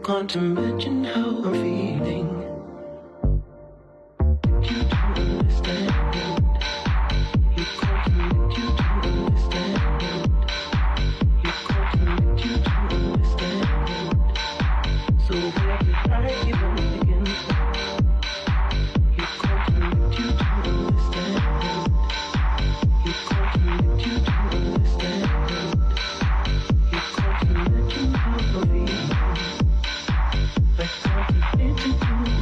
Can't imagine how I'm feeling. You don't understand. You can't admit you don't understand. You can't admit you don't understand. So where did I even begin? You can't admit you don't understand. You can't admit you don't understand. You can't imagine how I'm feeling. I can't admit you don't understand.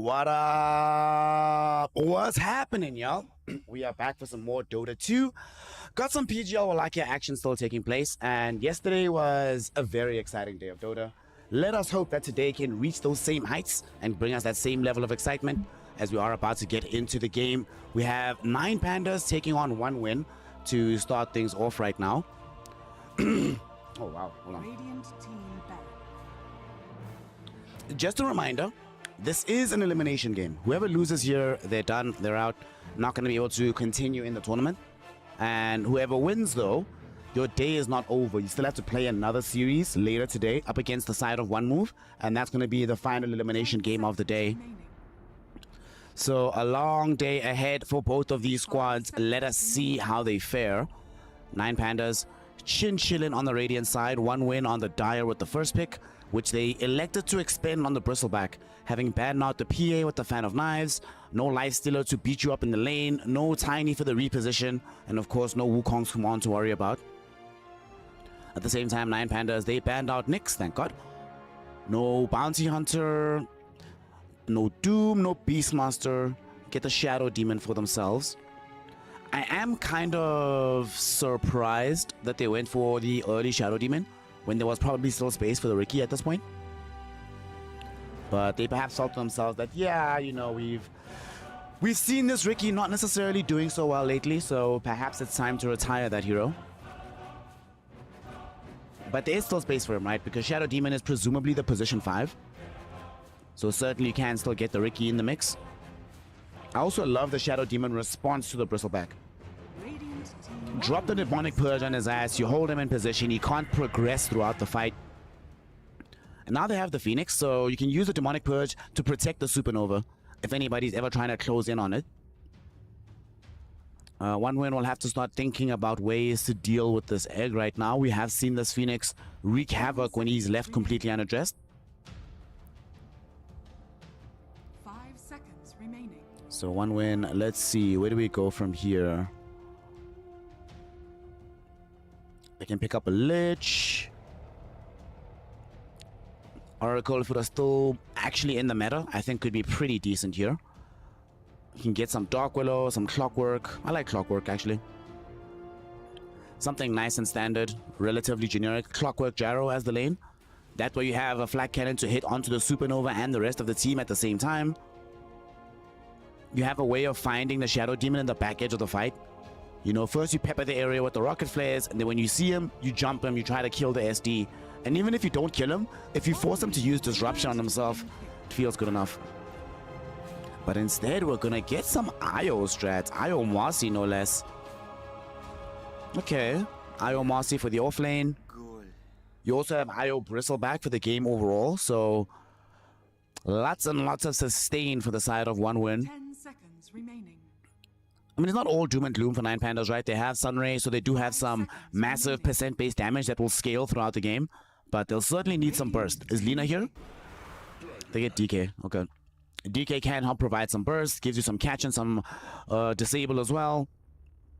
What up? What's happening, y'all? We are back for some more Dota 2. Got some PGL Wallachia action still taking place, and yesterday was a very exciting day of Dota. Let us hope that today can reach those same heights and bring us that same level of excitement as we are about to get into the game. We have 9 Pandas taking on 1 win to start things off right now. Oh wow, hold on. Radiant team back. Just a reminder, this is an elimination game. Whoever loses here, they're done, they're out, not going to be able to continue in the tournament. And whoever wins, though, your day is not over. You still have to play another series later today up against the side of One Move, and that's going to be the final elimination game of the day. So a long day ahead for both of these squads. Let us see how they fare. 9 Pandas chilling on the Radiant side. 1 win on the Dire with the first pick, which they elected to expend on the Bristleback, having banned out the PA with the Fan of Knives, no Lifestealer to beat you up in the lane, no Tiny for the reposition, and of course no Wukong's Command to worry about. At the same time, 9 Pandas, they banned out Nyx, thank God. No Bounty Hunter, no Doom, no Beastmaster, get the Shadow Demon for themselves. I am kind of surprised that they went for the early Shadow Demon when there was probably still space for the Riki at this point. But they perhaps thought to themselves that, yeah, you know, we've seen this Riki not necessarily doing so well lately, so perhaps it's time to retire that hero. But there is still space for him, right? Because Shadow Demon is presumably the position 5. So certainly you can still get the Riki in the mix. I also love the Shadow Demon response to the Bristleback. Drop the Demonic Purge on his ass, you hold him in position, he can't progress throughout the fight. And now they have the Phoenix, so you can use the Demonic Purge to protect the Supernova if anybody's ever trying to close in on it. One win will have to start thinking about ways to deal with this egg right now. We have seen this Phoenix wreak havoc when he's left completely unaddressed. 5 seconds remaining. So 1 win, let's see, where do we go from here? They can pick up a Lich. Oracle, if it was still actually in the meta, I think could be pretty decent here. You can get some Dark Willow, some Clockwork. I like Clockwork, actually. Something nice and standard, relatively generic. Clockwork Gyro as the lane. That way you have a Flak Cannon to hit onto the Supernova and the rest of the team at the same time. You have a way of finding the Shadow Demon in the back edge of the fight. You know, first you pepper the area with the rocket flares, and then when you see him, you jump him, you try to kill the SD. And even if you don't kill him, if you force him to use Disruption on himself, it feels good enough. But instead, we're gonna get some IO strats. IO Marcy, no less. Okay, IO Marcy for the off lane. You also have IO Bristleback for the game overall, so lots and lots of sustain for the side of 1 win. 10 seconds remaining. I mean, it's not all doom and gloom for 9 Pandas, right? They have Sunray, so they do have some massive percent-based damage that will scale throughout the game. But they'll certainly need some burst. Is Lina here? They get DK. Okay. DK can help provide some burst, gives you some catch and some disable as well.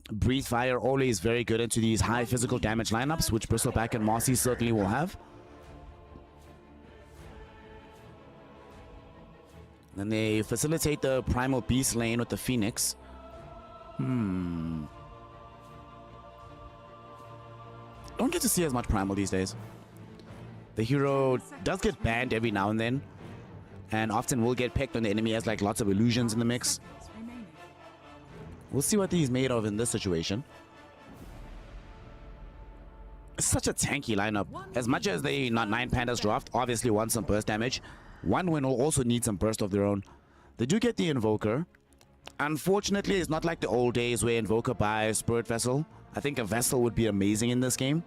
Breathe Fire always very good into these high physical damage lineups, which Bristleback and Marcy certainly will have. Then they facilitate the Primal Beast lane with the Phoenix. Don't get to see as much Primal these days. The hero does get banned every now and then, and often will get picked when the enemy has like lots of illusions in the mix. We'll see what he's made of in this situation. It's such a tanky lineup. As much as they 9 Pandas draft obviously want some burst damage, 1 win will also need some burst of their own. They do get the Invoker. Unfortunately, it's not like the old days where Invoker buys Spirit Vessel. I think a Vessel would be amazing in this game.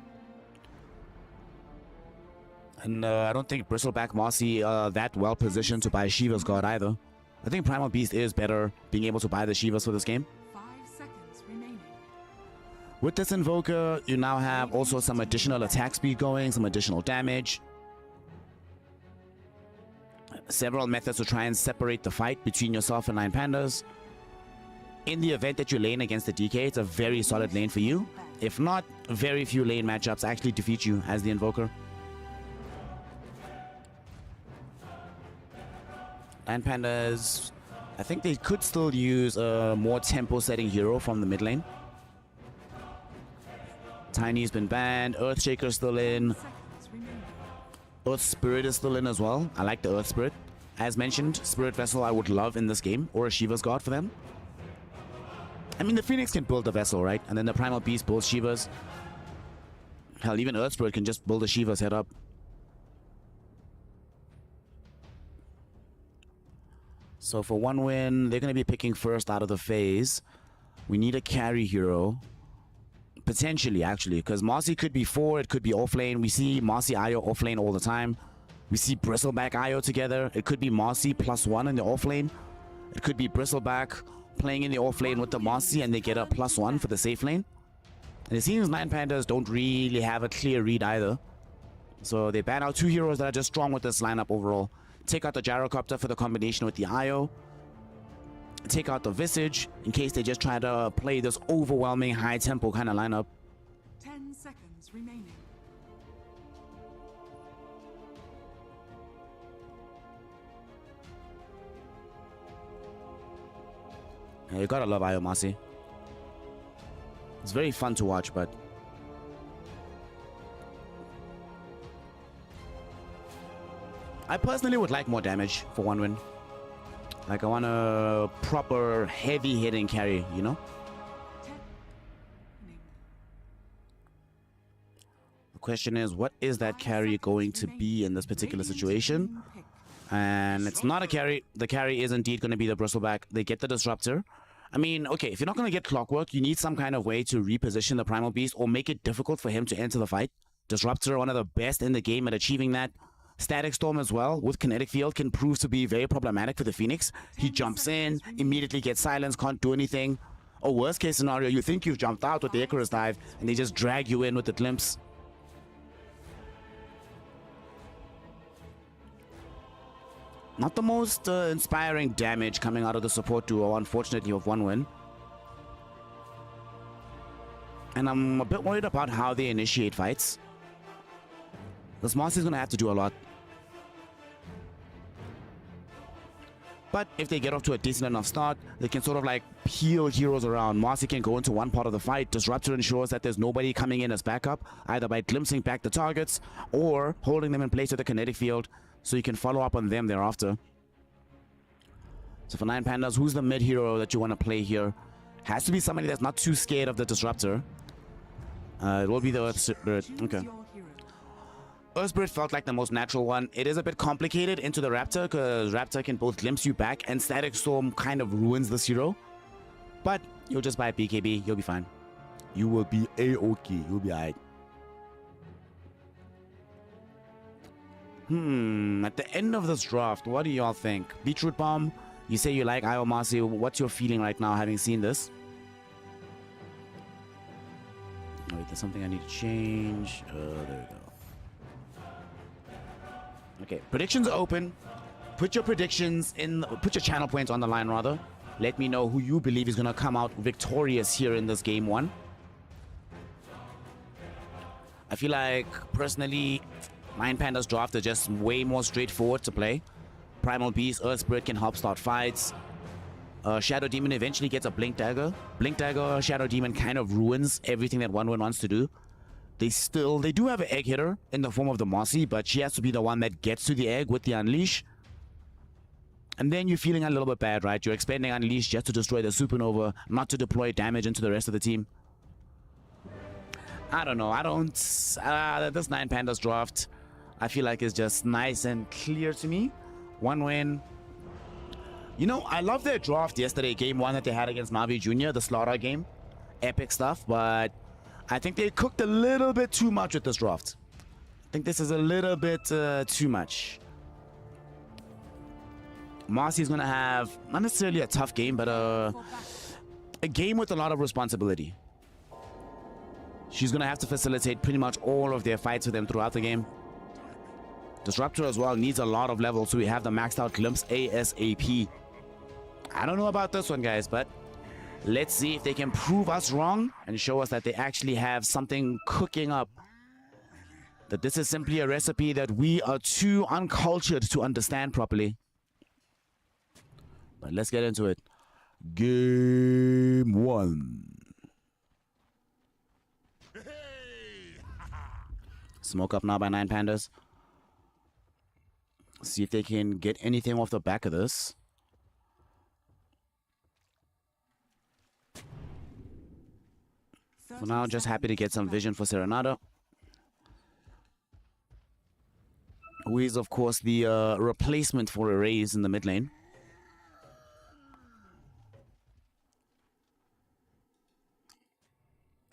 And I don't think Bristleback Marcy that well positioned to buy Shiva's God either. I think Primal Beast is better being able to buy the Shivas for this game. 5 seconds remaining. With this Invoker, you now have also some additional attack speed going, some additional damage. Several methods to try and separate the fight between yourself and 9 Pandas. In the event that you lane against the DK, it's a very solid lane for you. If not, very few lane matchups actually defeat you as the Invoker. Lion Pandas, I think they could still use a more tempo setting hero from the mid lane. Tiny's been banned. Earthshaker's still in. Seconds remaining. Earth Spirit is still in as well. I like the Earth Spirit. As mentioned, Spirit Vessel I would love in this game, or a Shiva's God for them. I mean, the Phoenix can build a vessel, right? And then the Primal Beast builds Shivas. Hell, even Earth Spirit can just build a Shiva's head up. So for one win, they're going to be picking first out of the phase. We need a carry hero. Potentially, actually, because Marcy could be 4, it could be offlane. We see Marcy Io offlane all the time. We see Bristleback Io together. It could be Marcy +1 in the offlane. It could be Bristleback playing in the offlane with the Marcy and they get a +1 for the safe lane. And it seems Lion Pandas don't really have a clear read either. So they ban out 2 heroes that are just strong with this lineup overall. Take out the Gyrocopter for the combination with the Io. Take out the Visage in case they just try to play this overwhelming high tempo kind of lineup. 10 seconds remaining. Yeah, you gotta love Io Marcy. It's very fun to watch, but I personally would like more damage for one win. Like, I want a proper heavy hitting carry, you know? 10 remaining. The question is, what is that carry going to be in this particular situation? Pick. And it's not a carry. The carry is indeed going to be the Bristleback. They get the Disruptor. I mean, okay, if you're not going to get Clockwork, you need some kind of way to reposition the Primal Beast or make it difficult for him to enter the fight. Disruptor, one of the best in the game at achieving that. Static Storm as well, with Kinetic Field, can prove to be very problematic for the Phoenix. He jumps in, immediately gets silenced, can't do anything. Or worst case scenario, you think you've jumped out with the Icarus Dive, and they just drag you in with the Glimpse. Not the most inspiring damage coming out of the support duo, unfortunately, of one win. And I'm a bit worried about how they initiate fights. This Marcy's going to have to do a lot. But if they get off to a decent enough start, they can sort of like peel heroes around. Marcy can go into one part of the fight. Disruptor ensures that there's nobody coming in as backup, either by glimpsing back the targets or holding them in place with the kinetic field so you can follow up on them thereafter. So for Lion Pandas, who's the mid hero that you want to play here? Has to be somebody that's not too scared of the Disruptor. It will be the Earth Spirit. Okay. Choose your hero. Earth Spirit felt like the most natural one. It is a bit complicated into the Raptor because Raptor can both glimpse you back and Static Storm kind of ruins this hero. But you'll just buy BKB, you'll be fine. You will be A-OK, you'll be alright. At the end of this draft, what do y'all think? Beetroot Bomb, you say you like Io Marcy. What's your feeling right now having seen this? Oh, wait, there's something I need to change. There we go. Okay, predictions are open. Put your predictions in, put your channel points on the line rather. Let me know who you believe is going to come out victorious here in this game one. I feel like, personally, Lion Panda's draft are just way more straightforward to play. Primal Beast, Earth Spirit can help start fights. Shadow Demon eventually gets a Blink Dagger. Blink Dagger, Shadow Demon kind of ruins everything that one wants to do. They do have an egg hitter in the form of the Marcy, but she has to be the one that gets to the egg with the Unleash. And then you're feeling a little bit bad, right? You're expending Unleash just to destroy the Supernova, not to deploy damage into the rest of the team. I don't know. This Lion Pandas draft, I feel like is just nice and clear to me. One win. You know, I love their draft yesterday, game one that they had against Mavi Jr., the Slaughter game. Epic stuff, but I think they cooked a little bit too much with this draft. I think this is a little bit too much. Marcy's going to have, not necessarily a tough game, but a game with a lot of responsibility. She's going to have to facilitate pretty much all of their fights with them throughout the game. Disruptor as well needs a lot of levels, so we have the maxed out glimpse ASAP. I don't know about this one, guys, but let's see if they can prove us wrong and show us that they actually have something cooking up. That this is simply a recipe that we are too uncultured to understand properly. But let's get into it. Game 1. Smoke up now by 9 Pandas. See if they can get anything off the back of this. For now, just happy to get some vision for Serenada, who is, of course, the replacement for Erase in the mid lane.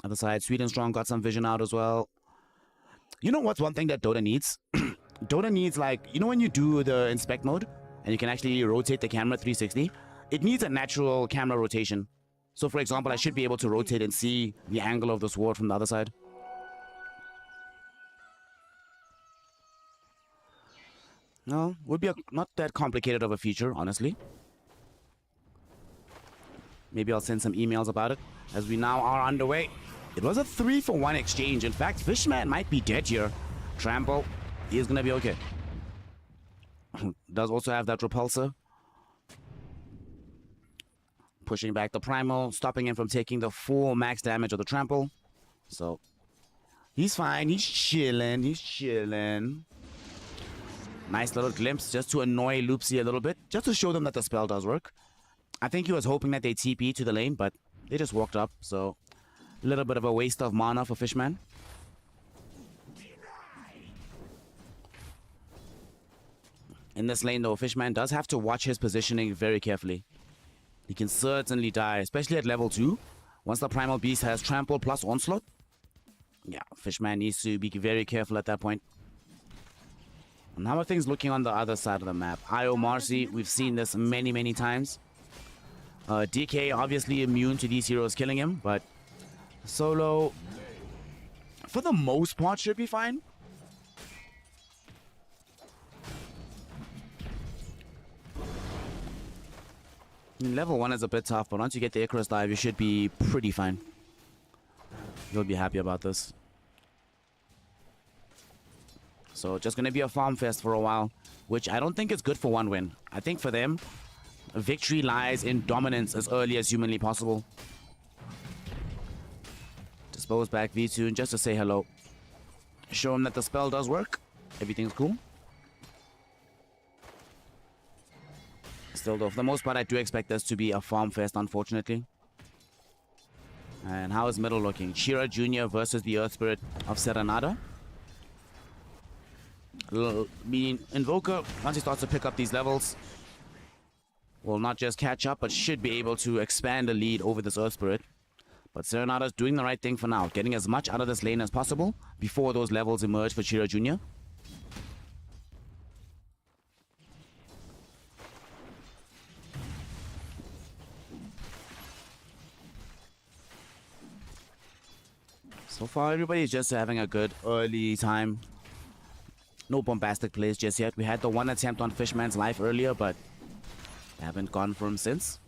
Other side, Sweet and Strong got some vision out as well. You know what's one thing that Dota needs? Dota needs, like, you know when you do the inspect mode and you can actually rotate the camera 360? It needs a natural camera rotation. So, for example, I should be able to rotate and see the angle of the sword from the other side. No, would be not that complicated of a feature, honestly. Maybe I'll send some emails about it, as we now are underway. It was a 3-for-1 exchange. In fact, Fishman might be dead here. Trample, he is going to be okay. Does also have that repulsor. Pushing back the primal, stopping him from taking the full max damage of the trample. So, he's fine. He's chilling. He's chilling. Nice little glimpse just to annoy Loopsy a little bit. Just to show them that the spell does work. I think he was hoping that they TP to the lane, but they just walked up. So, a little bit of a waste of mana for Fishman. In this lane, though, Fishman does have to watch his positioning very carefully. He can certainly die, especially at level 2. Once the Primal Beast has Trample plus Onslaught. Yeah, Fishman needs to be very careful at that point. And how are things looking on the other side of the map? IO Marcy, we've seen this many, many times. DK obviously immune to these heroes killing him, but Solo, for the most part, should be fine. I mean, level 1 is a bit tough, but once you get the Icarus dive, you should be pretty fine. You'll be happy about this. So, just going to be a farm fest for a while, which I don't think is good for one win. I think for them, victory lies in dominance as early as humanly possible. Dispose back V2 just to say hello. Show him that the spell does work. Everything's cool. Still, though, for the most part, I do expect this to be a farm fest, unfortunately. And how is middle looking? Shira Jr. versus the Earth Spirit of Serenada. Invoker, once he starts to pick up these levels, will not just catch up, but should be able to expand the lead over this Earth Spirit. But Serenada's doing the right thing for now, getting as much out of this lane as possible before those levels emerge for Shira Jr. So far, everybody's just having a good early time. No bombastic plays just yet. We had the one attempt on Fishman's life earlier, but haven't gone for him since.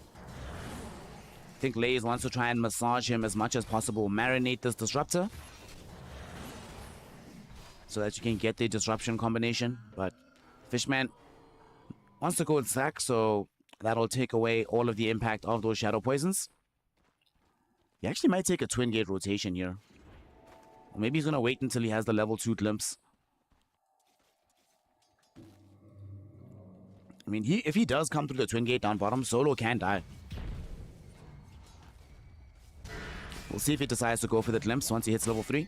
I think Lays wants to try and massage him as much as possible. Marinate this Disruptor, so that you can get the disruption combination. But Fishman wants to go with Zac, so that'll take away all of the impact of those Shadow Poisons. He actually might take a Twin Gate rotation here. Or maybe he's going to wait until he has the level 2 glimpse. I mean, if he does come through the Twin Gate down bottom, Solo can die. We'll see if he decides to go for the glimpse once he hits level 3.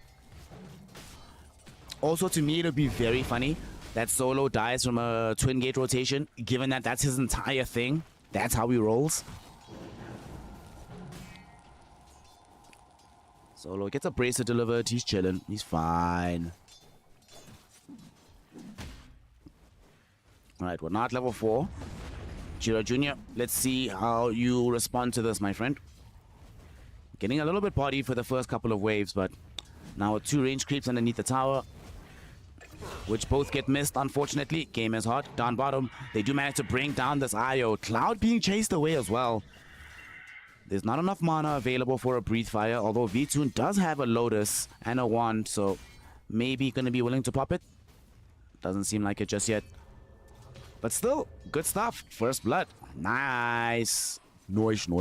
Also, to me, it would be very funny that Solo dies from a Twin Gate rotation, given that that's his entire thing. That's how he rolls. Solo gets a bracelet delivered. He's chilling. He's fine. Alright, we're not level 4. Shira Jr., let's see how you respond to this, my friend. Getting a little bit body for the first couple of waves, but now with 2 range creeps underneath the tower, which both get missed, unfortunately. Game is hot. Down bottom, they do manage to bring down this IO. Cloud being chased away as well. There's not enough mana available for a Breathe Fire, although V-Tune does have a Lotus and a Wand, so maybe going to be willing to pop it. Doesn't seem like it just yet. But still, good stuff. First blood. Nice. Nice. I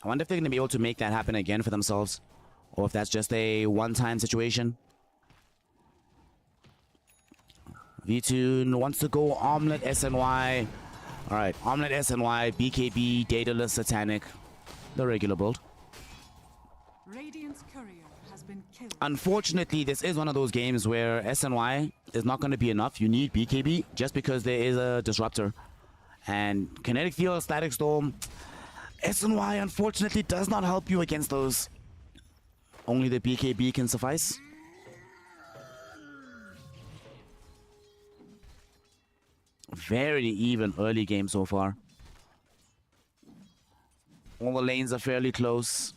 wonder if they're going to be able to make that happen again for themselves. Or if that's just a one-time situation. V-Tune wants to go Omelette SNY. Alright, Omelette SNY, BKB, Daedalus, Satanic. The regular build. Radiant's courier has been killed. Unfortunately, this is one of those games where SNY is not going to be enough. You need BKB just because there is a disruptor. And Kinetic Field, Static Storm... SNY unfortunately does not help you against those. Only the BKB can suffice. Very even early game so far. All the lanes are fairly close.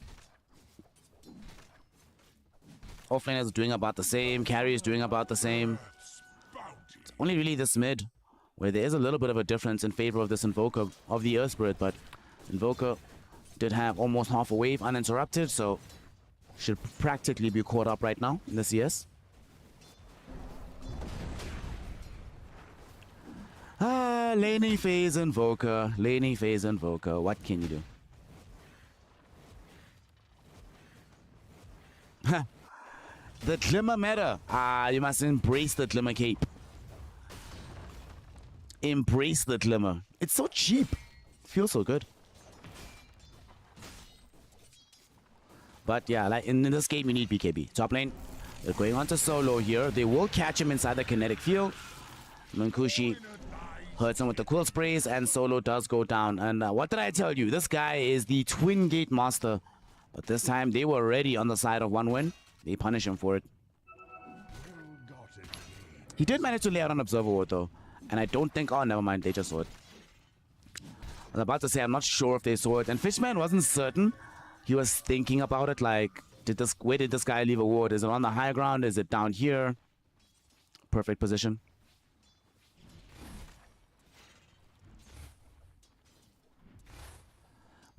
Offlane is doing about the same. Carry is doing about the same. It's only really this mid where there is a little bit of a difference in favor of this Invoker of the Earth Spirit, but Invoker did have almost half a wave uninterrupted, so should practically be caught up right now in the CS. Laning phase Invoker. Laning phase Invoker. What can you do? The Glimmer meta. You must embrace the Glimmer cape. Embrace the Glimmer. It's so cheap. Feels so good. But yeah, like in this game, you need BKB. Top lane, they're going on to solo here. They will catch him inside the kinetic field. Munkushi hurts him with the quill sprays, and solo does go down. And what did I tell you? This guy is the Twin Gate Master. But this time, they were already on the side of one win. They punish him for it. He did manage to lay out an Observer Ward, though. And I don't think... Oh, never mind. They just saw it. I was about to say, I'm not sure if they saw it. And Fishman wasn't certain. He was thinking about it, like, where did this guy leave a ward? Is it on the high ground? Is it down here? Perfect position.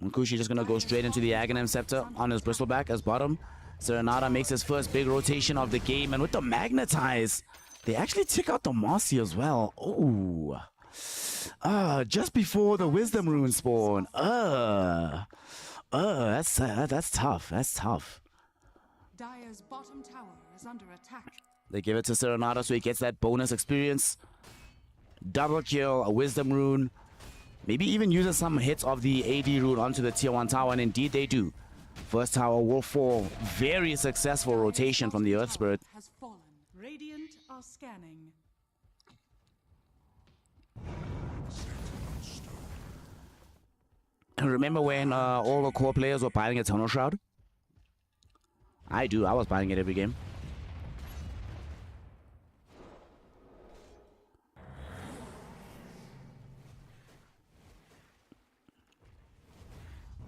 Munkushi just gonna go straight into the Aghanim Scepter on his Bristleback as bottom. Serenata makes his first big rotation of the game, and with the Magnetize, they actually took out the Mossy as well. Oh, just before the Wisdom Rune spawn. That's tough. That's tough. Dire's bottom tower is under attack. They give it to Serenata so he gets that bonus experience. Double kill, a Wisdom Rune. Maybe even uses some hits of the AD rune onto the tier 1 tower, and indeed they do. First tower will fall. Very successful rotation from the Earth Spirit. Has fallen. Radiant are scanning. Remember when all the core players were buying Eternal Shroud? I do. I was buying it every game.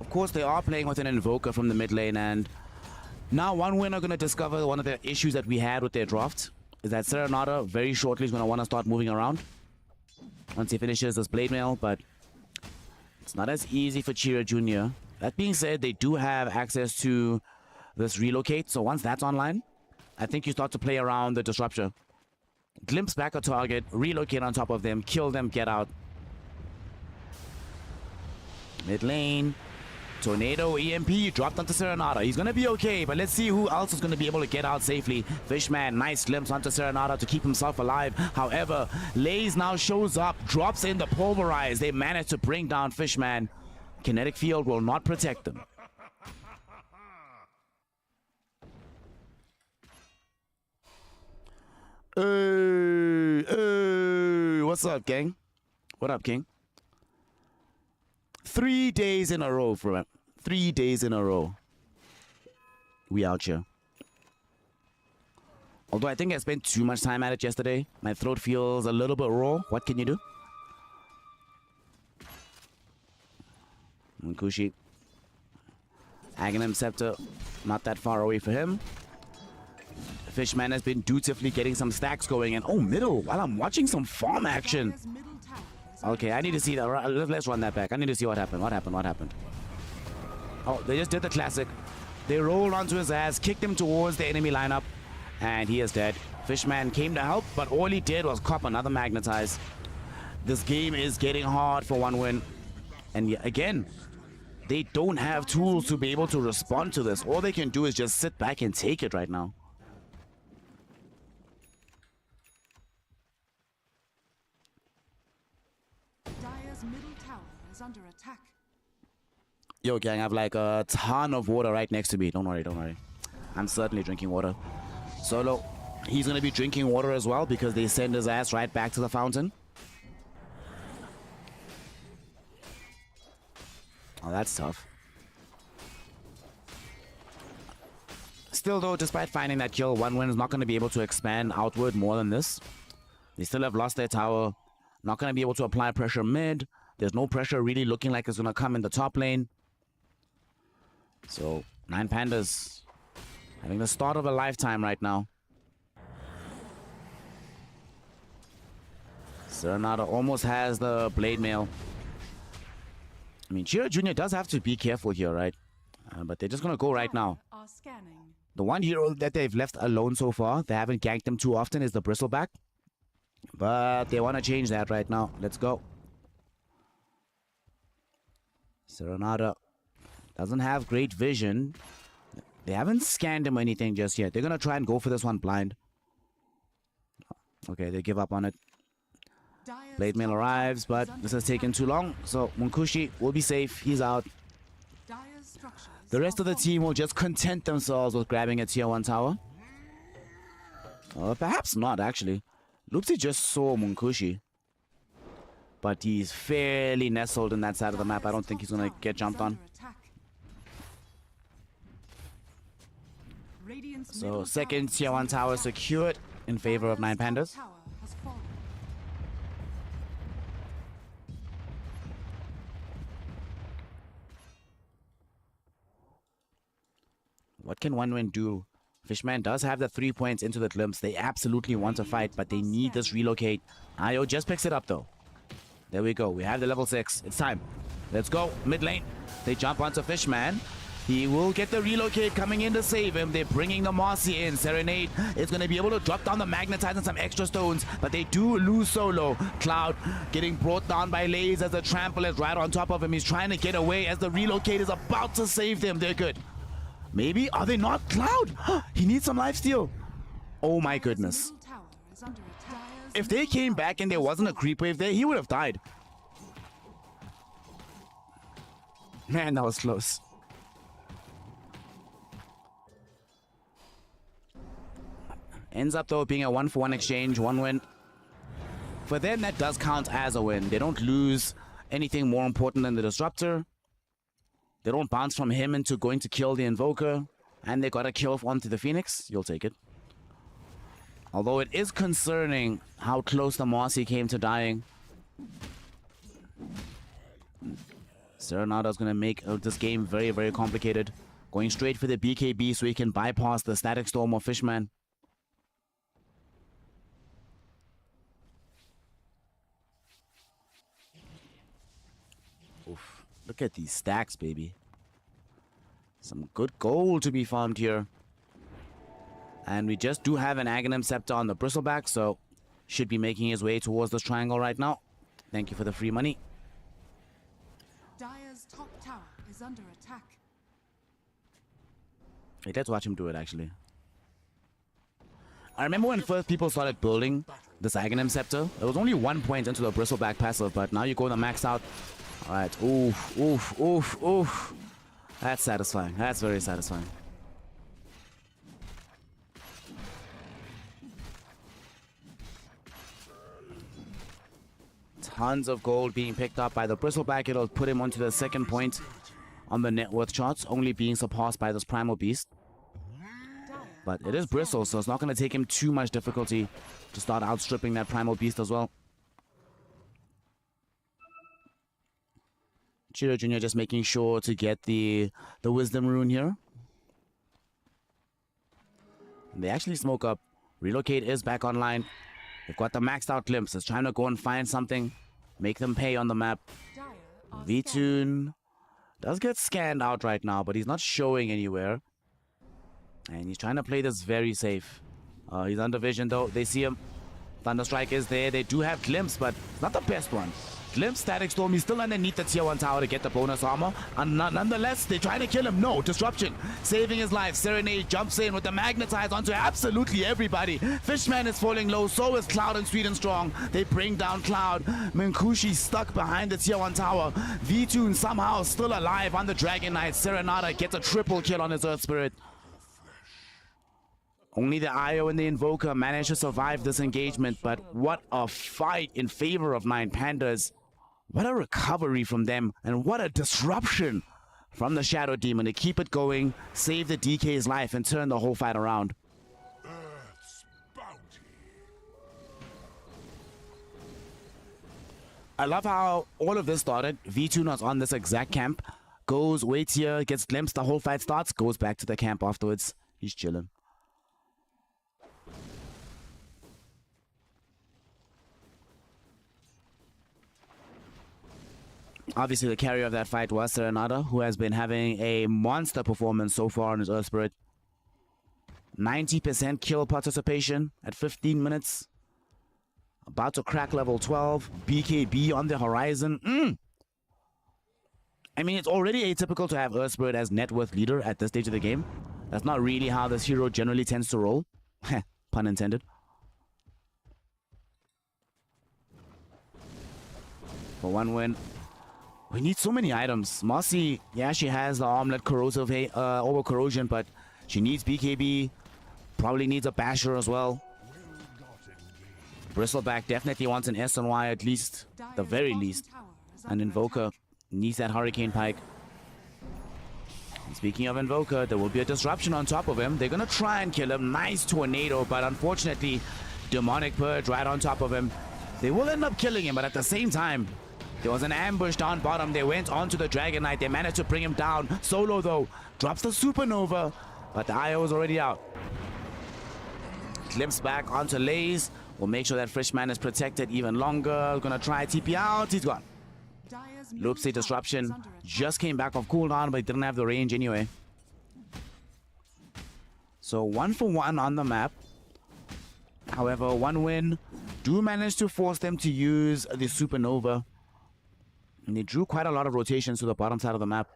Of course, they are playing with an Invoker from the mid lane, and now one win are going to discover one of the issues that we had with their draft is that Serenata very shortly is going to want to start moving around once he finishes this Blade Mail, but it's not as easy for Chira Jr. That being said, they do have access to this relocate, so once that's online, I think you start to play around the disruption. Glimpse back a target, relocate on top of them, kill them, get out. Mid lane. Tornado EMP dropped onto Serenata. He's going to be okay, but let's see who else is going to be able to get out safely. Fishman, nice glimpse onto Serenata to keep himself alive. However, Lays now shows up, drops in the Pulverize. They manage to bring down Fishman. Kinetic Field will not protect them. Hey, what's up, gang? What up, King? 3 days in a row, 3 days in a row. We out here. Although I think I spent too much time at it yesterday. My throat feels a little bit raw. What can you do? Munkushi. Aghanim Scepter. Not that far away for him. Fishman has been dutifully getting some stacks going. And oh, middle, while I'm watching some farm action. Dire's middle tower is Okay, I need to see that. Let's run that back. I need to see what happened. What happened? Oh, they just did the classic. They rolled onto his ass, kicked him towards the enemy lineup, and he is dead. Fishman came to help, but all he did was cop another magnetize. This game is getting hard for one win. And again, they don't have tools to be able to respond to this. All they can do is just sit back and take it right now. Dire's middle tower is under attack. Yo, gang, I have like a ton of water right next to me. Don't worry. I'm certainly drinking water. Solo, he's going to be drinking water as well because they send his ass right back to the fountain. Oh, that's tough. Still, though, despite finding that kill, one win is not going to be able to expand outward more than this. They still have lost their tower. Not going to be able to apply pressure mid. There's no pressure really looking like it's going to come in the top lane. So, 9 Pandas having the start of a lifetime right now. Serenata almost has the Blade Mail. I mean, Chira Jr. does have to be careful here, right? But they're just going to go right now. Are scanning. The one hero that they've left alone so far, they haven't ganked him too often, is the Bristleback. But they want to change that right now. Let's go. Serenata doesn't have great vision. They haven't scanned him or anything just yet. They're going to try and go for this one blind. Okay, they give up on it. Dire's Blade Mail top arrives, tower but is under this has taken too long. So Munkushi will be safe. He's out. Dire's structures The rest are of the falling. team will just content themselves with grabbing a tier 1 tower. Perhaps not, actually. Loopsy just saw Munkushi. But he's fairly nestled in that side of the map. I don't think he's going to get jumped on. So second tier 1 tower secured in favor of 9 Pandas. What can one win do? Fishman does have the 3 points into the glimpse. They absolutely want to fight, but they need this relocate. Ayo just picks it up though. There we go. We have the level 6. It's time. Let's go. Mid lane. They jump onto Fishman. He will get the relocate coming in to save him. They're bringing the Marcy in. Serenade is going to be able to drop down the Magnetize and some extra stones, but they do lose solo. Cloud getting brought down by Lays as the trample is right on top of him. He's trying to get away as the relocate is about to save them. They're good. Maybe? Are they not? Cloud! He needs some lifesteal. Oh my goodness. If they came back and there wasn't a creep wave there, he would have died. Man, that was close. Ends up though being a 1-for-1 exchange, 1 win. For them, that does count as a win. They don't lose anything more important than the Disruptor. They don't bounce from him into going to kill the Invoker. And they got a kill onto the Phoenix. You'll take it. Although it is concerning how close the Marcy came to dying. Serenata's going to make this game very, very complicated. Going straight for the BKB so he can bypass the Static Storm of Fishman. Oof. Look at these stacks, baby. Some good gold to be farmed here. And we just do have an Aghanim Scepter on the Bristleback, so should be making his way towards this triangle right now. Thank you for the free money. Dire's top tower is under attack. Wait, let's watch him do it, actually. I remember when first people started building this Aghanim Scepter, there was only 1 point into the Bristleback passive, but now you go to max out. Alright, oof, oof, oof, oof. That's satisfying. That's very satisfying. Tons of gold being picked up by the Bristleback. It'll put him onto the 2nd point on the net worth charts, only being surpassed by this Primal Beast. But it is Bristle, so it's not going to take him too much difficulty to start outstripping that Primal Beast as well. Chiro Jr. just making sure to get the Wisdom Rune here. They actually smoke up. Relocate is back online. They've got the maxed out glimpse. It's trying to go and find something. Make them pay on the map. Dire are V-Tune does get scanned out right now, but he's not showing anywhere. And he's trying to play this very safe. He's under vision though. They see him. Thunderstrike is there. They do have Glimpse, but it's not the best one. Glimpse, Static Storm, he's still underneath the tier 1 tower to get the bonus armor. And nonetheless, they're trying to kill him. No, Disruption. Saving his life. Serenade jumps in with the Magnetize onto absolutely everybody. Fishman is falling low. So is Cloud and Sweet and Strong. They bring down Cloud. Minkushi stuck behind the tier 1 tower. V-Tune somehow still alive on the Dragon Knight. Serenada gets a triple kill on his Earth Spirit. Only the IO and the Invoker managed to survive this engagement, but what a fight in favor of 9 Pandas. What a recovery from them, and what a disruption from the Shadow Demon to keep it going, save the DK's life, and turn the whole fight around. Earth's bounty. I love how all of this started. V-Tune was on this exact camp, goes, waits here, gets glimpsed, the whole fight starts, goes back to the camp afterwards. He's chilling. Obviously, the carrier of that fight was Serenada, who has been having a monster performance so far on his Earth Spirit. 90% kill participation at 15 minutes. About to crack level 12. BKB on the horizon. I mean, it's already atypical to have Earth Spirit as net worth leader at this stage of the game. That's not really how this hero generally tends to roll. Pun intended. For one win. We need so many items. Mossy, yeah, she has the armlet corrosive over corrosion, but she needs BKB. Probably needs a basher as well. Bristleback definitely wants an S and Y at least, the very least. An Invoker needs that Hurricane Pike. And speaking of Invoker, there will be a disruption on top of him. They're gonna try and kill him. Nice tornado, but unfortunately, Demonic Purge right on top of him. They will end up killing him, but at the same time, there was an ambush down bottom. They went onto the Dragon Knight. They managed to bring him down. Solo, though, drops the Supernova, but the IO is already out. Glimpse back onto Laze. We'll make sure that Fishman is protected even longer. Gonna try TP out. He's gone. Loopsy Disruption just came back off cooldown, but he didn't have the range anyway. So 1 for 1 on the map. However, 1 win do manage to force them to use the Supernova. And they drew quite a lot of rotations to the bottom side of the map.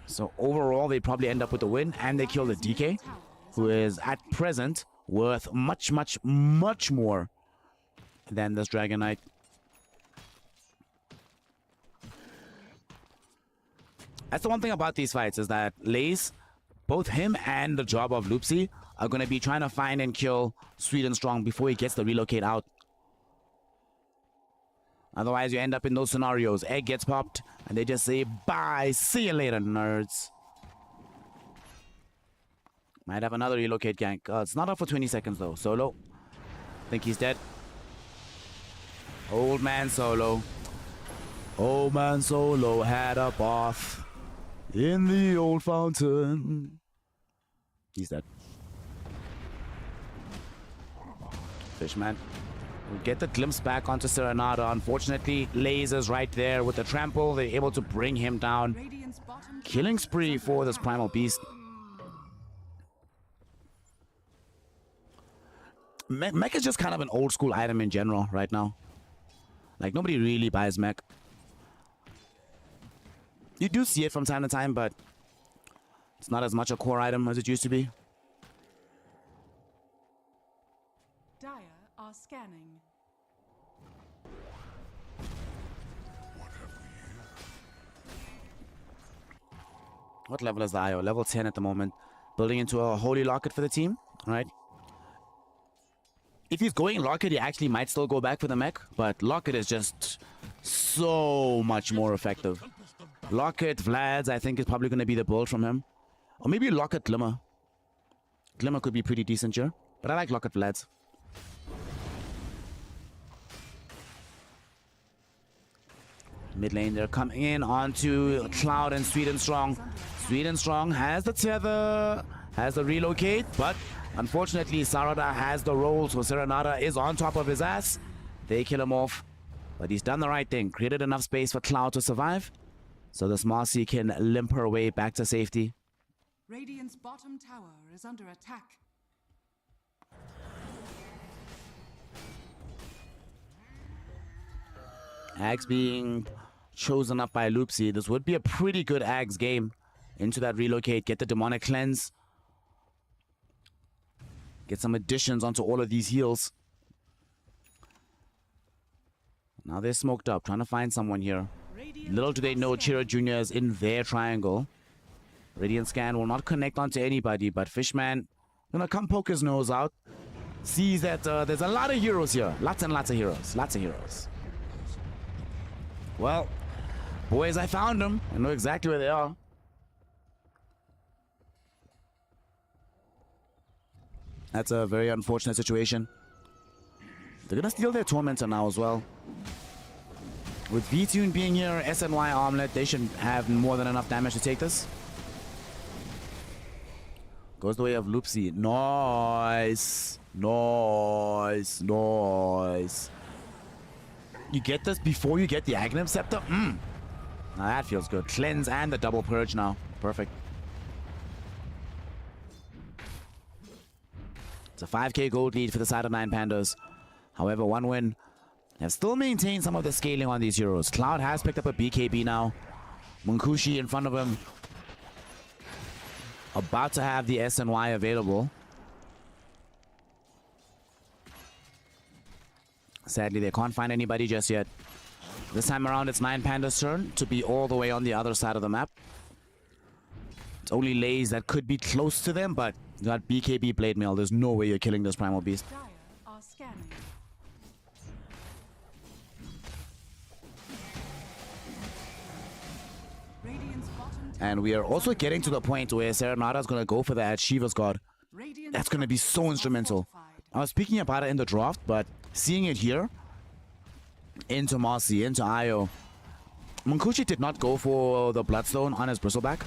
So overall, they probably end up with the win, and they kill the DK, who is at present worth much, much, much more than this Dragon Knight. That's the one thing about these fights, is that Laze, both him and the job of Loopsy, are going to be trying to find and kill Sweet and Strong before he gets the relocate out. Otherwise, you end up in those scenarios. Egg gets popped, and they just say, bye, see you later, nerds. Might have another relocate gank. It's not up for 20 seconds, though. Solo. Think he's dead. Old man Solo. Old man Solo had a bath in the old fountain. He's dead. Fishman. We'll get the glimpse back onto Serenada. Unfortunately, Laze is right there with the trample. They're able to bring him down. Killing spree for this Primal Beast. Mech is just kind of an old school item in general right now. Like, nobody really buys mech. You do see it from time to time, but it's not as much a core item as it used to be. Dire are scanning. What level is the IO? Level 10 at the moment. Building into a Holy Locket for the team. Alright. If he's going Locket, he actually might still go back for the mech. But Locket is just so much more effective. Locket, Vlads, I think is probably going to be the build from him. Or maybe Locket Glimmer. Glimmer could be pretty decent here. But I like Locket Vlads. Mid lane, they're coming in onto Cloud and Sweet and Strong. Sweet and Strong has the tether. has the relocate, but unfortunately Sarada has the roll, so Serenata is on top of his ass. They kill him off, but he's done the right thing. Created enough space for Cloud to survive, so this Marcy can limp her way back to safety. Radiant's bottom tower is under attack. Ags being chosen up by Loopsy. This would be a pretty good Ags game. Into that relocate, get the demonic cleanse. Get some additions onto all of these heals. Now they're smoked up, trying to find someone here. Little do they know Chira Jr. is in their triangle. Radiant Scan will not connect onto anybody, but Fishman gonna come poke his nose out. Sees that there's a lot of heroes here. Lots and lots of heroes. Lots of heroes. Well, boys, I found them. I know exactly where they are. That's a very unfortunate situation. They're gonna steal their Tormentor now as well. With V-Tune being here, SNY Armlet, they should have more than enough damage to take this. Goes the way of Loopsy. Nice. Nice. Nice. You get this before you get the Aghanim Scepter? Now that feels good. Cleanse and the double purge now. Perfect. It's a 5k gold lead for the side of 9 Pandas. However, one win have still maintained some of the scaling on these heroes. Cloud has picked up a BKB now. Munkushi in front of him. About to have the SNY available. Sadly, they can't find anybody just yet. This time around, it's 9 Panda's turn to be all the way on the other side of the map. It's only Lays that could be close to them, but you got BKB Blade Mail. There's no way you're killing this Primal Beast. Dire are scanning. Radiant's bottom tower And we are also getting to the point where Serenata's going to go for that Shiva's God. Radiant's That's going to be so are instrumental. fortified. I was speaking about it in the draft, but seeing it here, into Marcy, into Io, Munkushi did not go for the Bloodstone on his Bristleback,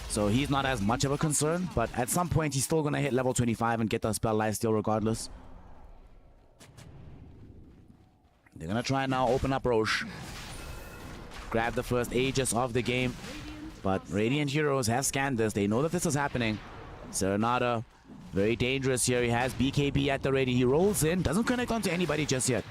so he's not as much of a concern, but at some point he's still going to hit level 25 and get the spell Lifesteal regardless. They're going to try and now open up Roche. Grab the first Aegis of the game, but Radiant Heroes have scanned this. They know that this is happening. Serenata, very dangerous here. He has BKB at the ready. He rolls in, doesn't connect onto anybody just yet.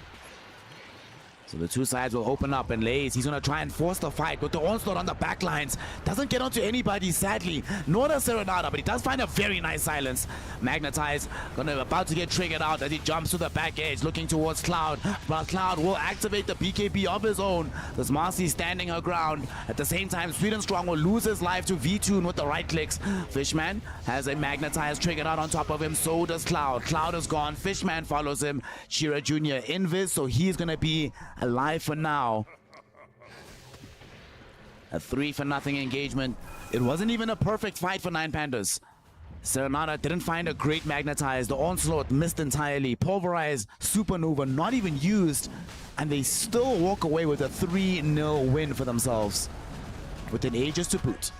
So the two sides will open up, and Lays, he's going to try and force the fight with the onslaught on the back lines. Doesn't get onto anybody, sadly. Nor does Serenata, but he does find a very nice silence. Magnetize, about to get triggered out as he jumps to the back edge, looking towards Cloud. But Cloud will activate the BKB of his own. This Marcy standing her ground. At the same time, Sweet and Strong will lose his life to V-Tune with the right clicks. Fishman has a Magnetize triggered out on top of him. So does Cloud. Cloud is gone. Fishman follows him. Chira Jr. invis, so he's going to be alive for now. A 3-0 engagement. It wasn't even a perfect fight for 9 Pandas. Serenata didn't find a great Magnetize. The onslaught missed entirely. Pulverize, Supernova not even used, and they still walk away with a 3-0 win for themselves with an Aegis to boot.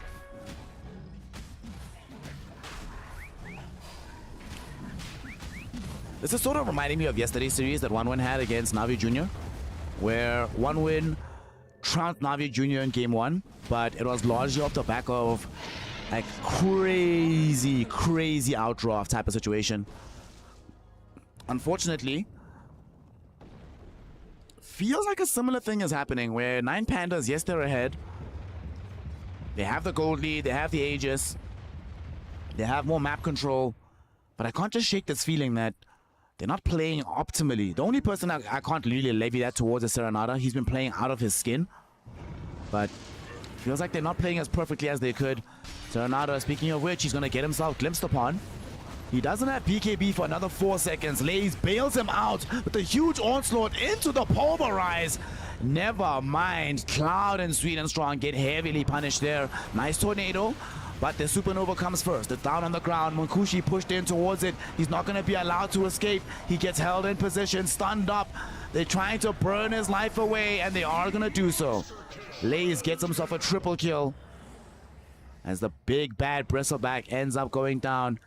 This is sort of reminding me of yesterday's series that OneWin had against Navi Jr., where OneWin trounced Navi Jr. in game 1, but it was largely off the back of a crazy outdraft type of situation. Unfortunately, feels like a similar thing is happening where 9 Pandas, yes, they're ahead. They have the gold lead, they have the Aegis, they have more map control, but I can't just shake this feeling that they're not playing optimally. The only person I can't really levy that towards is Serenata. He's been playing out of his skin, but feels like they're not playing as perfectly as they could. Serenata, speaking of which, he's going to get himself glimpsed upon. He doesn't have BKB for another 4 seconds. Lays bails him out with a huge onslaught into the Pulverize. Never mind. Cloud and Sweet and Strong get heavily punished there. Nice tornado, but the Supernova comes first. It's down on the ground. Munkushi pushed in towards it. He's not going to be allowed to escape. He gets held in position, stunned up. They're trying to burn his life away, and they are going to do so. Lays gets himself a triple kill. as the big bad bristleback ends up going down.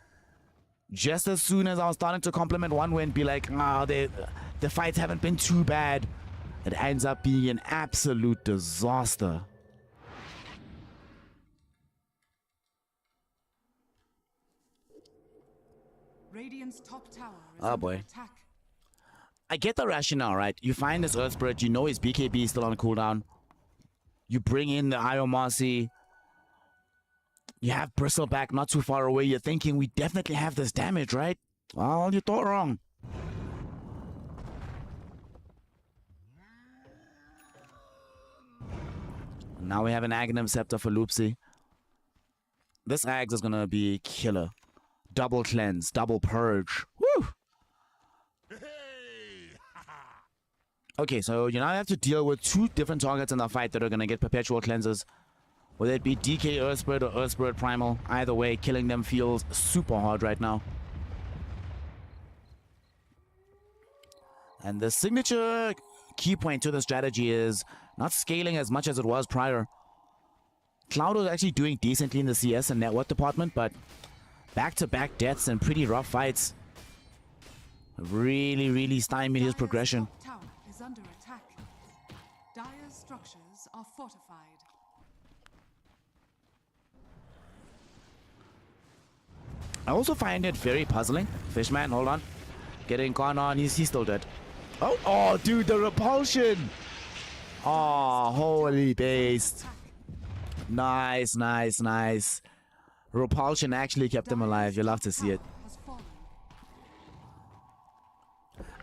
Just as soon as I was starting to compliment One Win, be like, oh, the fights haven't been too bad, it ends up being an absolute disaster. Radiant's top tower is Oh, under boy. attack. I get the rationale, right? You find this Earth Spirit, you know his BKB is still on cooldown. You bring in the Iomasi. You have Bristleback not too far away. You're thinking we definitely have this damage, right? Well, you thought wrong. Now we have an Aghanim Scepter for Loopsy. This Ags is gonna be killer. Double cleanse, double purge. Woo! Okay, so you now have to deal with two different targets in the fight that are gonna get perpetual cleanses. Whether it be DK Earth Spirit or Earth Spirit Primal, either way, killing them feels super hard right now. And the signature key point to the strategy is not scaling as much as it was prior. Cloud was actually doing decently in the CS and network department, but back-to-back deaths and pretty rough fights really stymied his progression. Dyer's top tower is under attack. Dyer's structures are fortified. I also find it very puzzling. Fishman, hold on. Getting gone on, he's still dead. Oh, dude, the repulsion! Oh, holy based. Nice. Repulsion actually kept him alive. You love to see it. Has fallen.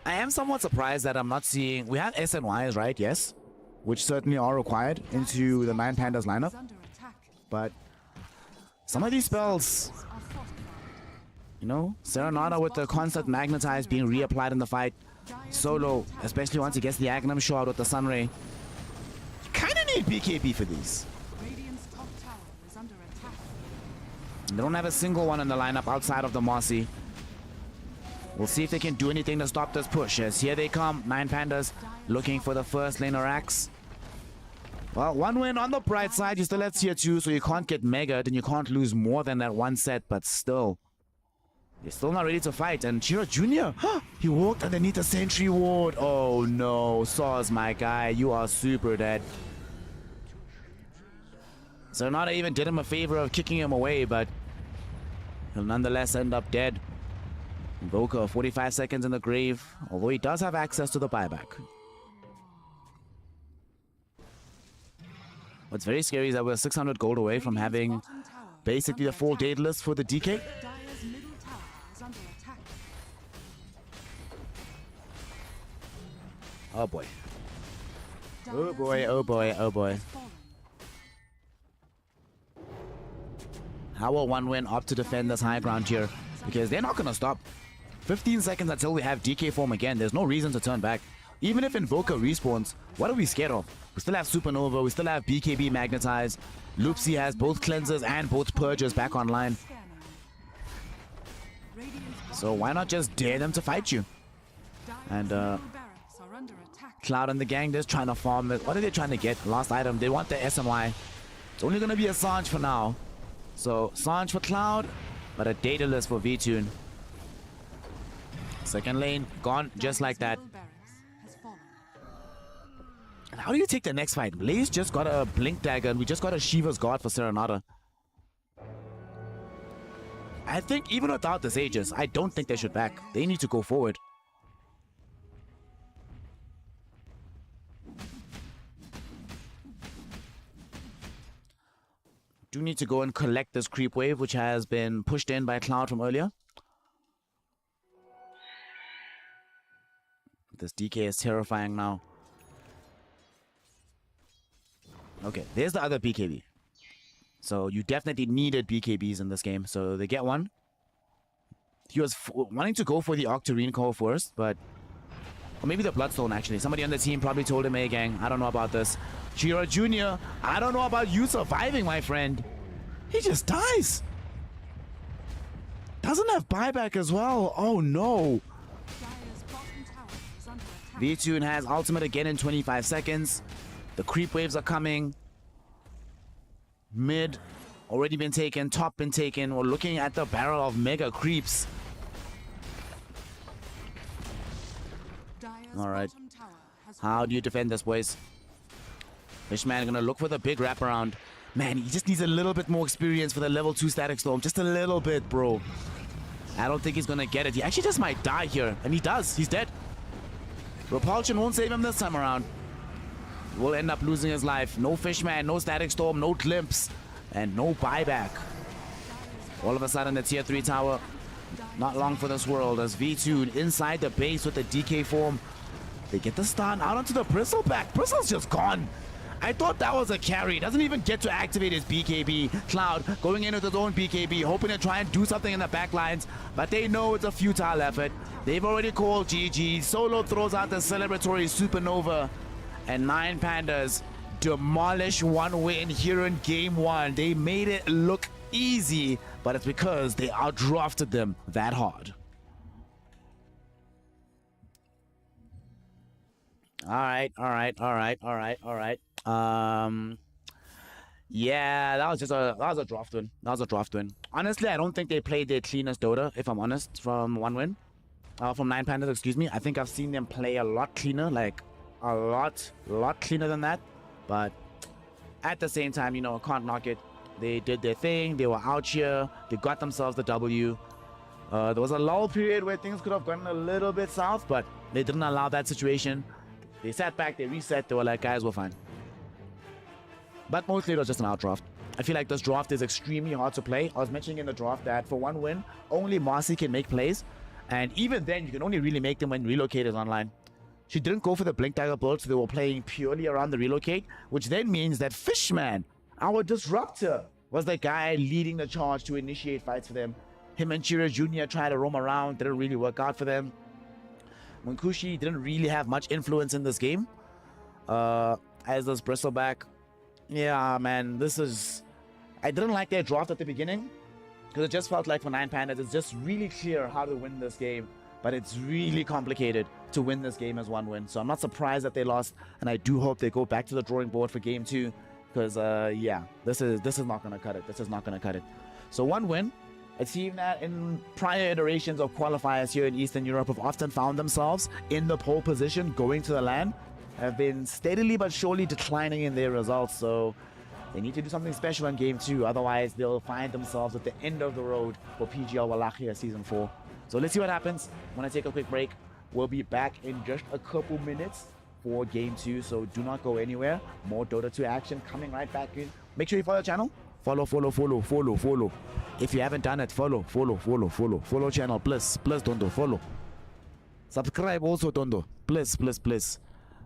I am somewhat surprised that I'm not seeing... We have SNYs, right? Yes. Which certainly are required into the Nine Pandas lineup. Is under attack. But some of these spells... Are fortified. You know, Serenata with the constant magnetize being reapplied in the fight. Solo, especially once he gets the Aghanim shot with the Sunray. You kind of need BKB for these. Radiant's top tower is under attack. They don't have a single one in the lineup outside of the Mossy. We'll see if they can do anything to stop this push. As here they come, Nine Pandas looking for the first laner axe. Well, One Win on the bright side. You still have tier 2, so you can't get megaed and you can't lose more than that one set, but still. They're still not ready to fight. And Chiro Jr., he walked underneath the sentry ward. Oh no, Saws, my guy, you are super dead. Serenata even did him a favor of kicking him away, but he'll nonetheless end up dead. Invoker, 45 seconds in the grave, although he does have access to the buyback. What's very scary is that we're 600 gold away from having Bottom tower is basically the under full attack. date list for the DK. Dyer's middle tower is under attack. Oh boy. Dyer's boy, middle oh boy, tower oh boy. has fallen. How will One Win opt to defend this high ground here? Because they're not going to stop. 15 seconds until we have DK form again. There's no reason to turn back. Even if Invoker respawns, what are we scared of? We still have Supernova, we still have BKB Magnetize. Loopsy has both cleansers and both purges back online. Scanning. Radiant's So why not just dare them to fight you? Dyer's And middle barracks are under attack. Cloud and the gang just trying to farm it. What are they trying to get? Last item. They want the SMY. It's only going to be a Sanj for now. So Sanj for Cloud, but a Daedalus for V-Tune. Second lane gone just like that. Middle barracks has fallen. And how do you take the next fight? Blaze just got a Blink Dagger and we just got a Shiva's Guard for Serenata. I think even without the Sages, I don't think they should back. They need to go forward. Do need to go and collect this creep wave, which has been pushed in by Cloud from earlier. This DK is terrifying now. Okay, there's the other BKB. So you definitely needed BKBs in this game, so they get one. He was wanting to go for the Octarine Core first, but... Or maybe the Bloodstone, actually. Somebody on the team probably told him, hey, gang, I don't know about this. Chiro Jr., I don't know about you surviving, my friend. He just dies. Doesn't have buyback as well. Oh, no. Dyer's bottom tower is under attack. V-Tune has ultimate again in 25 seconds. The creep waves are coming. Mid. already been taken, top been taken. We're looking at the barrel of mega creeps. Dire's All right. bottom tower has How do you defend this, boys? Fishman gonna look for the big wraparound. Man, he just needs a little bit more experience for the level 2 static storm. Just a little bit, bro. I don't think he's gonna get it. He actually just might die here. And he does. He's dead. Repulsion won't save him this time around. Will end up losing his life. No Fishman, no static storm, no glimpse, and no buyback. All of a sudden, the tier 3 tower. Not long for this world as V2 inside the base with the DK form. They get the stun out onto the Bristleback. Bristle's just gone. I thought that was a carry. Doesn't even get to activate his BKB. Cloud going in with his own BKB, hoping to try and do something in the back lines, but they know it's a futile effort. They've already called GG. Solo throws out the celebratory supernova, and 9 Pandas demolish 1 win here in game 1. They made it look easy, but it's because they outdrafted them that hard. All right. Yeah, that was a draft win. That was a draft win. Honestly, I don't think they played their cleanest Dota, if I'm honest, from 1 win. From 9 Pandas, excuse me. I think I've seen them play a lot cleaner, like a lot cleaner than that. But at the same time, you know, I can't knock it. They did their thing. They were out here. They got themselves the W. There was a lull period where things could have gone a little bit south, but they didn't allow that situation. They sat back, they reset, they were like, guys, we're fine. But mostly it was just an outdraft. I feel like this draft is extremely hard to play. I was mentioning in the draft that for 1 win, only Marcy can make plays. And even then, you can only really make them when Relocate is online. She didn't go for the Blink Dagger build, so they were playing purely around the Relocate, which then means that Fishman, our disruptor, was the guy leading the charge to initiate fights for them. Him and Chira Jr. tried to roam around, didn't really work out for them. Munkushi didn't really have much influence in this game. As does Bristleback. Yeah, man, this is... I didn't like their draft at the beginning, because it just felt like for 9 Pandas, it's just really clear how to win this game. But it's really complicated to win this game as 1 win. So I'm not surprised that they lost, and I do hope they go back to the drawing board for game 2. Because, yeah, this is not going to cut it. This is not going to cut it. So 1 win. A team that in prior iterations of qualifiers here in Eastern Europe have often found themselves in the pole position going to the LAN, have been steadily but surely declining in their results. So they need to do something special in game 2. Otherwise, they'll find themselves at the end of the road for PGL Wallachia Season 4. So let's see what happens. I'm going to take a quick break. We'll be back in just a couple minutes for game 2. So do not go anywhere. More Dota 2 action coming right back in. Make sure you follow the channel. Follow. If you haven't done it, follow channel, please, Dondo, follow. Subscribe also, Dondo, please.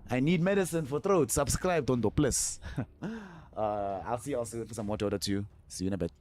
I need medicine for throat. Subscribe, Dondo, please. I'll see you all soon for some more Dota 2. See you in a bit.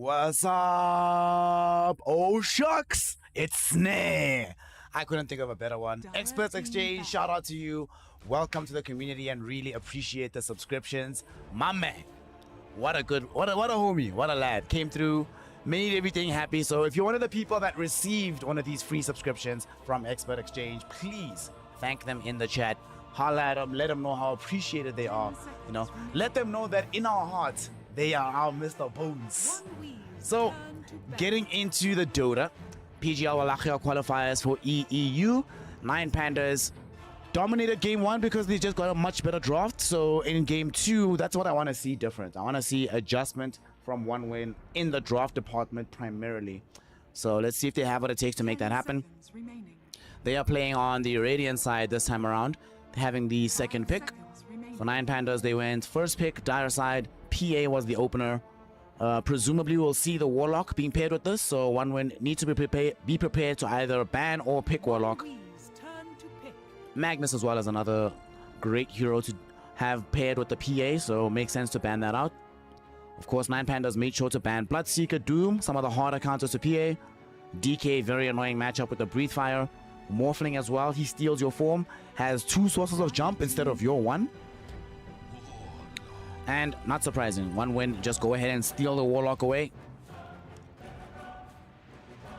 What's up? Oh shucks, it's Snare. I couldn't think of a better one. Experts Exchange, shout out to you. Welcome to the community and really appreciate the subscriptions. My man, what a homie, what a lad. Came through, made everything happy. So if you're one of the people that received one of these free subscriptions from Expert Exchange, please thank them in the chat. Holla at them, let them know how appreciated they are. You know, let them know that in our hearts, they are our Mr. Bones. So, getting into the Dota, PGL Wallachia qualifiers for EEU. 9 Pandas dominated game 1 because they just got a much better draft. So in game 2, that's what I want to see different. I want to see adjustment from 1 win in the draft department primarily. So let's see if they have what it takes to make that happen. They are playing on the Radiant side this time around, having the second pick. For 9 Pandas, they went first pick, Dire side. PA was the opener. Presumably we'll see the Warlock being paired with this, so 1 win needs to be prepared to either ban or pick Warlock. Magnus as well as another great hero to have paired with the PA, so makes sense to ban that out. Of course, 9 Pandas made sure to ban Bloodseeker, Doom, some of the harder counters to PA. DK, very annoying matchup with the Breathe Fire. Morphling as well, he steals your form, has 2 sources of jump instead of your 1. And not surprising, 1 win, just go ahead and steal the Warlock away.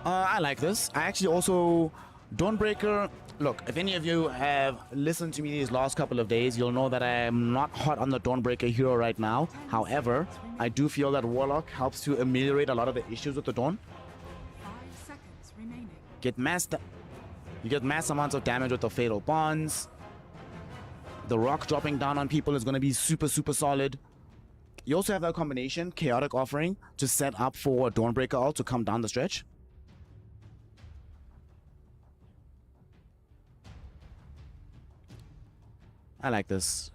I like this. I actually also, Dawnbreaker, look, if any of you have listened to me these last couple of days, you'll know that I am not hot on the Dawnbreaker hero right now. However, I do feel that Warlock helps to ameliorate a lot of the issues with the Dawn. 5 seconds remaining. You get mass amounts of damage with the Fatal Bonds. The rock dropping down on people is going to be super solid. You also have that combination, Chaotic Offering, to set up for Dawnbreaker ult to come down the stretch. I like this.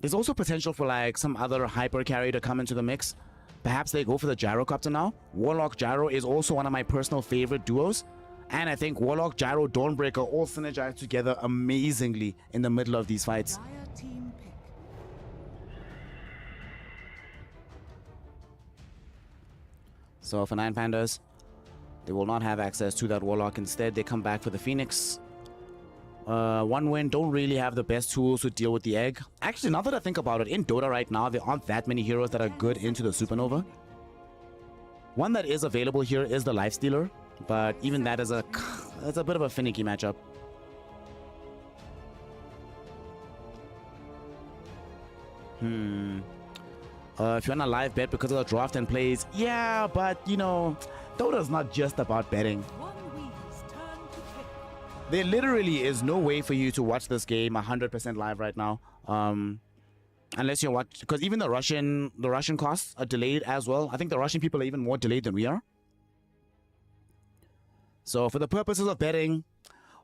There's also potential for like some other hyper carry to come into the mix. Perhaps they go for the Gyrocopter now. Warlock Gyro is also one of my personal favorite duos. And I think Warlock, Gyro, Dawnbreaker all synergize together amazingly in the middle of these fights. Dire team pick. So for 9 Pandas, they will not have access to that Warlock. Instead, they come back for the Phoenix. 1 win, don't really have the best tools to deal with the egg. Actually, now that I think about it, in Dota right now, there aren't that many heroes that are good into the Supernova. One that is available here is the Lifestealer. But even that is it's a bit of a finicky matchup. If you're on a live bet because of the draft and plays, yeah, but you know, Dota's not just about betting. There literally is no way for you to watch this game 100% live right now, unless you watch, because even the Russian costs are delayed as well. I think the Russian people are even more delayed than we are. So for the purposes of betting,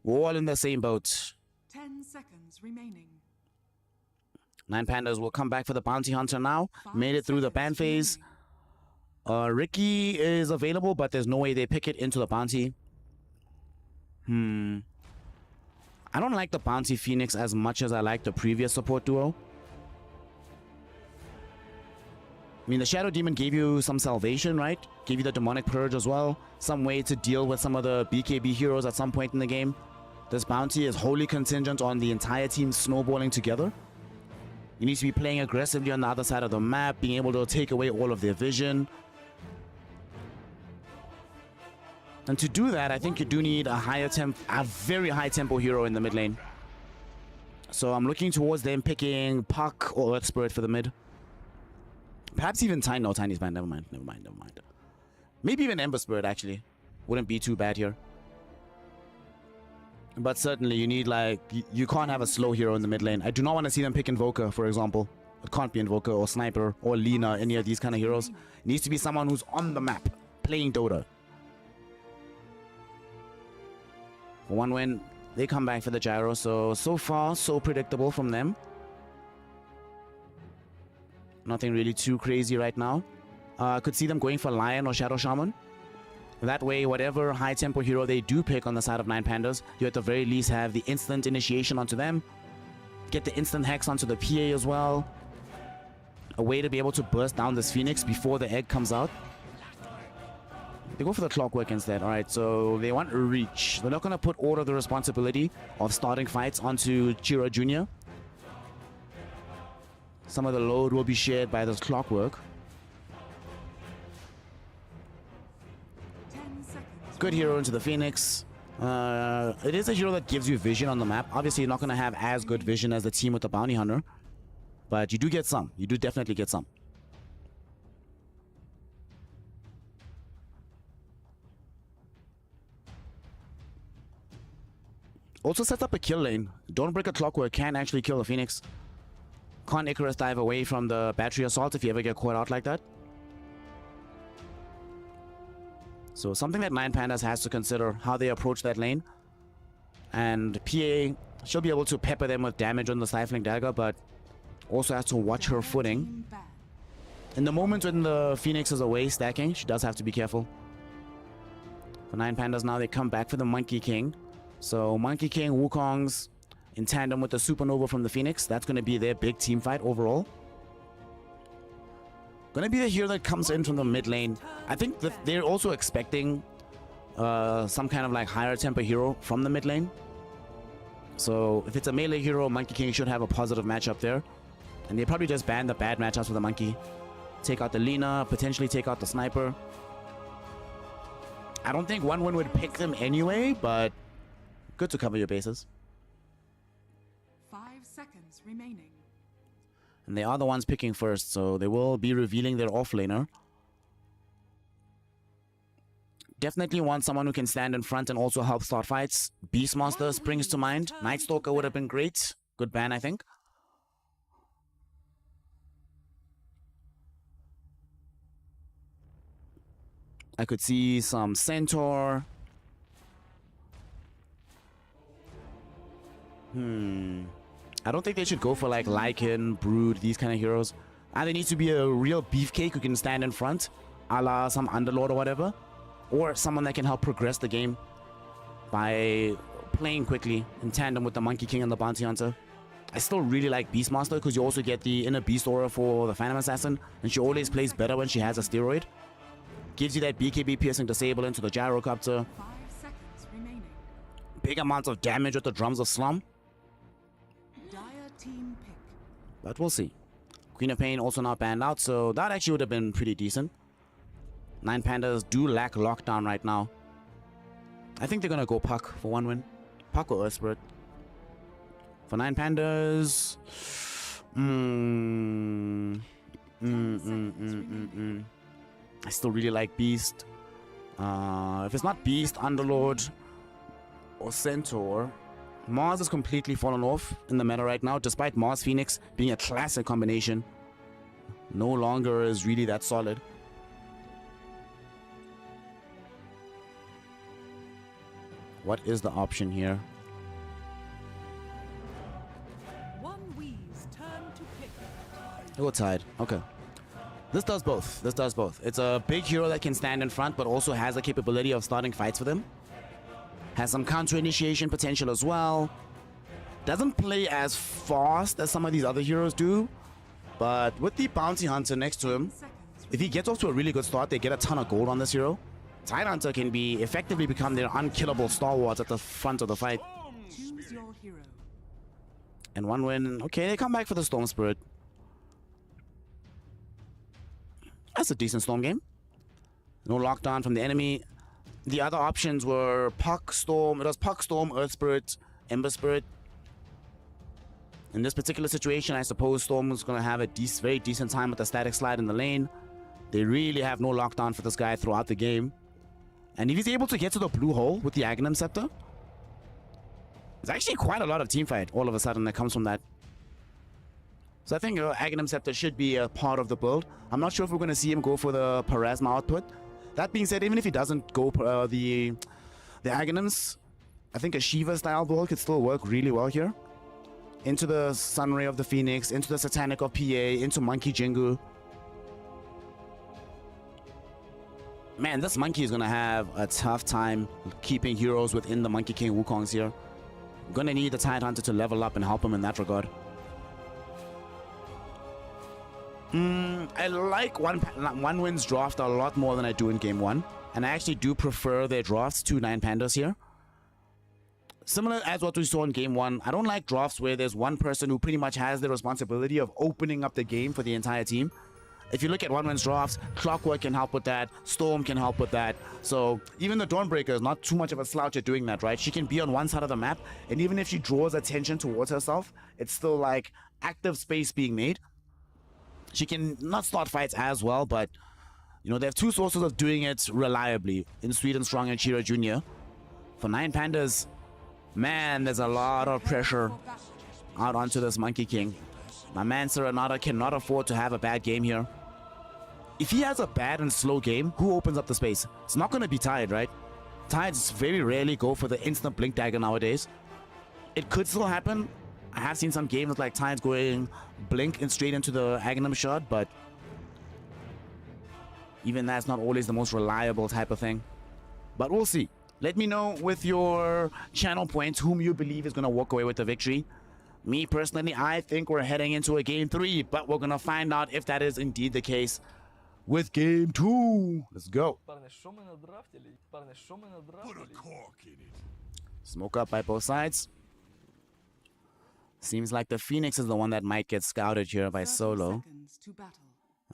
we're all in the same boat. 10 seconds remaining. 9 Pandas will come back for the Bounty Hunter now. Made it through the ban phase. Ricky is available, but there's no way they pick it into the Bounty. I don't like the Bounty Phoenix as much as I like the previous support duo. I mean, the Shadow Demon gave you some salvation, right? Gave you the Demonic Purge as well. Some way to deal with some of the BKB heroes at some point in the game. This bounty is wholly contingent on the entire team snowballing together. You need to be playing aggressively on the other side of the map, being able to take away all of their vision. And to do that, I think you do need a very high tempo hero in the mid lane. So I'm looking towards them picking Puck or Earth Spirit for the mid. Perhaps even Tiny. No, Tiny's banned. Never mind. Maybe even Ember Spirit, actually. Wouldn't be too bad here. But certainly, you need, like... You can't have a slow hero in the mid lane. I do not want to see them pick Invoker, for example. It can't be Invoker or Sniper or Lina, any of these kind of heroes. It needs to be someone who's on the map, playing Dota. For 1 win, they come back for the Gyro. So far, so predictable from them. Nothing really too crazy right now. Could see them going for Lion or Shadow Shaman. That way, whatever high tempo hero they do pick on the side of 9 Pandas, you at the very least have the instant initiation onto them. Get the instant hex onto the PA as well. A way to be able to burst down this Phoenix before the egg comes out. They go for the clockwork instead. All right, so they want reach. They're not going to put all of the responsibility of starting fights onto Chiro Jr. Some of the load will be shared by this clockwork. 10 seconds. Good hero into the Phoenix. It is a hero that gives you vision on the map. Obviously, you're not going to have as good vision as the team with the Bounty Hunter. But you do get some. You do definitely get some. Also sets up a kill lane. Don't break a clockwork can actually kill the Phoenix. Can't Icarus dive away from the battery assault if you ever get caught out like that. So something that Nine Pandas has to consider how they approach that lane. And PA, she'll be able to pepper them with damage on the Stifling Dagger, but also has to watch her footing. Team ban. In the moment when the Phoenix is away stacking, she does have to be careful. For Nine Pandas now, they come back for the Monkey King. So Monkey King, Wukong's in tandem with the Supernova from the Phoenix. That's going to be their big team fight overall. Going to be the hero that comes in from the mid lane. I think that they're also expecting some kind of like higher tempo hero from the mid lane. So if it's a melee hero, Monkey King should have a positive matchup there. And they probably just ban the bad matchups for the Monkey. Take out the Lina, potentially take out the Sniper. I don't think OneWin would pick them anyway, but good to cover your bases. 5 seconds remaining. And they are the ones picking first, so they will be revealing their offlaner. Definitely want someone who can stand in front and also help start fights. Beastmaster springs to mind. Night Stalker would have been great. Good ban, I think. I could see some Centaur. I don't think they should go for like Lycan, Brood, these kind of heroes. Either needs to be a real beefcake who can stand in front, a la some Underlord or whatever, or someone that can help progress the game by playing quickly in tandem with the Monkey King and the Bounty Hunter. I still really like Beastmaster because you also get the Inner Beast aura for the Phantom Assassin, and she always plays better when she has a steroid. Gives you that BKB piercing disable into the Gyrocopter. 5 seconds remaining. Big amounts of damage with the Drums of Slum. Dire team pick. But we'll see. Queen of Pain also not banned out, so that actually would have been pretty decent. Nine Pandas do lack lockdown right now. I think they're going to go Puck for one win. Puck or Earth Spirit. For Nine Pandas... I still really like Beast. If it's not Beast, Underlord, or Centaur... Mars has completely fallen off in the meta right now, despite Mars Phoenix being a classic combination. No longer is really that solid. What is the option here? One Wee's turn to pick. Oh, tied. Okay. This does both. This does both. It's a big hero that can stand in front, but also has the capability of starting fights for them. Has some counter initiation potential as well. Doesn't play as fast as some of these other heroes do. But with the Bounty Hunter next to him, if he gets off to a really good start, they get a ton of gold on this hero. Tidehunter can be effectively become their unkillable stalwarts at the front of the fight. Choose your hero. And one win. Okay, they come back for the Storm Spirit. That's a decent Storm game. No lockdown from the enemy. The other options were Puck, Storm. It was Puck, Storm, Earth Spirit, Ember Spirit. In this particular situation, I suppose Storm was going to have a very decent time with the static slide in the lane. They really have no lockdown for this guy throughout the game. And if he's able to get to the blue hole with the Aghanim Scepter, there's actually quite a lot of teamfight all of a sudden that comes from that. So I think Aghanim Scepter should be a part of the build. I'm not sure if we're going to see him go for the Parasma output. That being said, even if he doesn't go the Aghanims, I think a Shiva-style build could still work really well here. Into the Sunray of the Phoenix, into the Satanic of PA, into Monkey Jingu. Man, this Monkey is going to have a tough time keeping heroes within the Monkey King Wukongs here. Going to need the Tidehunter to level up and help him in that regard. I like one win's draft a lot more than I do in game one. And I actually do prefer their drafts to 9 Pandas here. Similar as what we saw in game 1, I don't like drafts where there's one person who pretty much has the responsibility of opening up the game for the entire team. If you look at one-man's drafts, Clockwork can help with that, Storm can help with that. So even the Dawnbreaker is not too much of a slouch at doing that, right? She can be on one side of the map, and even if she draws attention towards herself, it's still like active space being made. She can not start fights as well, but you know, they have two sources of doing it reliably in Sweden Strong and Chira Jr. For 9 Pandas, man, there's a lot of pressure out onto this Monkey King. My man Serenata cannot afford to have a bad game here. If he has a bad and slow game, who opens up the space? It's not going to be Tide, right? Tides very rarely go for the instant blink dagger nowadays. It could still happen. I have seen some games like Tides going blink and straight into the Aghanim shot, but even that's not always the most reliable type of thing. But we'll see. Let me know with your channel points whom you believe is going to walk away with the victory. Me personally, I think we're heading into a game 3, but we're going to find out if that is indeed the case with game 2. Let's go. Put a cork in it. Smoke up by both sides. Seems like the Phoenix is the one that might get scouted here by 30 Solo. seconds to battle.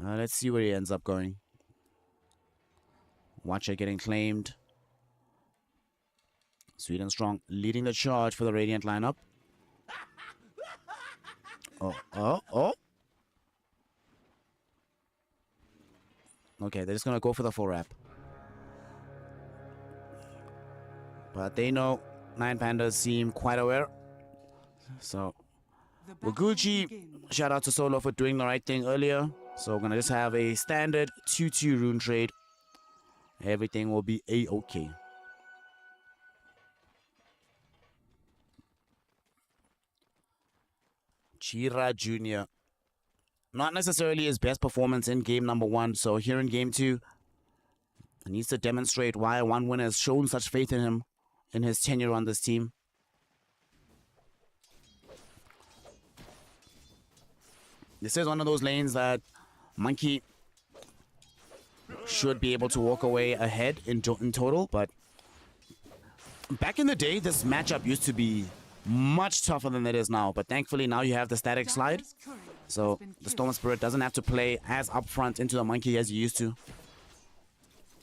Let's see where he ends up going. Watcher getting claimed. Sweden Strong leading the charge for the Radiant lineup. Oh. Okay, they're just going to go for the full wrap. But they know 9 Pandas seem quite aware. So, The battle Waguchi, begins. shout out to Solo for doing the right thing earlier. So we're going to just have a standard 2-2 rune trade. Everything will be A-okay. Chira Jr. Not necessarily his best performance in game number 1. So here in game 2, he needs to demonstrate why one winner has shown such faith in him in his tenure on this team. This is one of those lanes that Monkey should be able to walk away ahead in total, but back in the day, this matchup used to be much tougher than it is now, but thankfully now you have the static slide, Dire's courier so has been the Storm Spirit doesn't have to play as upfront into the Monkey as he used to.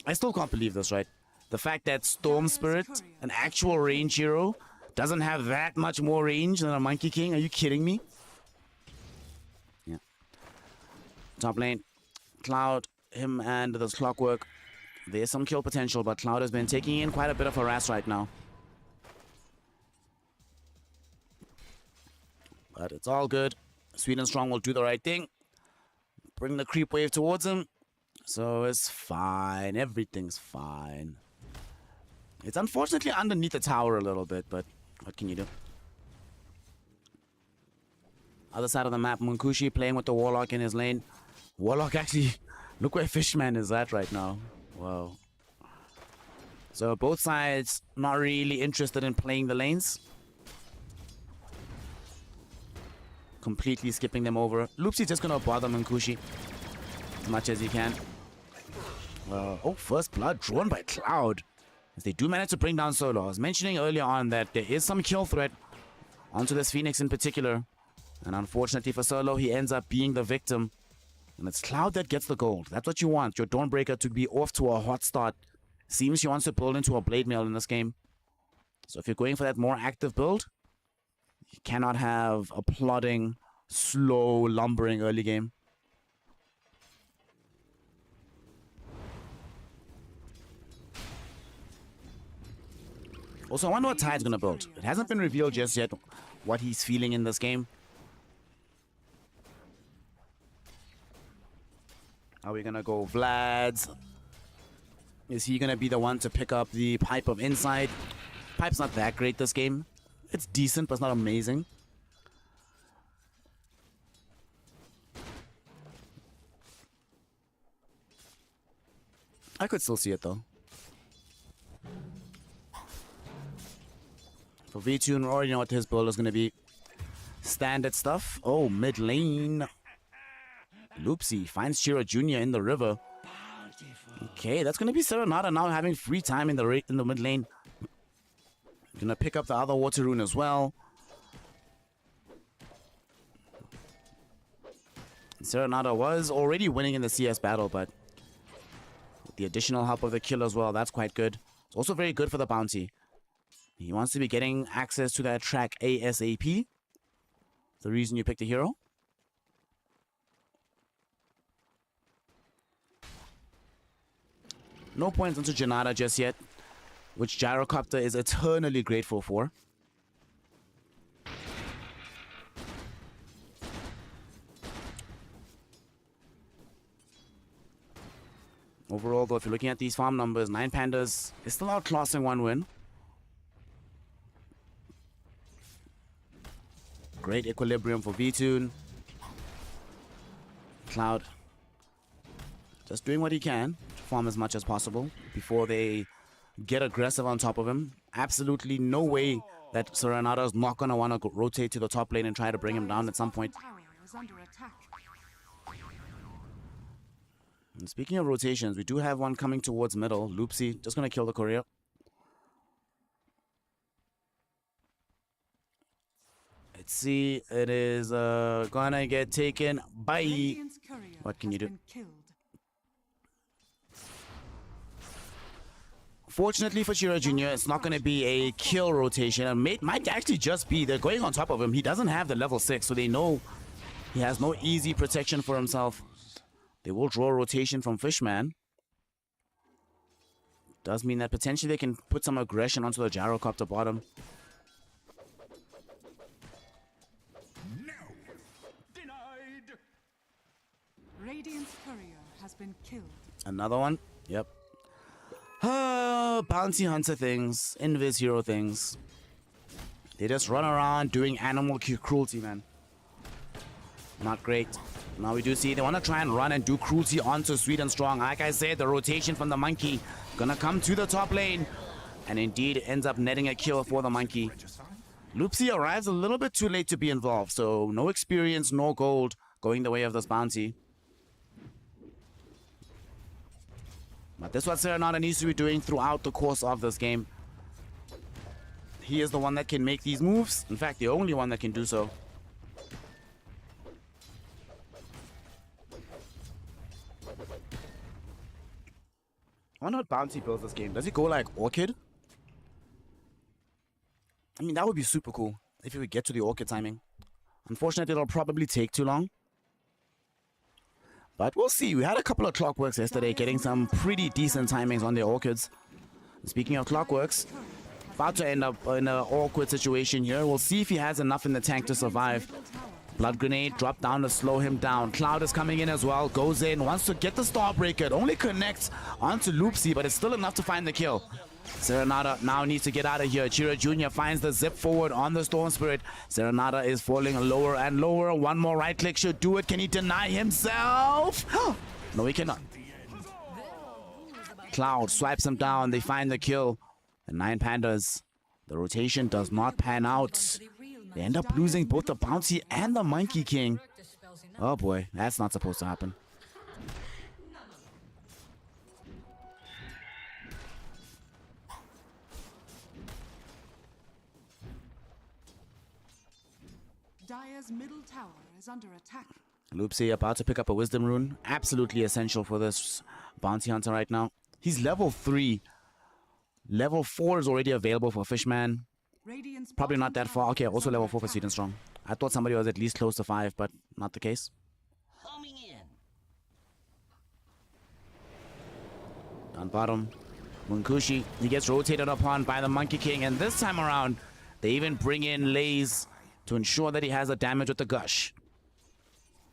I still can't believe this, right? The fact that Storm Spirit, an actual range hero, doesn't have that much more range than a Monkey King. Are you kidding me? Yeah. Top lane, Cloud, him and this Clockwork. There's some kill potential, but Cloud has been taking in quite a bit of harass right now. But it's all good. Sweden Strong will do the right thing. Bring the creep wave towards him. So it's fine. Everything's fine. It's unfortunately underneath the tower a little bit, but what can you do? Other side of the map, Munkushi playing with the Warlock in his lane. Warlock actually, look where Fishman is at right now. Wow. So both sides not really interested in playing the lanes. Completely skipping them over. Loopsy's just gonna bother Munkushi as much as he can. Oh, first blood drawn by Cloud. As they do manage to bring down Solo. I was mentioning earlier on that there is some kill threat onto this Phoenix in particular. And unfortunately for Solo, he ends up being the victim. And it's Cloud that gets the gold. That's what you want. Your Dawnbreaker to be off to a hot start. Seems she wants to build into a Blade Mail in this game. So if you're going for that more active build, you cannot have a plodding, slow, lumbering early game. Also, I wonder what Tide's gonna build. It hasn't been revealed just yet what he's feeling in this game. Are we gonna go Vlad's? Is he gonna be the one to pick up the Pipe of Insight? Pipe's not that great this game. It's decent, but it's not amazing. I could still see it though. For V2, we already know what his build is going to be. Standard stuff. Oh, mid lane. Loopsy finds Chira Jr. in the river. Okay, that's going to be Serenata now having free time in the mid lane. Gonna pick up the other water rune as well. Serenata was already winning in the CS battle, but with the additional help of the kill as well, that's quite good. It's also very good for the bounty. He wants to be getting access to that track ASAP. The reason you picked the hero. No points into Janata just yet, which Gyrocopter is eternally grateful for. Overall, though, if you're looking at these farm numbers, 9 Pandas is still outclassing 1 win. Great equilibrium for V-Tune. Cloud just doing what he can to farm as much as possible before they get aggressive on top of him. Absolutely no way that Serenata is not going to want to rotate to the top lane and try to bring him down at some point. Tower is under attack. And speaking of rotations, we do have one coming towards middle. Loopsy just going to kill the courier. Let's see. It is gonna get taken by... Radiant's courier What can you has do? been killed. Fortunately for Shira Jr., it's not going to be a kill rotation. It might actually just be they're going on top of him. He doesn't have the level 6, so they know he has no easy protection for himself. They will draw a rotation from Fishman. Does mean that potentially they can put some aggression onto the Gyrocopter bottom. No! Denied! Radiant's courier has been killed. Another one. Yep. Bounty hunter things, invis hero things. They just run around doing animal cruelty, man. Not great. Now we do see they want to try and run and do cruelty onto Sweet and Strong. Like I said, the rotation from the monkey gonna come to the top lane, and indeed ends up netting a kill for the monkey. Loopsy arrives a little bit too late to be involved, so no experience, no gold going the way of this bounty. But this is what Serenata needs to be doing throughout the course of this game. He is the one that can make these moves. In fact, the only one that can do so. I wonder what Bounty builds this game. Does he go like Orchid? I mean, that would be super cool if he would get to the Orchid timing. Unfortunately, it'll probably take too long. But we'll see. We had a couple of Clockworks yesterday getting some pretty decent timings on their Orchids. Speaking of Clockworks, about to end up in an awkward situation here. We'll see if he has enough in the tank to survive. Blood Grenade dropped down to slow him down. Cloud is coming in as well. Goes in, wants to get the Starbreaker. It only connects onto Loopsy, but it's still enough to find the kill. Serenata now needs to get out of here. Chira Jr. finds the zip forward on the Storm Spirit. Serenata is falling lower and lower. One more right click should do it. Can he deny himself? No, he cannot. Cloud swipes him down. They find the kill. The 9 Pandas. The rotation does not pan out. They end up losing both the Bounty and the Monkey King. Oh boy, that's not supposed to happen. Dire's middle tower is under attack. Loopsy about to pick up a Wisdom Rune. Absolutely essential for this Bounty Hunter right now. He's level 3. Level 4 is already available for Fishman. Radiant's Probably not bottom that far. tower Okay, is also under level 4 for attack. Sweet and Strong. I thought somebody was at least close to 5, but not the case. Homing in. On bottom, Munkushi, he gets rotated upon by the Monkey King, and this time around, they even bring in Lays to ensure that he has a damage with the Gush.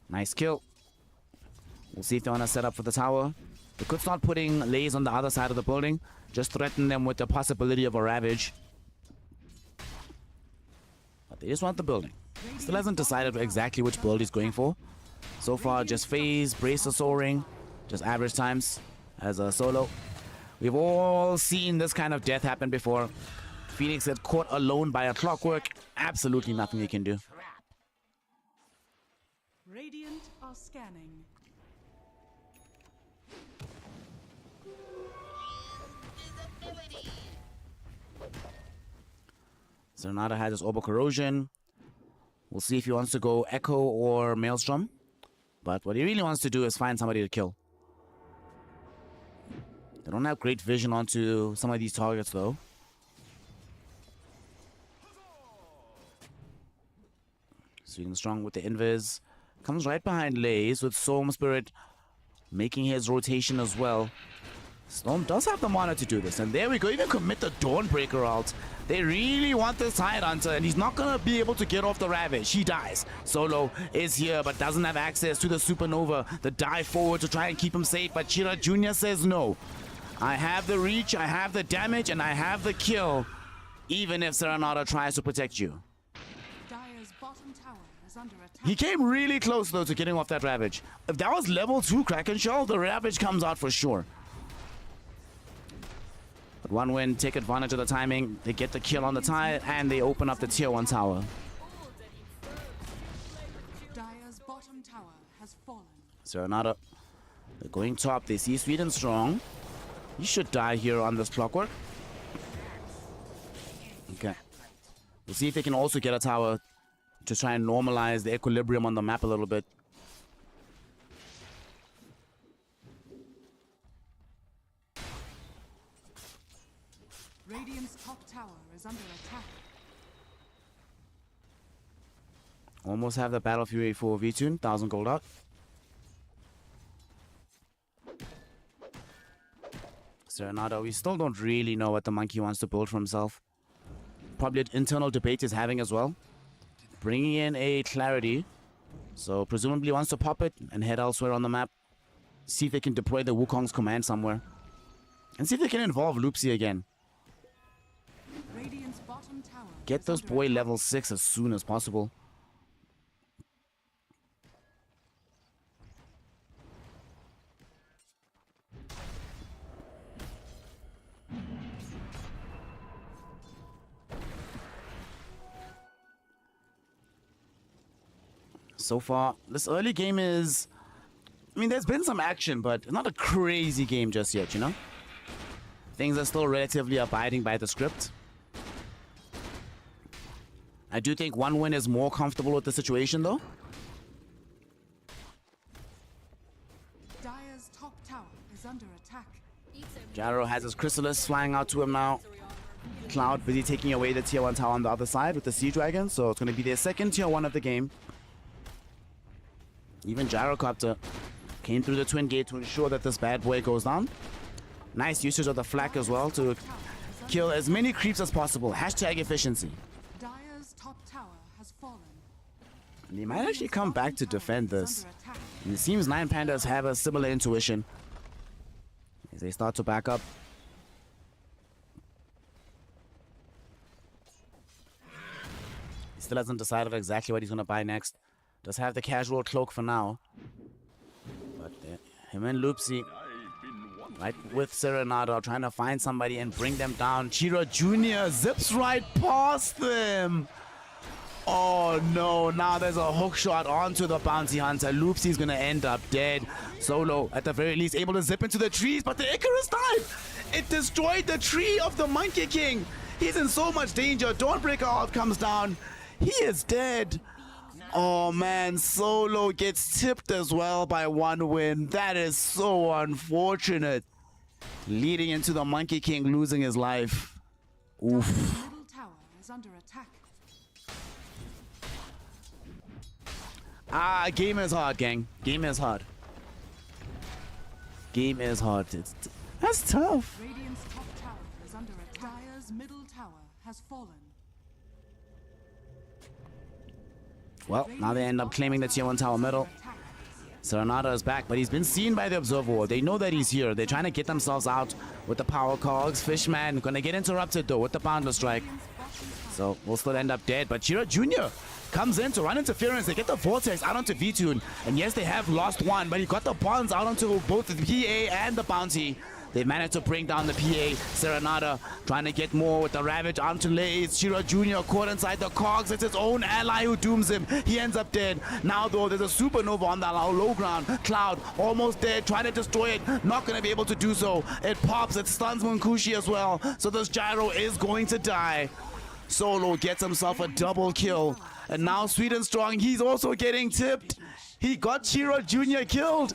Nice kill. We'll see if they want to set up for the tower. They could start putting Lays on the other side of the building, just threaten them with the possibility of a Ravage. But they just want the building. Still hasn't decided exactly which build he's going for. So far, just Phase, Bracer Soaring, just average times as a solo. We've all seen this kind of death happen before. Phoenix get caught alone by a Clockwork. Absolutely nothing he can do. Radiant are scanning. Serenata has his Orbital Corrosion. We'll see if he wants to go Echo or Maelstrom. But what he really wants to do is find somebody to kill. They don't have great vision onto some of these targets, though. Sweden Strong with the Invis. Comes right behind Lays with Storm Spirit making his rotation as well. Storm does have the mana to do this. And there we go. Even commit the Dawnbreaker out. They really want this Tidehunter, and he's not going to be able to get off the Ravage. He dies. Solo is here, but doesn't have access to the Supernova. The dive forward to try and keep him safe, but Chira Jr. says no. I have the reach, I have the damage, and I have the kill, even if Serenata tries to protect you. Dire's bottom tower is under attack. He came really close, though, to getting off that Ravage. If that was level 2 Kraken Shell, the Ravage comes out for sure. But one win, take advantage of the timing. They get the kill on the Tide, and they open up the tier 1 tower. Dire's bottom tower has fallen. Serenata, they're going top. They see Sweden Strong. He should die here on this Clockwork. Okay. We'll see if they can also get a tower to try and normalize the equilibrium on the map a little bit. Radiant's top tower is under attack. Almost have the Battle Fury for V-Tune. 1,000 gold out. Serenata, we still don't really know what the monkey wants to build for himself. Probably an internal debate he's having as well. Bringing in a Clarity. So presumably wants to pop it and head elsewhere on the map. See if they can deploy the Wukong's command somewhere. And see if they can involve Loopsy again. Radiant's bottom tower Get is those under boy attack. level 6 as soon as possible. So far, this early game is... I mean, there's been some action, but not a crazy game just yet, you know? Things are still relatively abiding by the script. I do think one win is more comfortable with the situation, though. Dire's top tower is under attack. Gyro has his Chrysalis flying out to him now. Cloud busy taking away the tier 1 tower on the other side with the Sea Dragon, so it's going to be their second tier 1 of the game. Even Gyrocopter came through the Twin Gate to ensure that this bad boy goes down. Nice usage of the flak as well to kill as many creeps as possible. Hashtag efficiency. Dire's top tower has fallen. And he might actually come back to defend this. And it seems 9 Pandas have a similar intuition as they start to back up. He still hasn't decided exactly what he's going to buy next. Does have the casual cloak for now. But him and Loopsy, right with Serenata, trying to find somebody and bring them down. Chira Jr. zips right past them. Oh no, now there's a hook shot onto the Bounty Hunter. Loopsy's gonna end up dead. Solo, at the very least, able to zip into the trees, but the Icarus died. It destroyed the tree of the Monkey King. He's in so much danger. Dawnbreaker out comes down. He is dead. Oh man, Solo gets tipped as well by one win. That is so unfortunate. Leading into the Monkey King losing his life. Oof. Dire's middle tower is under attack. Ah, game is hard, gang. Game is hard. Game is hard. That's tough. Radiant's top tower is under attack. Dire's middle tower has fallen. Well, now they end up claiming the tier 1 tower middle. Serenata is back, but he's been seen by the Observer Ward. They know that he's here. They're trying to get themselves out with the power cogs. Fishman gonna get interrupted though with the Boundless Strike. So we'll still end up dead. But Chira Jr. comes in to run interference. They get the Vortex out onto V-Tune. And yes, they have lost one, but he got the bonds out onto both the PA and the Bounty. They managed to bring down the PA. Serenata trying to get more with the Ravage onto Lays. Chira Jr. caught inside the cogs. It's his own ally who dooms him. He ends up dead. Now though, there's a Supernova on the low ground. Cloud almost dead, trying to destroy it. Not going to be able to do so. It pops. It stuns Munkushi as well. So this Gyro is going to die. Solo gets himself a double kill. And now Sweet and Strong, he's also getting tipped. He got Chiro Jr. killed.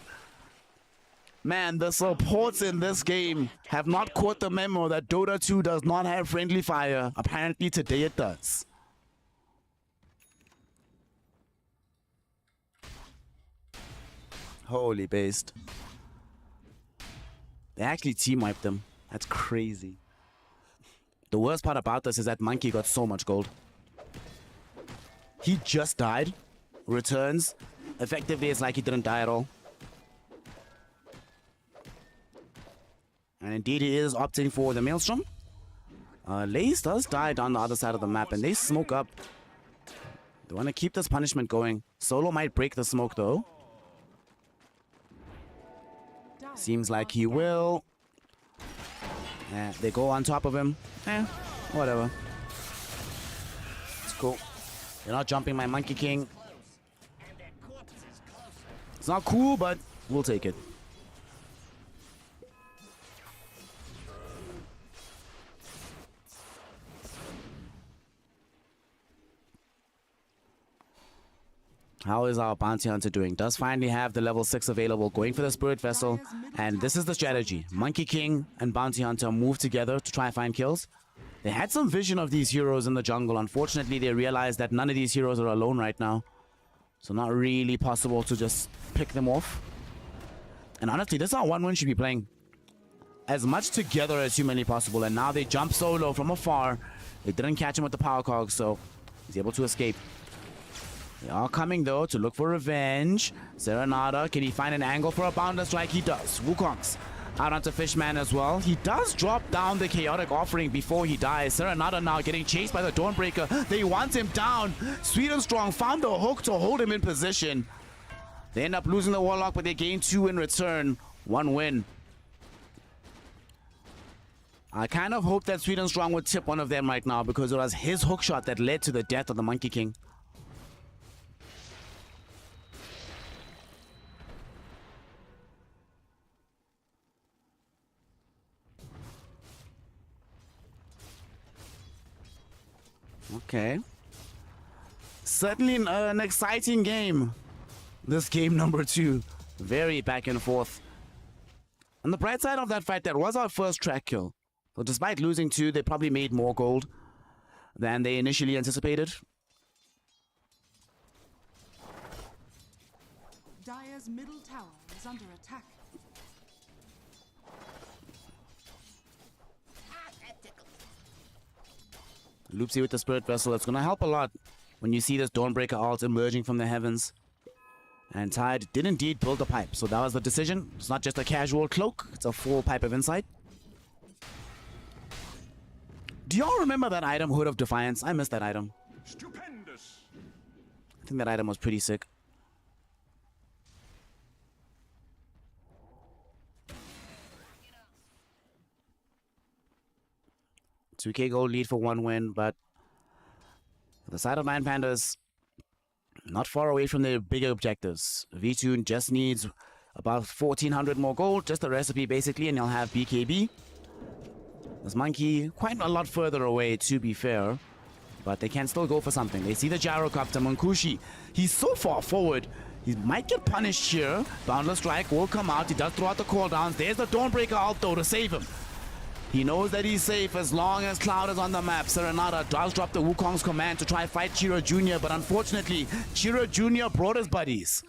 Man, the supports in this game have not caught the memo that Dota 2 does not have friendly fire. Apparently today it does. Holy based. They actually team wiped them. That's crazy. The worst part about this is that Monkey got so much gold. He just died. Returns. Effectively, it's like he didn't die at all. And indeed, he is opting for the Maelstrom. Lace does die down the other side of the map, and they smoke up. They want to keep this punishment going. Solo might break the smoke, though. Seems like he will. They go on top of him. Whatever. It's cool. They're not jumping my Monkey King. It's not cool, but we'll take it. How is our Bounty Hunter doing? Does finally have the level 6 available, going for the Spirit Vessel. And this is the strategy. Monkey King and Bounty Hunter move together to try and find kills. They had some vision of these heroes in the jungle. Unfortunately, they realized that none of these heroes are alone right now. So not really possible to just pick them off. And honestly, this is how 1-1 should be playing. As much together as humanly possible. And now they jump Solo from afar. They didn't catch him with the power cog, so he's able to escape. They are coming, though, to look for revenge. Serenada, can he find an angle for a Bounder Strike? He does. Wukong's out onto Fishman as well. He does drop down the Chaotic Offering before he dies. Serenada now getting chased by the Dawnbreaker. They want him down. Sweet and Strong found the hook to hold him in position. They end up losing the Warlock, but they gain 2 in return. 1 win. I kind of hope that Sweet and Strong would tip one of them right now, because it was his hookshot that led to the death of the Monkey King. Okay. Certainly an exciting game. This game number 2. Very back and forth. On the bright side of that fight, that was our first track kill. So despite losing 2, they probably made more gold than they initially anticipated. Dire's middle tower is under attack. Loopsy with the Spirit Vessel. It's going to help a lot when you see this Dawnbreaker ult emerging from the heavens. And Tide did indeed build a pipe. So that was the decision. It's not just a casual cloak. It's a full pipe of insight. Do y'all remember that item, Hood of Defiance? I missed that item. Stupendous. I think that item was pretty sick. 2k gold lead for 1 win, but the side of Nine Pandas, not far away from their bigger objectives. V-Tune just needs about 1,400 more gold, just a recipe basically, and you'll have BKB. This Monkey, quite a lot further away, to be fair, but they can still go for something. They see the Gyrocopter, Munkushi. He's so far forward. He might get punished here. Boundless Strike will come out. He does throw out the cooldowns. There's the Dawnbreaker ult, though, to save him. He knows that he's safe as long as Cloud is on the map. Serenada does drop the Wukong's command to try fight Chiro Jr., but unfortunately, Chiro Jr. brought his buddies.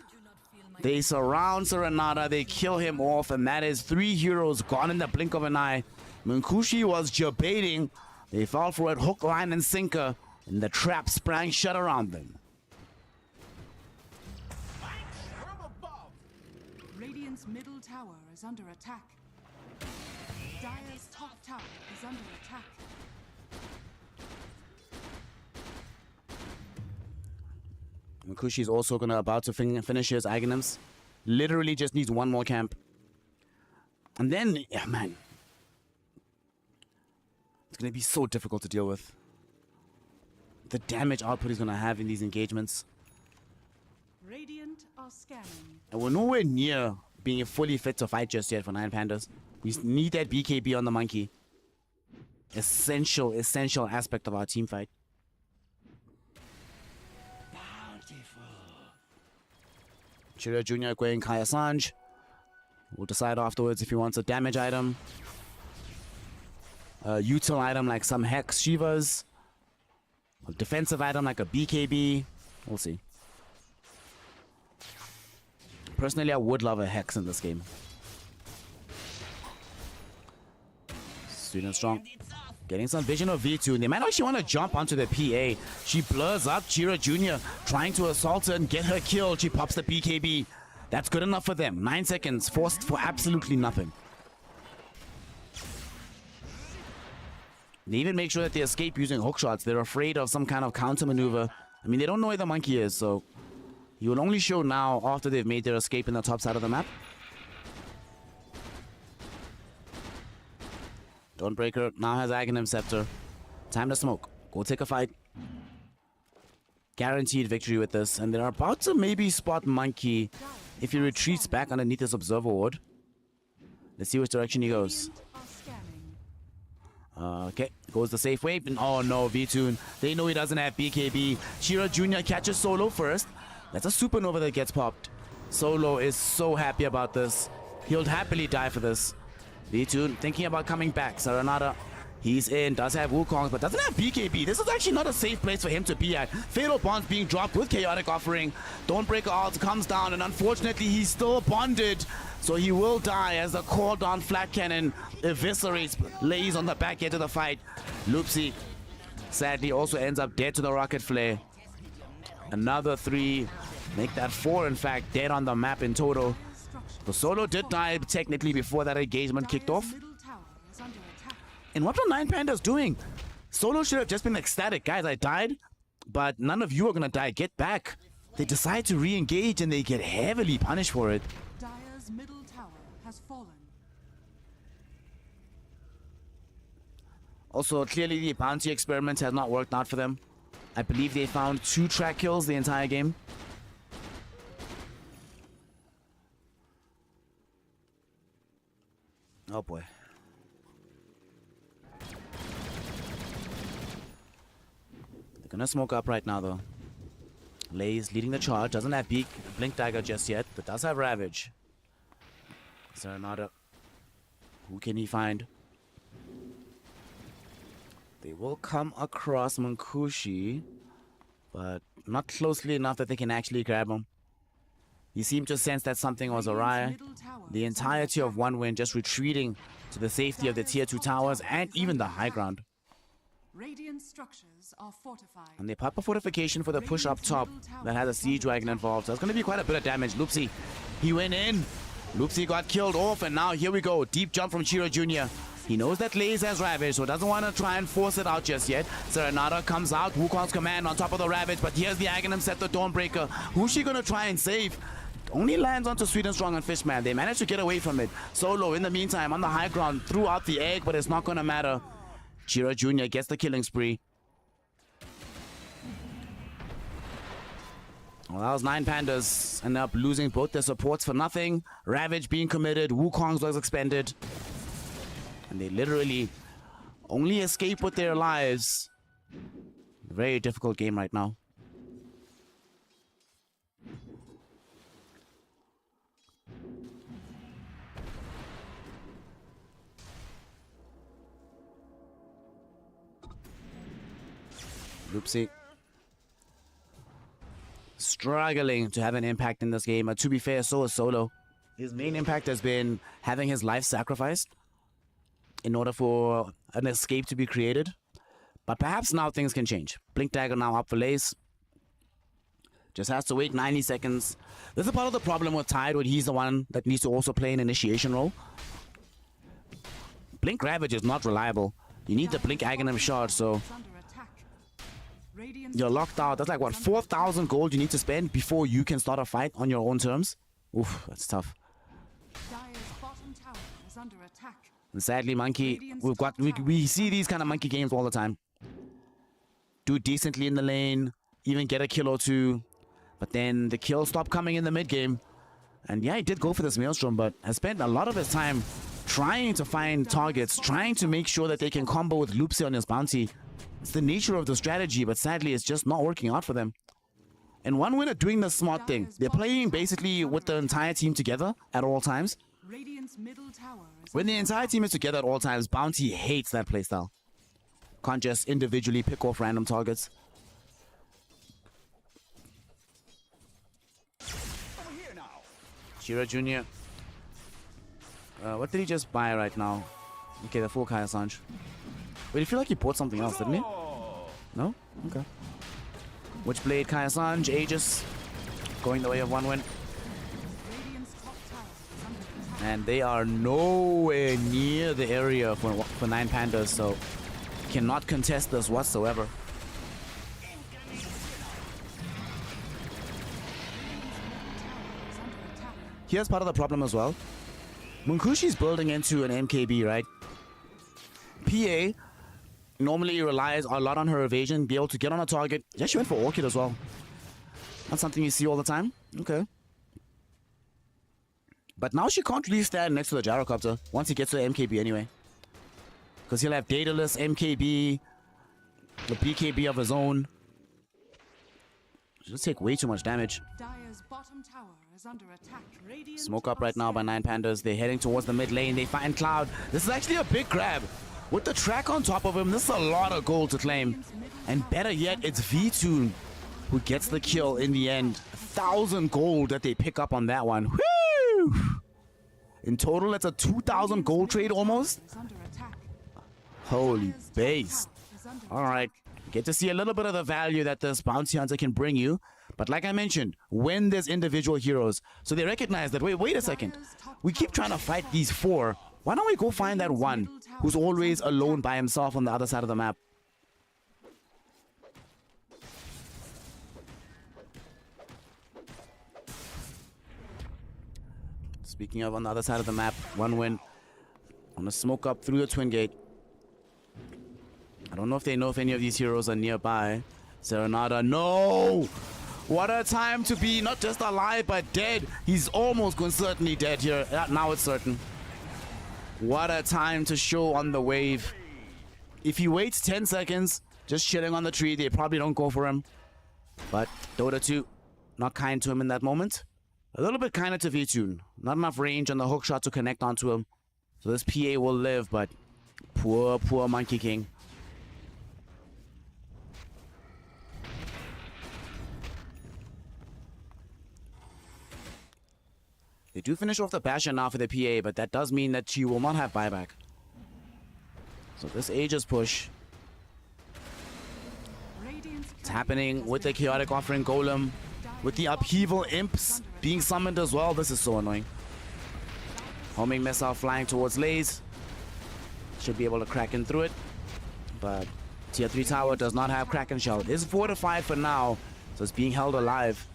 They surround Serenada, they kill him off, and that is 3 heroes gone in the blink of an eye. Munkushi was debating. They fell for it, hook, line, and sinker, and the trap sprang shut around them. Radiant's middle tower is under attack. Dire's top tower is under attack. Munkushi is also about to finish his Aghanims. Literally just needs 1 more camp. And then, yeah, man. It's going to be so difficult to deal with. The damage output he's going to have in these engagements. Radiant are scanning. And we're nowhere near being fully fit to fight just yet for Nine Pandas. We need that BKB on the Monkey. essential aspect of our team fight. Chiro Jr. going Kai Assange. We'll decide afterwards if he wants a damage item, a util item like some Hex Shivas, a defensive item like a BKB. We'll see. Personally, I would love a Hex in this game. Student strong. Getting some vision of V2. They might actually want to jump onto the PA. She blurs up Chira Jr. trying to assault her and get her kill. She pops the BKB. That's good enough for them. 9 seconds forced for absolutely nothing. They even make sure that they escape using hook shots. They're afraid of some kind of counter maneuver. I mean, they don't know where the monkey is, so he will only show now after they've made their escape in the top side of the map. Dawnbreaker now has Aghanim Scepter. Time to smoke. Go take a fight. Guaranteed victory with this. And they're about to maybe spot Monkey if he retreats back underneath this Observer Ward. Let's see which direction he goes. Okay, goes the safe way. Oh no, V-Tune. They know he doesn't have BKB. Chira Jr. catches Solo first. That's a supernova that gets popped. Solo is so happy about this. He'll happily die for this. V-Tune thinking about coming back. Serenata, he's in, does have Wukong, but doesn't have BKB. This is actually not a safe place for him to be at. Fatal Bonds being dropped with Chaotic Offering. Dawnbreaker ult comes down, and unfortunately, he's still bonded. So he will die as the call down flat cannon eviscerates, lays on the back edge of the fight. Loopsy sadly also ends up dead to the rocket flare. Another 3, make that 4 in fact, dead on the map in total. The Solo did die technically before that engagement kicked off. And what are 9 Pandas doing? Solo should have just been ecstatic. Guys, I died, but none of you are gonna die. Get back. They decide to re-engage and they get heavily punished for it. Dire's middle tower has fallen. Also, clearly the bounty experiment has not worked out for them. I believe they found 2 track kills the entire game. Oh boy. They're gonna smoke up right now though. Lay's leading the charge, doesn't have Blink Dagger just yet, but does have Ravage. Serenata. Who can he find? They will come across Munkushi, but not closely enough that they can actually grab him. He seemed to sense that something was awry. The entirety of One Wind just retreating to the safety of the tier 2 towers and even the high ground. Radiant structures are fortified. And they pop a fortification for the push up top that has a siege wagon involved. So it's going to be quite a bit of damage. Loopsy, he went in. Loopsy got killed off, and now here we go. Deep jump from Chiro Jr. He knows that Laze has Ravage, so doesn't want to try and force it out just yet. Serenata comes out. Wukong's command on top of the Ravage, but here's the Aghanim Scepter Dawnbreaker. Who's she going to try and save? Only lands onto Sweet and Strong and Fishman. They managed to get away from it. Solo, in the meantime, on the high ground, threw out the egg, but it's not going to matter. Chiro Jr. gets the killing spree. Well, that was 9 Pandas. End up losing both their supports for nothing. Ravage being committed. Wukong's was expended. And they literally only escape with their lives. Very difficult game right now. Loopsy struggling to have an impact in this game. To be fair, so is Solo. His main impact has been having his life sacrificed in order for an escape to be created. But perhaps now things can change. Blink Dagger now up for Lace. Just has to wait 90 seconds. This is part of the problem with Tide, where he's the one that needs to also play an initiation role. Blink Ravage is not reliable. You need the Blink Aghanim shot, so you're locked out. That's like, what, 4,000 gold you need to spend before you can start a fight on your own terms? Oof, that's tough. Dire's bottom tower is under attack. And sadly, Monkey, we see these kind of Monkey games all the time. Do decently in the lane, even get a kill or 2, but then the kills stop coming in the mid game. And yeah, he did go for this Maelstrom, but has spent a lot of his time trying to find targets, trying to make sure that they can combo with Loopsy on his bounty. It's the nature of the strategy, but sadly it's just not working out for them. And OneWin are doing the smart thing. They're playing basically with the entire team together at all times. Radiant's middle tower is When the entire team is together at all times, Bounty hates that playstyle. Can't just individually pick off random targets. Over here now. Shira Jr. What did he just buy right now? Okay, the full Kaya Sanj. Wait, I feel like he bought something else, didn't he? No? Okay. Witchblade, Kaya Sanj, Aegis. Going the way of OneWin. Radiant's top tower is under attack. And they are nowhere near the area for 9 Pandas, so cannot contest this whatsoever. Is under attack. Here's part of the problem as well. Munkushi's building into an MKB, right? PA normally relies a lot on her evasion, be able to get on a target. Yeah, she went for Orchid as well. That's something you see all the time. Okay. But now she can't really stand next to the gyrocopter once he gets to the MKB anyway. Because he'll have Daedalus, MKB, the BKB of his own. She'll just take way too much damage. Dire's bottom tower is under attack. Radiant Smoke up are right now by 9 Pandas. They're heading towards the mid lane. They find Cloud. This is actually a big grab. With the track on top of him, this is a lot of gold to claim. And better yet, it's V2 who gets the kill in the end. 1,000 gold that they pick up on that one. Woo! In total, it's a 2,000 gold trade almost. is under attack. Holy Dire's top base. tower is under All right. Get to see a little bit of the value that this bounty hunter can bring you. But like I mentioned, when there's individual heroes, so they recognize that, wait a second. We keep trying to fight these 4. Why don't we go find that one who's always alone by himself on the other side of the map? Speaking of on the other side of the map, OneWin. On a smoke up through the Twin Gate. I don't know if they know if any of these heroes are nearby. Serenada, no! What a time to be not just alive, but dead. He's almost certainly dead here. Now it's certain. What a time to show on the wave. If he waits 10 seconds, just chilling on the tree, they probably don't go for him. But Dota 2, not kind to him in that moment. A little bit kinder to V-Tune. Not enough range on the hook shot to connect onto him. So this PA will live, but poor Monkey King. They do finish off the Bastion now for the PA, but that does mean that she will not have buyback. So this Aegis push, it's happening with the Chaotic Offering Golem, with the Upheaval Imps being summoned as well. This is so annoying. Homing missile flying towards Lays. Should be able to crack in through it. But Tier 3 tower does not have Kraken Shell. It is fortified for now, so it's being held alive.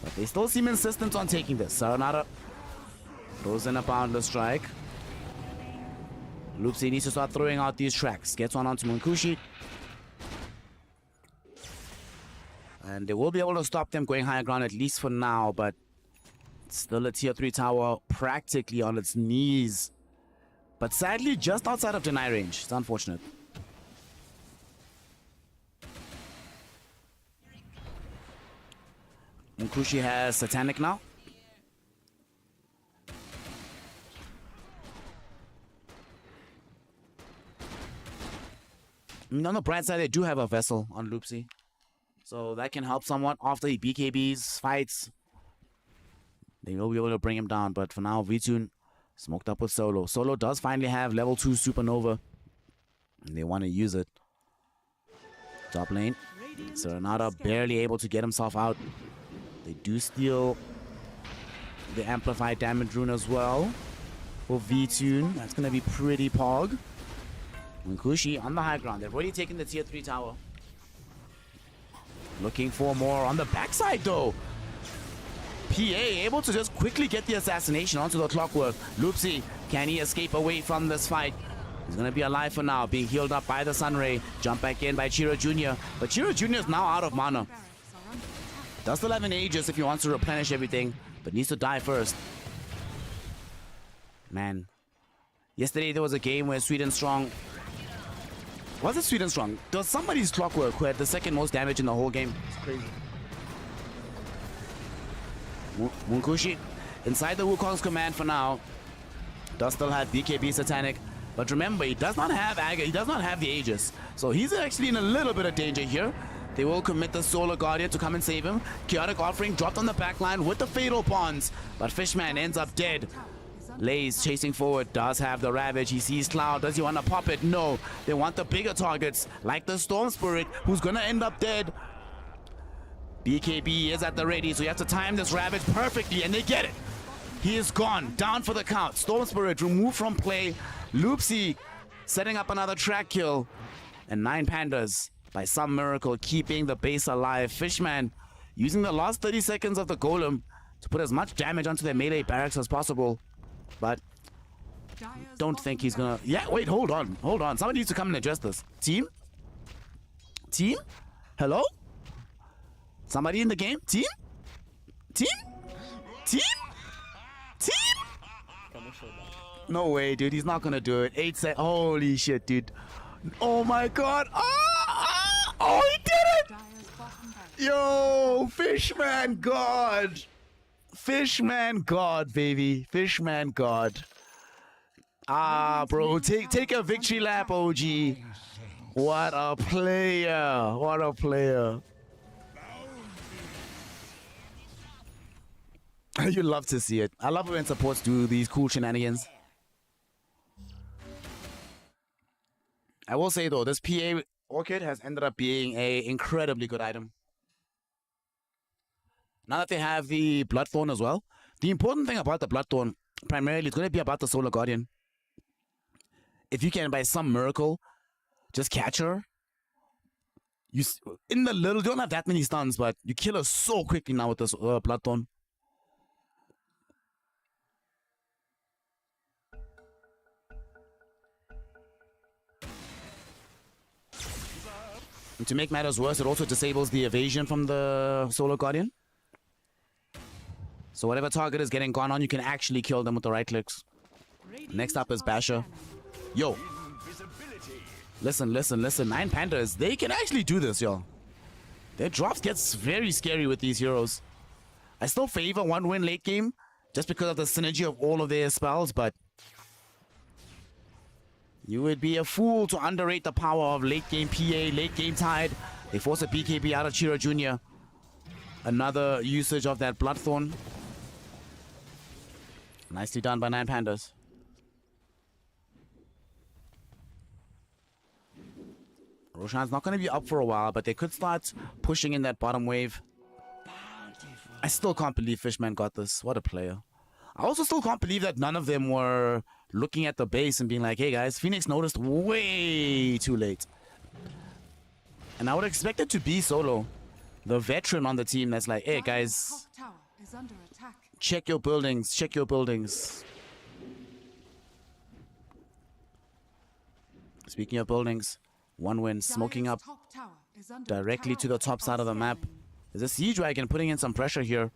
But they still seem insistent on taking this. Serenada throws in a Boundless Strike. Loopsy needs to start throwing out these tracks. Gets one onto Munkushi. And they will be able to stop them going higher ground, at least for now, but still a Tier 3 tower practically on its knees. But sadly, just outside of deny range. It's unfortunate. Munkushi has Satanic now. On the bright side, they do have a Vessel on Loopsy. So that can help somewhat after the BKBs fights. They will be able to bring him down, but for now, V-Tune smoked up with Solo. Solo does finally have level 2 Supernova. And they want to use it. Top lane. Serenada barely able to get himself out. They do steal the amplified damage rune as well for V-Tune. That's going to be pretty pog. Munkushi on the high ground. They've already taken the Tier 3 tower. Looking for more on the backside though. PA able to just quickly get the assassination onto the Clockwork. Loopsy, can he escape away from this fight? He's going to be alive for now, being healed up by the Sunray. Jump back in by Chiro Jr. But Chiro Jr. is now out of mana. Barracks are under attack. Does still have an Aegis if he wants to replenish everything, but needs to die first. Man, Yesterday there was a game where Sweden Strong... Was it Sweden Strong? There was somebody's Clockwork who had the second most damage in the whole game. It's crazy. Munkushi inside the Wukong's command for now. Does still have BKB Satanic. But remember, he does not have Aga, he does not have the Aegis. So he's actually in a little bit of danger here. They will commit the Solar Guardian to come and save him. Chaotic Offering dropped on the backline with the Fatal Bonds. But Fishman ends up dead. Lays chasing forward, does have the Ravage. He sees Cloud. Does he want to pop it? No. They want the bigger targets, like the Storm Spirit, who's going to end up dead. BKB is at the ready, so you have to time this Ravage perfectly, and they get it. He is gone. Down for the count. Storm Spirit removed from play. Loopsy setting up another track kill. And 9 Pandas, by some miracle, keeping the base alive. Fishman using the last 30 seconds of the Golem to put as much damage onto their melee barracks as possible. But don't think he's gonna... Yeah, wait, hold on. Hold on. Somebody needs to come and address this. Team? Team? Hello? Somebody in the game? Team? Team? Team? Team? No way, dude. He's not gonna do it. 8 seconds. Holy shit, dude. Oh my god. Oh, he did it! Yo, Fishman God. Fishman God, baby. Fishman God. Bro. Take a victory lap, OG. What a player. What a player. You love to see it. I love it when supports do these cool shenanigans. I will say though, this PA Orchid has ended up being an incredibly good item. Now that they have the Bloodthorn as well, the important thing about the Bloodthorn primarily is going to be about the Solar Guardian. If you can, by some miracle, just catch her, you don't have that many stuns, but you kill her so quickly now with this Bloodthorn. And to make matters worse, it also disables the evasion from the Solar Guardian. So whatever target is getting gone on, you can actually kill them with the right clicks. Next up is Basher. Yo. Listen. 9 Pandas. They can actually do this, yo. Their drops gets very scary with these heroes. I still favor 1 win late game, just because of the synergy of all of their spells, but... You would be a fool to underrate the power of late game PA, late game Tide. They force a BKB out of Chira Jr. Another usage of that Bloodthorn. Nicely done by 9 Pandas. Roshan's not going to be up for a while, but they could start pushing in that bottom wave. I still can't believe Fishman got this. What a player. I also still can't believe that none of them were looking at the base and being like, hey guys, Phoenix noticed way too late. And I would expect it to be Solo, the veteran on the team that's like, hey guys, check your buildings, check your buildings. Speaking of buildings, 1 win, smoking up directly to the top side of the map. There's a Siege Dragon putting in some pressure here.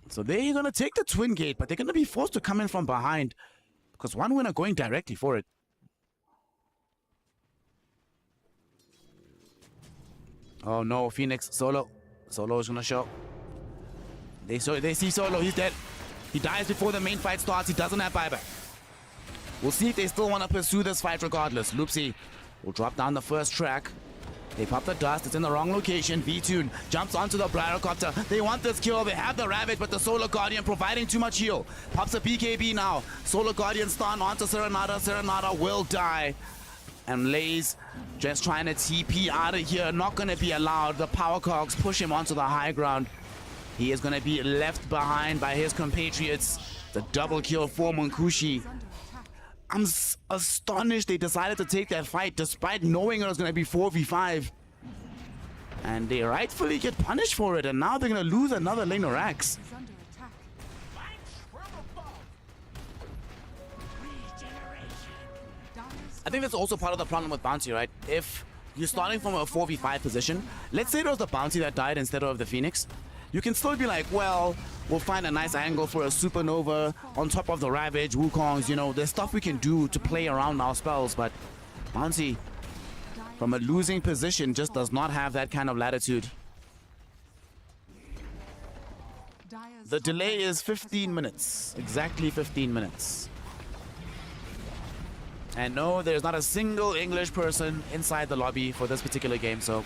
So they're going to take the Twin Gate, but they're going to be forced to come in from behind because 1 win are going directly for it. Oh no, Phoenix, Solo. Solo is going to show. They see Solo, he's dead. He dies before the main fight starts, he doesn't have buyback. We'll see if they still want to pursue this fight regardless. Loopsy will drop down the first track. They pop the dust, it's in the wrong location. V-Tune jumps onto the Bryrocopter. They want this kill, they have the Ravage, but the Solar Guardian providing too much heal. Pops a BKB now. Solar Guardian stun onto Serenata. Serenata will die. And Lays just trying to TP out of here. Not going to be allowed. The Power Cogs push him onto the high ground. He is going to be left behind by his compatriots. The double kill for Munkushi. I'm astonished they decided to take that fight despite knowing it was going to be 4v5. And they rightfully get punished for it, and now they're going to lose another lane of racks. I think that's also part of the problem with Bounty, right? If you're starting from a 4v5 position, let's say it was the Bounty that died instead of the Phoenix, You can still be like, well, we'll find a nice angle for a supernova on top of the Ravage, Wukongs, you know, there's stuff we can do to play around our spells, but Bounty, from a losing position, just does not have that kind of latitude. The delay is 15 minutes, exactly 15 minutes. And no, there's not a single English person inside the lobby for this particular game, so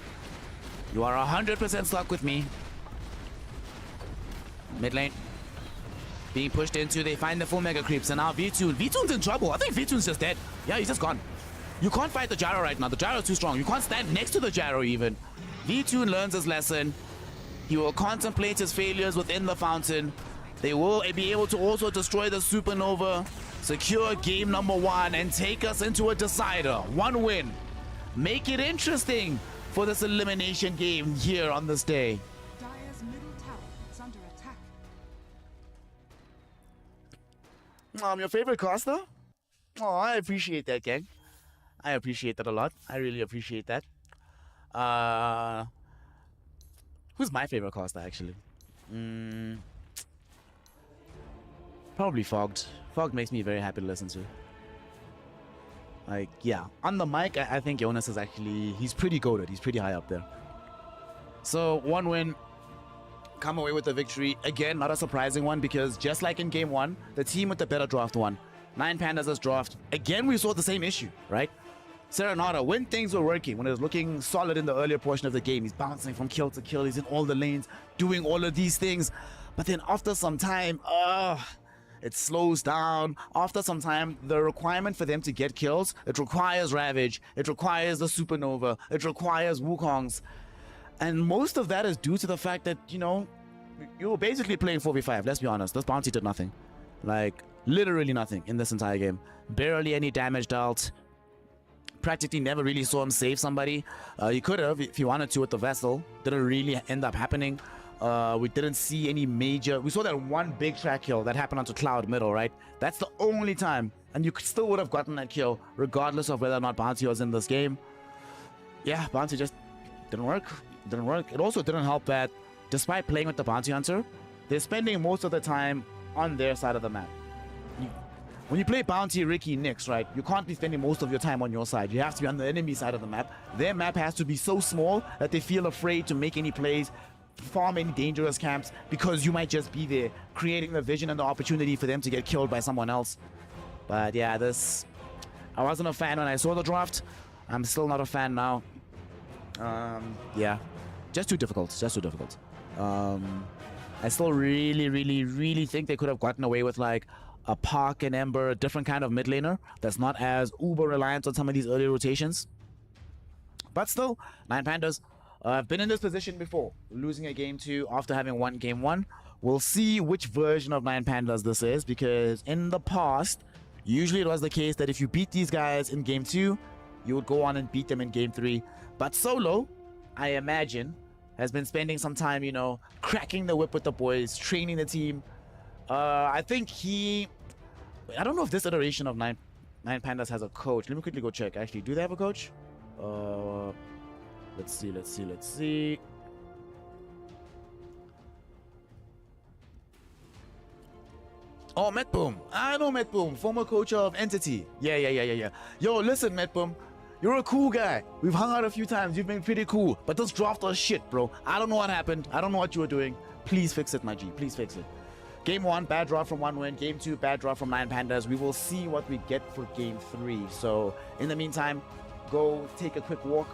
you are 100% stuck with me. Mid lane being pushed into, they find the full mega creeps, and now V-Tune's in trouble. I think V-Tune's just dead. Yeah, he's just gone. You can't fight the gyro right now. The gyro's too strong. You can't stand next to the gyro even. V-Tune learns his lesson. He will contemplate his failures within the fountain. They will be able to also destroy the supernova, secure game number 1, and take us into a decider. 1 win. Make it interesting for this elimination game here on this day. Dire's middle tower is under attack. Your favorite caster? Oh, I appreciate that, gang. I appreciate that a lot. I really appreciate that. Who's my favorite caster, actually? Probably Fogged. Fogged makes me very happy to listen to. Like, yeah. On the mic, I think Jonas is actually... He's pretty goated. He's pretty high up there. So, 1 win. Come away with the victory. Again, not a surprising one, because just like in game 1, the team with the better draft won. 9 Pandas' draft. Again, we saw the same issue, right? Serenata, when things were working, when it was looking solid in the earlier portion of the game, he's bouncing from kill to kill, he's in all the lanes, doing all of these things. But then after some time, it slows down. After some time, the requirement for them to get kills, it requires Ravage, it requires the Supernova, it requires Wukongs. And most of that is due to the fact that, you know, you were basically playing 4v5, let's be honest. This bounty did nothing. Like, literally nothing in this entire game. Barely any damage dealt. Practically never really saw him save somebody. He could have if he wanted to with the vessel. Didn't really end up happening. We didn't see any major... We saw that one big track kill that happened onto Cloud middle, right? That's the only time. And you still would have gotten that kill regardless of whether or not Bounty was in this game. Yeah, Bounty just didn't work. Didn't work. It also didn't help that despite playing with the Bounty Hunter, they're spending most of the time on their side of the map. When you play Bounty, Ricky, Nyx, right, you can't be spending most of your time on your side. You have to be on the enemy side of the map. Their map has to be so small that they feel afraid to make any plays, farm any dangerous camps, because you might just be there, creating the vision and the opportunity for them to get killed by someone else. But yeah, this... I wasn't a fan when I saw the draft. I'm still not a fan now. Yeah. Just too difficult. Just too difficult. I still really think they could have gotten away with, like, a Park and Ember, a different kind of mid laner that's not as uber reliant on some of these early rotations. But still, 9 Pandas have been in this position before, losing a game 2 after having won game 1. We'll see which version of 9 Pandas this is, because in the past, usually it was the case that if you beat these guys in game 2, you would go on and beat them in game 3. But Solo, I imagine, has been spending some time, you know, cracking the whip with the boys, training the team. I think he... I don't know if this iteration of 9 Pandas has a coach. Let me quickly go check. Actually, do they have a coach? Let's see. Oh, Metboom. I know Metboom, former coach of Entity. Yeah. Yo, listen, Metboom. You're a cool guy. We've hung out a few times. You've been pretty cool. But this draft was shit, bro. I don't know what happened. I don't know what you were doing. Please fix it, my G. Please fix it. Game 1, bad draw from 1 win. Game 2, bad draw from 9 Pandas. We will see what we get for Game 3. So, in the meantime, go take a quick walk,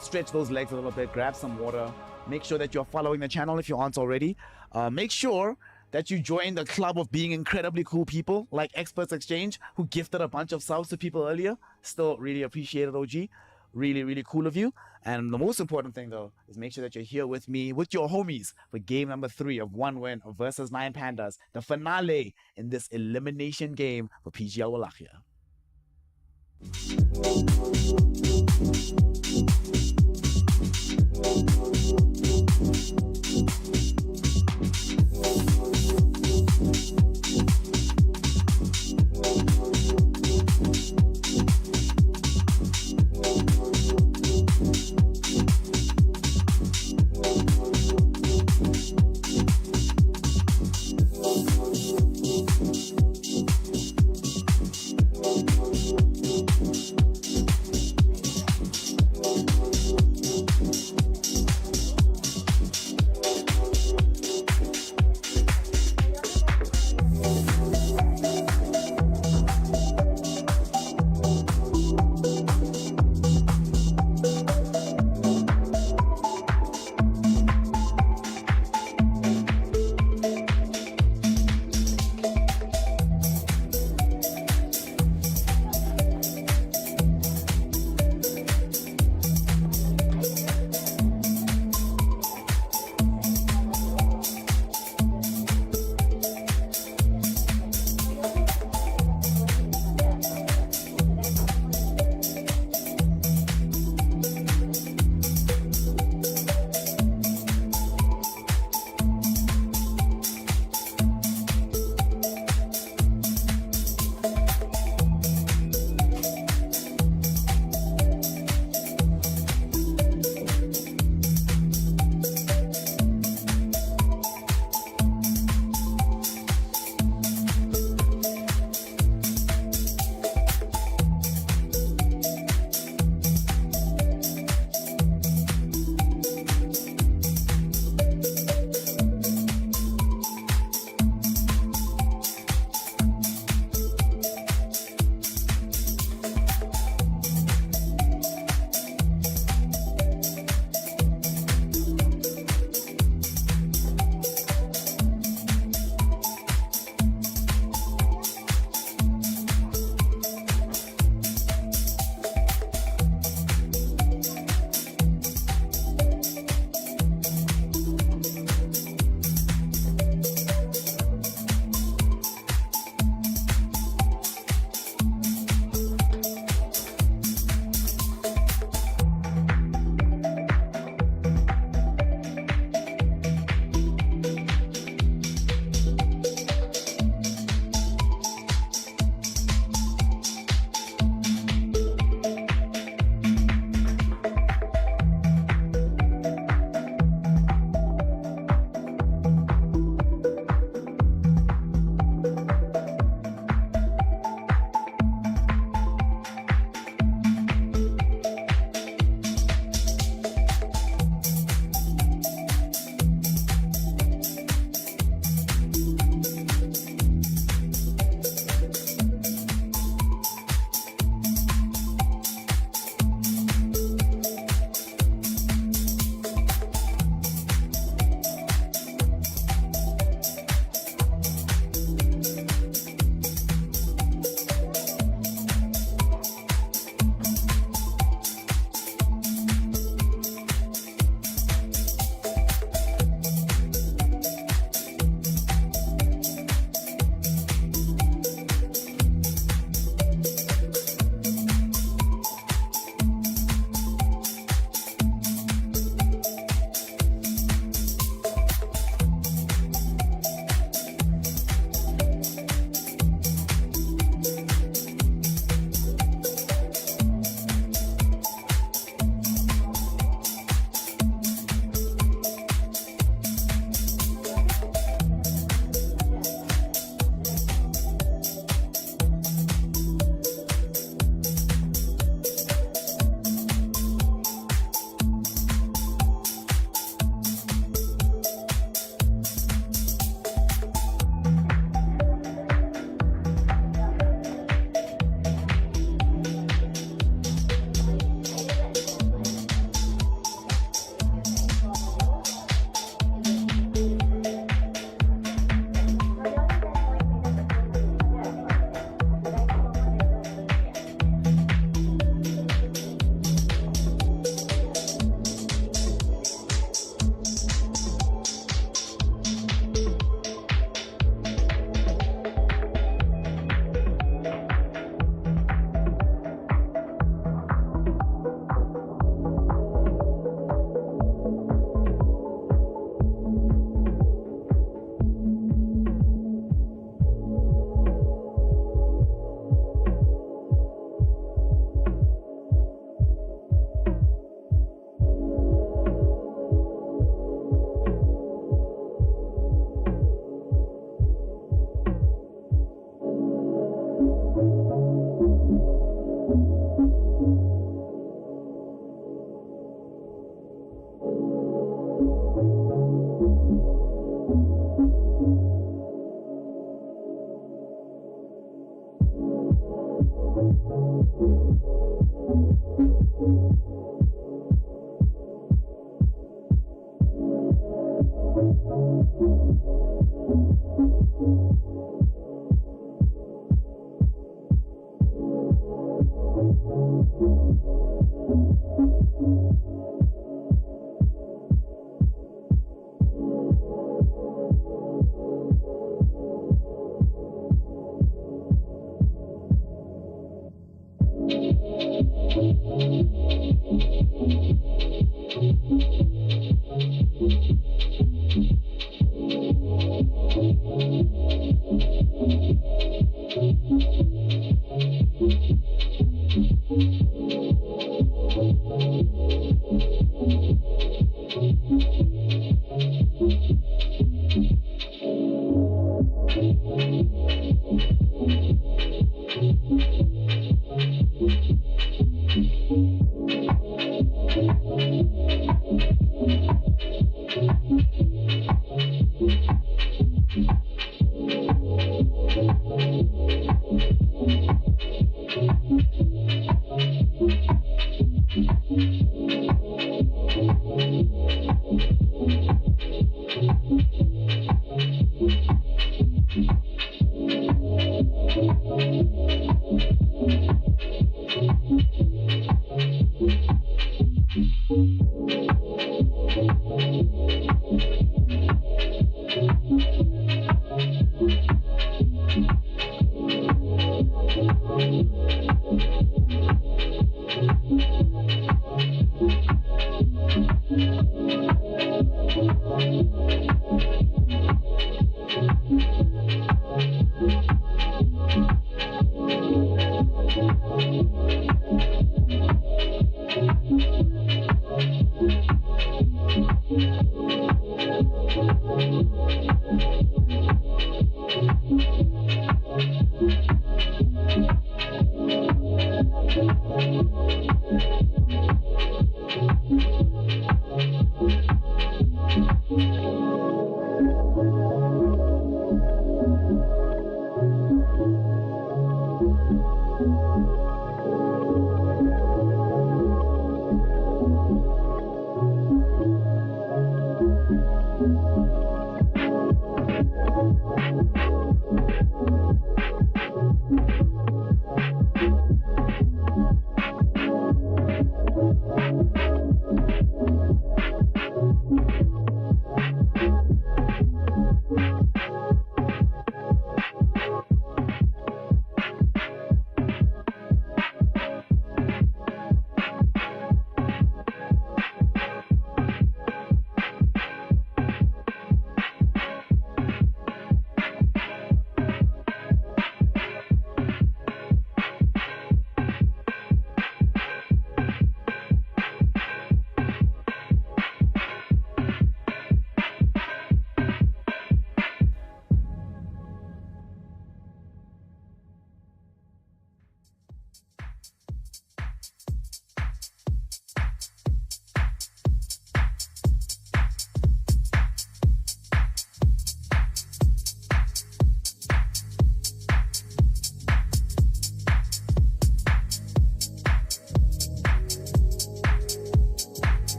stretch those legs a little bit, grab some water. Make sure that you're following the channel if you aren't already. Make sure that you join the club of being incredibly cool people like Experts Exchange, who gifted a bunch of subs to people earlier. Still really appreciate it, OG. Really cool of you. And the most important thing, though, is make sure that you're here with me, with your homies, for game number 3 of 1 win versus 9 Pandas, the finale in this elimination game for PGL Wallachia.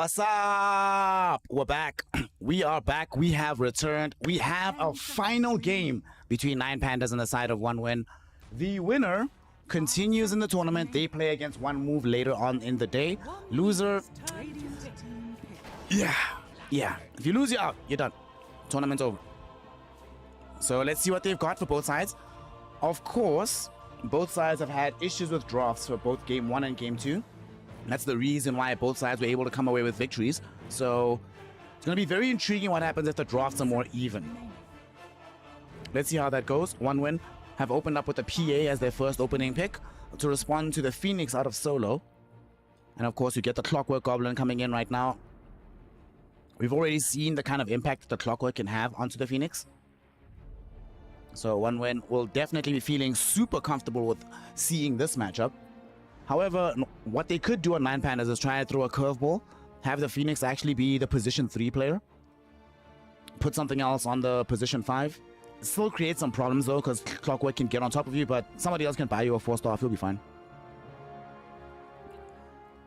What's up? We're back. We are back. We have returned. We have a final game between 9 Pandas and the side of 1win. The winner continues in the tournament. They play against 1move later on in the day. Loser, yeah. If you lose, you're out. You're done. Tournament's over. So let's see what they've got for both sides. Of course, both sides have had issues with drafts for both game 1 and game 2. That's the reason why both sides were able to come away with victories. So it's going to be very intriguing what happens if the drafts are more even. Let's see how that goes. 1win have opened up with the PA as their first opening pick to respond to the Phoenix out of solo. And of course, you get the Clockwork Goblin coming in right now. We've already seen the kind of impact the Clockwork can have onto the Phoenix. So 1win will definitely be feeling super comfortable with seeing this matchup. However, what they could do on 9 Pandas is try and throw a curveball, have the Phoenix actually be the position 3 player, put something else on the position 5. Still create some problems though, because Clockwork can get on top of you, but somebody else can buy you a 4-star, you'll be fine.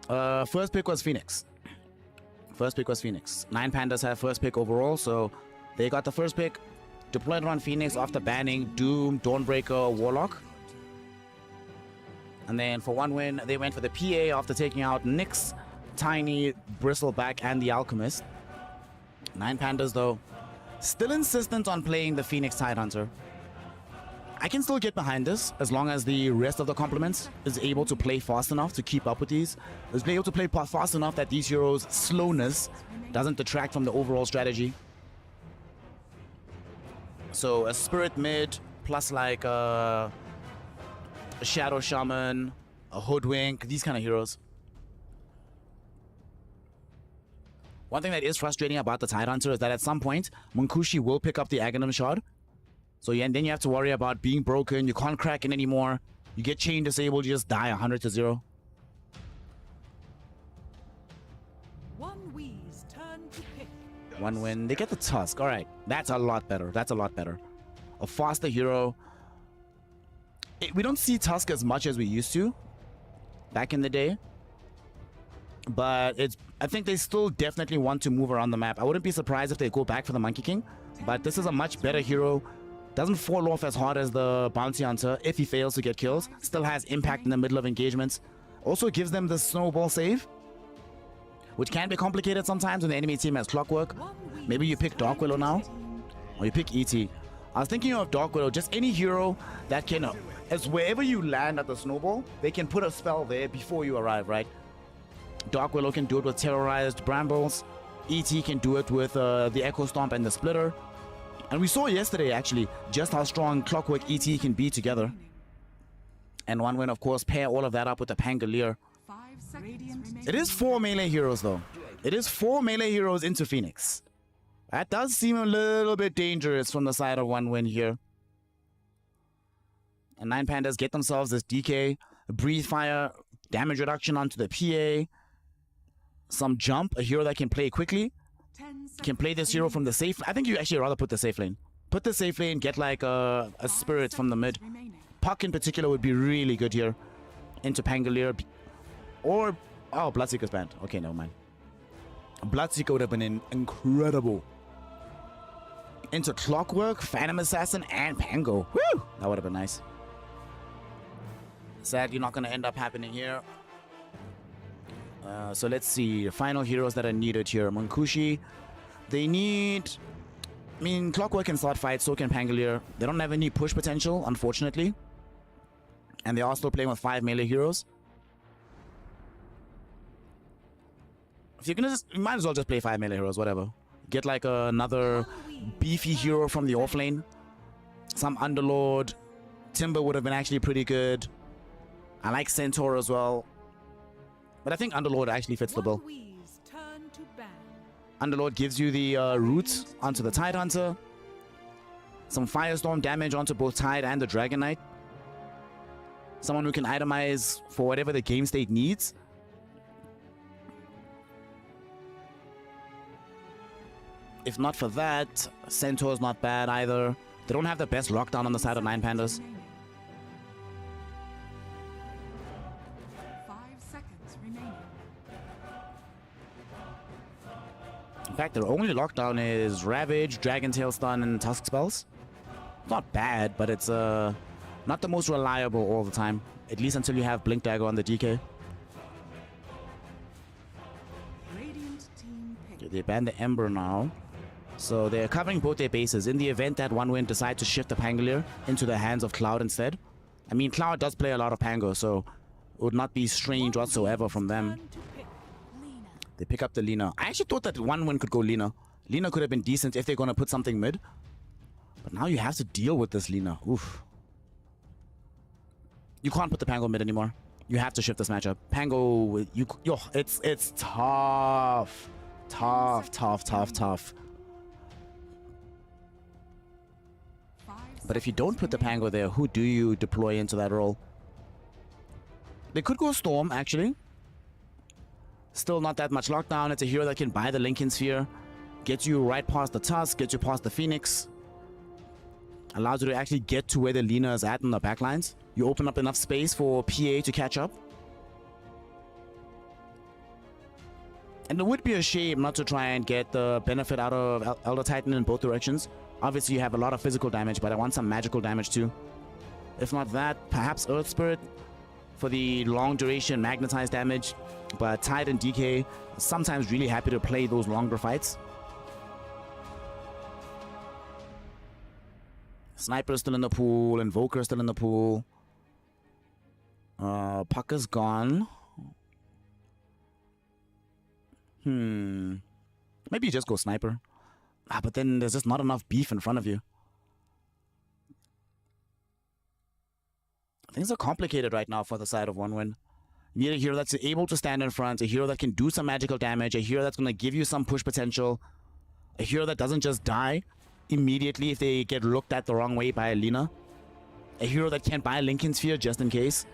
First pick was Phoenix. 9 Pandas have first pick overall, so they got the first pick. Deployed on Phoenix after banning Doom, Dawnbreaker, Warlock. And then for 1win, they went for the PA after taking out Nyx, Tiny, Bristleback, and the Alchemist. 9 Pandas, though, still insistent on playing the Phoenix Tidehunter. I can still get behind this as long as the rest of the complements is able to play fast enough to keep up with these. Is able to play fast enough that these heroes' slowness doesn't detract from the overall strategy. So a Spirit mid plus like a Shadow Shaman, a Hoodwink, these kind of heroes. One thing that is frustrating about the Tidehunter is that at some point, Munkushi will pick up the Aghanim Shard. So and then you have to worry about being broken, you can't crack it anymore, you get chain disabled, you just die 100-0. 1W's turn to pick. 1win, they get the Tusk, alright. That's a lot better, A faster hero. We don't see Tusk as much as we used to back in the day, but I think they still definitely want to move around the map. I wouldn't be surprised if they go back for the Monkey King, but this is a much better hero. Doesn't fall off as hard as the Bounty Hunter if he fails to get kills. Still has impact in the middle of engagements. Also gives them the snowball save, which can be complicated sometimes when the enemy team has Clockwork. Maybe you pick Dark Willow now, or you pick ET. I was thinking of Dark Widow, just any hero that can, as wherever you land at the snowball, they can put a spell there before you arrive, right? Dark Widow can do it with Terrorized Brambles. ET can do it with the Echo Stomp and the Splitter. And we saw yesterday, actually, just how strong Clockwork ET can be together. And 1win, of course, pair all of that up with the Pangolier. 5 seconds remaining. It is 4 melee heroes, though. It is 4 melee heroes into Phoenix. That does seem a little bit dangerous from the side of 1win here. And 9 Pandas get themselves this DK, Breathe Fire, damage reduction onto the PA, some jump, a hero that can play quickly, 10 can play this hero from the safe. I think you actually rather put the safe lane. Put the safe lane, get like a Spirit from the mid. Puck in particular would be really good here. Into Pangolier. Or, oh, Bloodseeker's banned. Okay, never mind. Bloodseeker would have been incredible. Into Clockwork, Phantom Assassin, and Pango. Woo! That would have been nice. Sadly, not going to end up happening here. So let's see. Final heroes that are needed here. Munkushi. They need... I mean, Clockwork can start fights, so can Pangolier. They don't have any push potential, unfortunately. And they are still playing with 5 melee heroes. If you're gonna you might as well just play 5 melee heroes, whatever. Get like another beefy hero from the offlane. Some Underlord. Timber would have been actually pretty good. I like Centaur as well. But I think Underlord actually fits the bill. 1W's turn to ban. Underlord gives you the roots onto the Tidehunter. Some Firestorm damage onto both Tide and the Dragon Knight. Someone who can itemize for whatever the game state needs. If not for that, Centaur's not bad either. They don't have the best lockdown on the side of 9 Pandas. 5 seconds remaining. In fact, their only lockdown is Ravage, Dragon Tail Stun, and Tusk spells. Not bad, but it's not the most reliable all the time. At least until you have Blink Dagger on the DK. Radiant team pick. They banned the Ember now. So they're covering both their bases. In the event that OneWin decide to shift the Pangolier into the hands of Cloud instead. I mean, Cloud does play a lot of Pango, so it would not be strange whatsoever from them. They pick up the Lina. I actually thought that OneWin could go Lina. Lina could have been decent if they're going to put something mid. But now you have to deal with this Lina. Oof. You can't put the Pango mid anymore. You have to shift this matchup. Pango, it's tough. Tough. But if you don't put the Pango there, who do you deploy into that role? They could go Storm, actually. Still not that much lockdown. It's a hero that can buy the Lincoln Sphere. Gets you right past the Tusk, gets you past the Phoenix. Allows you to actually get to where the Lina is at in the backlines. You open up enough space for PA to catch up. And it would be a shame not to try and get the benefit out of Elder Titan in both directions. Obviously, you have a lot of physical damage, but I want some magical damage too. If not that, perhaps Earth Spirit for the long duration magnetized damage. But Tide and DK sometimes really happy to play those longer fights. Sniper is still in the pool, Invoker is still in the pool. Puck is gone. Maybe you just go Sniper. But then there's just not enough beef in front of you. Things are complicated right now for the side of OneWin. You need a hero that's able to stand in front, a hero that can do some magical damage, a hero that's going to give you some push potential, a hero that doesn't just die immediately if they get looked at the wrong way by Lina, a hero that can buy Lincoln Sphere just in case.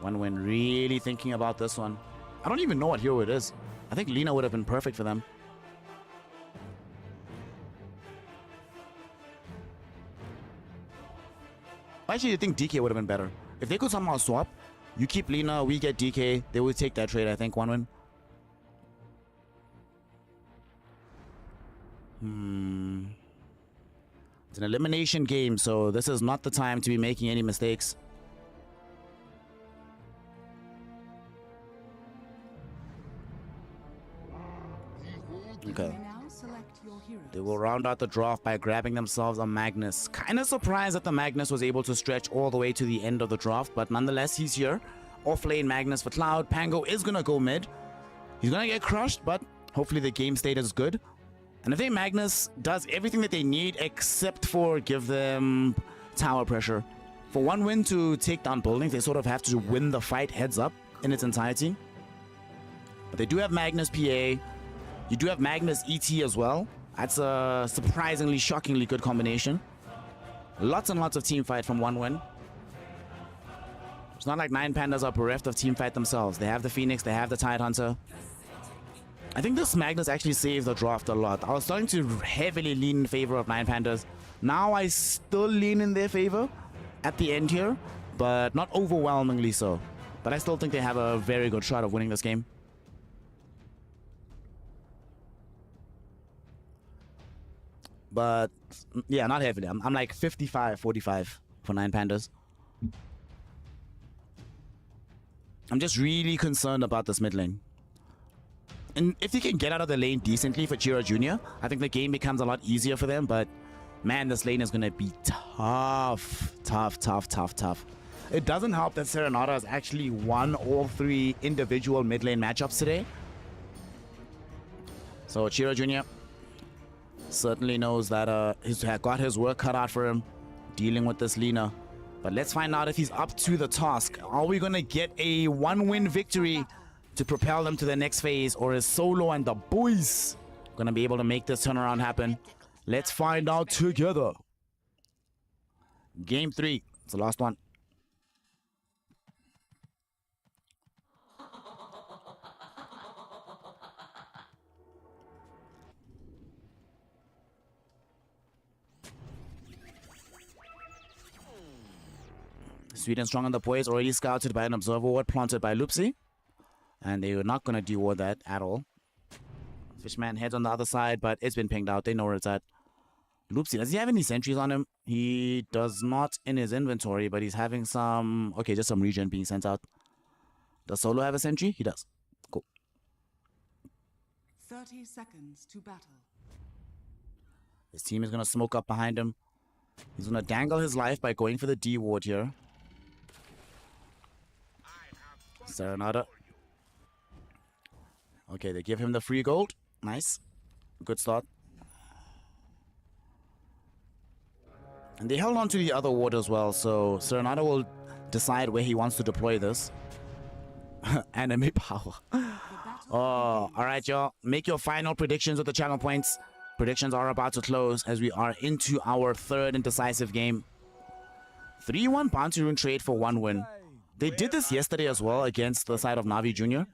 OneWin really thinking about this one. I don't even know what hero it is. I think Lina would have been perfect for them. Actually, I think DK would have been better. If they could somehow swap, you keep Lina, we get DK, they would take that trade, I think, OneWin. It's an elimination game, so this is not the time to be making any mistakes. Okay. Now select your heroes. They will round out the draft by grabbing themselves a Magnus. Kind of surprised that the Magnus was able to stretch all the way to the end of the draft, but nonetheless, he's here. Off-lane Magnus for Cloud. Pango is going to go mid. He's going to get crushed, but hopefully the game state is good. And I think Magnus does everything that they need except for give them tower pressure. For OneWin to take down buildings, they sort of have to win the fight heads up in its entirety. But they do have Magnus PA. You do have Magnus ET as well. That's a surprisingly, shockingly good combination. Lots and lots of team fight from OneWin. It's not like 9 Pandas are bereft of team fight themselves. They have the Phoenix, they have the Tide Hunter. I think this Magnus actually saved the draft a lot. I was starting to heavily lean in favor of 9 Pandas. Now I still lean in their favor at the end here, but not overwhelmingly so. But I still think they have a very good shot of winning this game. But yeah, not heavily. I'm like 55-45 for 9 Pandas. I'm just really concerned about this mid lane. And if they can get out of the lane decently for Chira Jr., I think the game becomes a lot easier for them. But man, this lane is going to be tough. It doesn't help that Serenata has actually won all 3 individual mid lane matchups today. So Chira Jr. certainly knows that he's got his work cut out for him dealing with this Lina. But let's find out if he's up to the task. Are we going to get a one-win victory to propel them to the next phase, or is Solo and the boys going to be able to make this turnaround happen? Let's find out together. Game 3. It's the last one. Sweet and Strong on the poise, already scouted by an observer ward planted by Loopsy. And they were not going to de-ward that at all. Fishman heads on the other side, but it's been pinged out. They know where it's at. Loopsy, does he have any sentries on him? He does not in his inventory, but he's having some... Okay, just some regen being sent out. Does Solo have a sentry? He does. Cool. 30 seconds to battle. His team is going to smoke up behind him. He's going to dangle his life by going for the D ward here. Serenada. Okay, they give him the free gold. Nice. Good start. And they held on to the other ward as well, so Serenada will decide where he wants to deploy this. Anime power. Oh, alright, y'all. Make your final predictions with the channel points. Predictions are about to close as we are into our third and decisive game. 3-1 bounty rune trade for 1 win. They did this yesterday as well against the side of Navi Jr.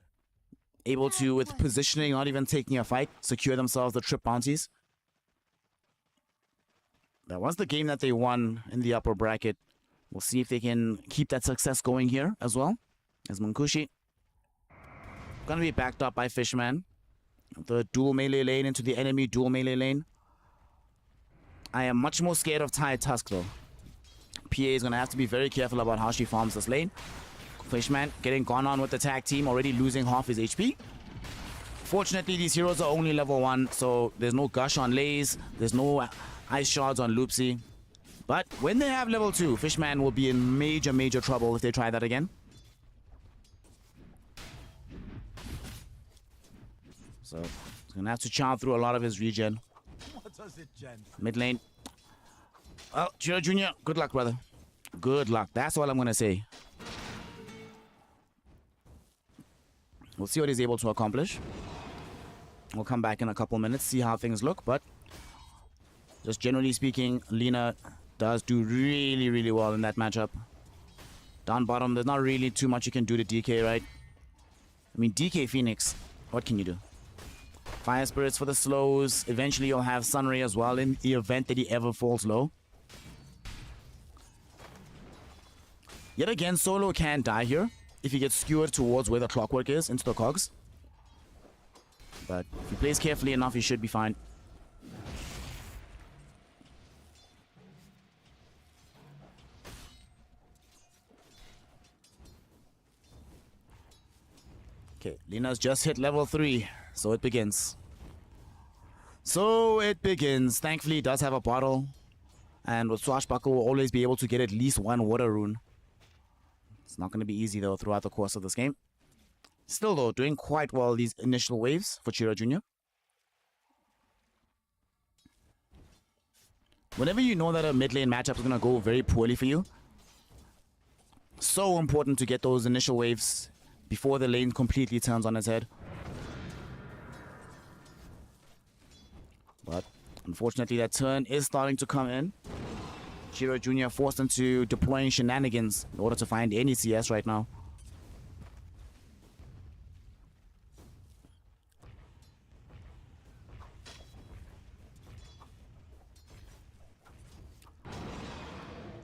Able to, with positioning, not even taking a fight, secure themselves the trip bounties. That was the game that they won in the upper bracket. We'll see if they can keep that success going here as well. As Munkushi. Gonna be backed up by Fishman. The dual melee lane into the enemy dual melee lane. I am much more scared of Ty Tusk though. PA is gonna have to be very careful about how she farms this lane. Fishman getting gone on with the tag team, already losing half his HP. Fortunately, these heroes are only level 1, so there's no gush on Lays, there's no ice shards on Loopsy. But when they have level 2, Fishman will be in major trouble if they try that again. So he's gonna have to chow through a lot of his regen. Mid lane. Well, Chiro Jr., good luck, brother. Good luck. That's all I'm gonna say. We'll see what he's able to accomplish. We'll come back in a couple minutes, see how things look, but just generally speaking, Lina does do really well in that matchup. Down bottom, there's not really too much you can do to DK, right? I mean, DK Phoenix, what can you do? Fire Spirits for the slows. Eventually, you'll have Sunray as well in the event that he ever falls low. Yet again, Solo can die here if he gets skewered towards where the clockwork is, into the cogs. But if he plays carefully enough, he should be fine. Okay, Lina's just hit level 3, so it begins. So it begins. Thankfully, he does have a bottle. And with Swashbuckle, will always be able to get at least 1 water rune. It's not going to be easy, though, throughout the course of this game. Still, though, doing quite well these initial waves for Chiro Jr. Whenever you know that a mid lane matchup is going to go very poorly for you, so important to get those initial waves before the lane completely turns on its head. But unfortunately, that turn is starting to come in. Chiro Jr. forced into deploying shenanigans in order to find any CS right now.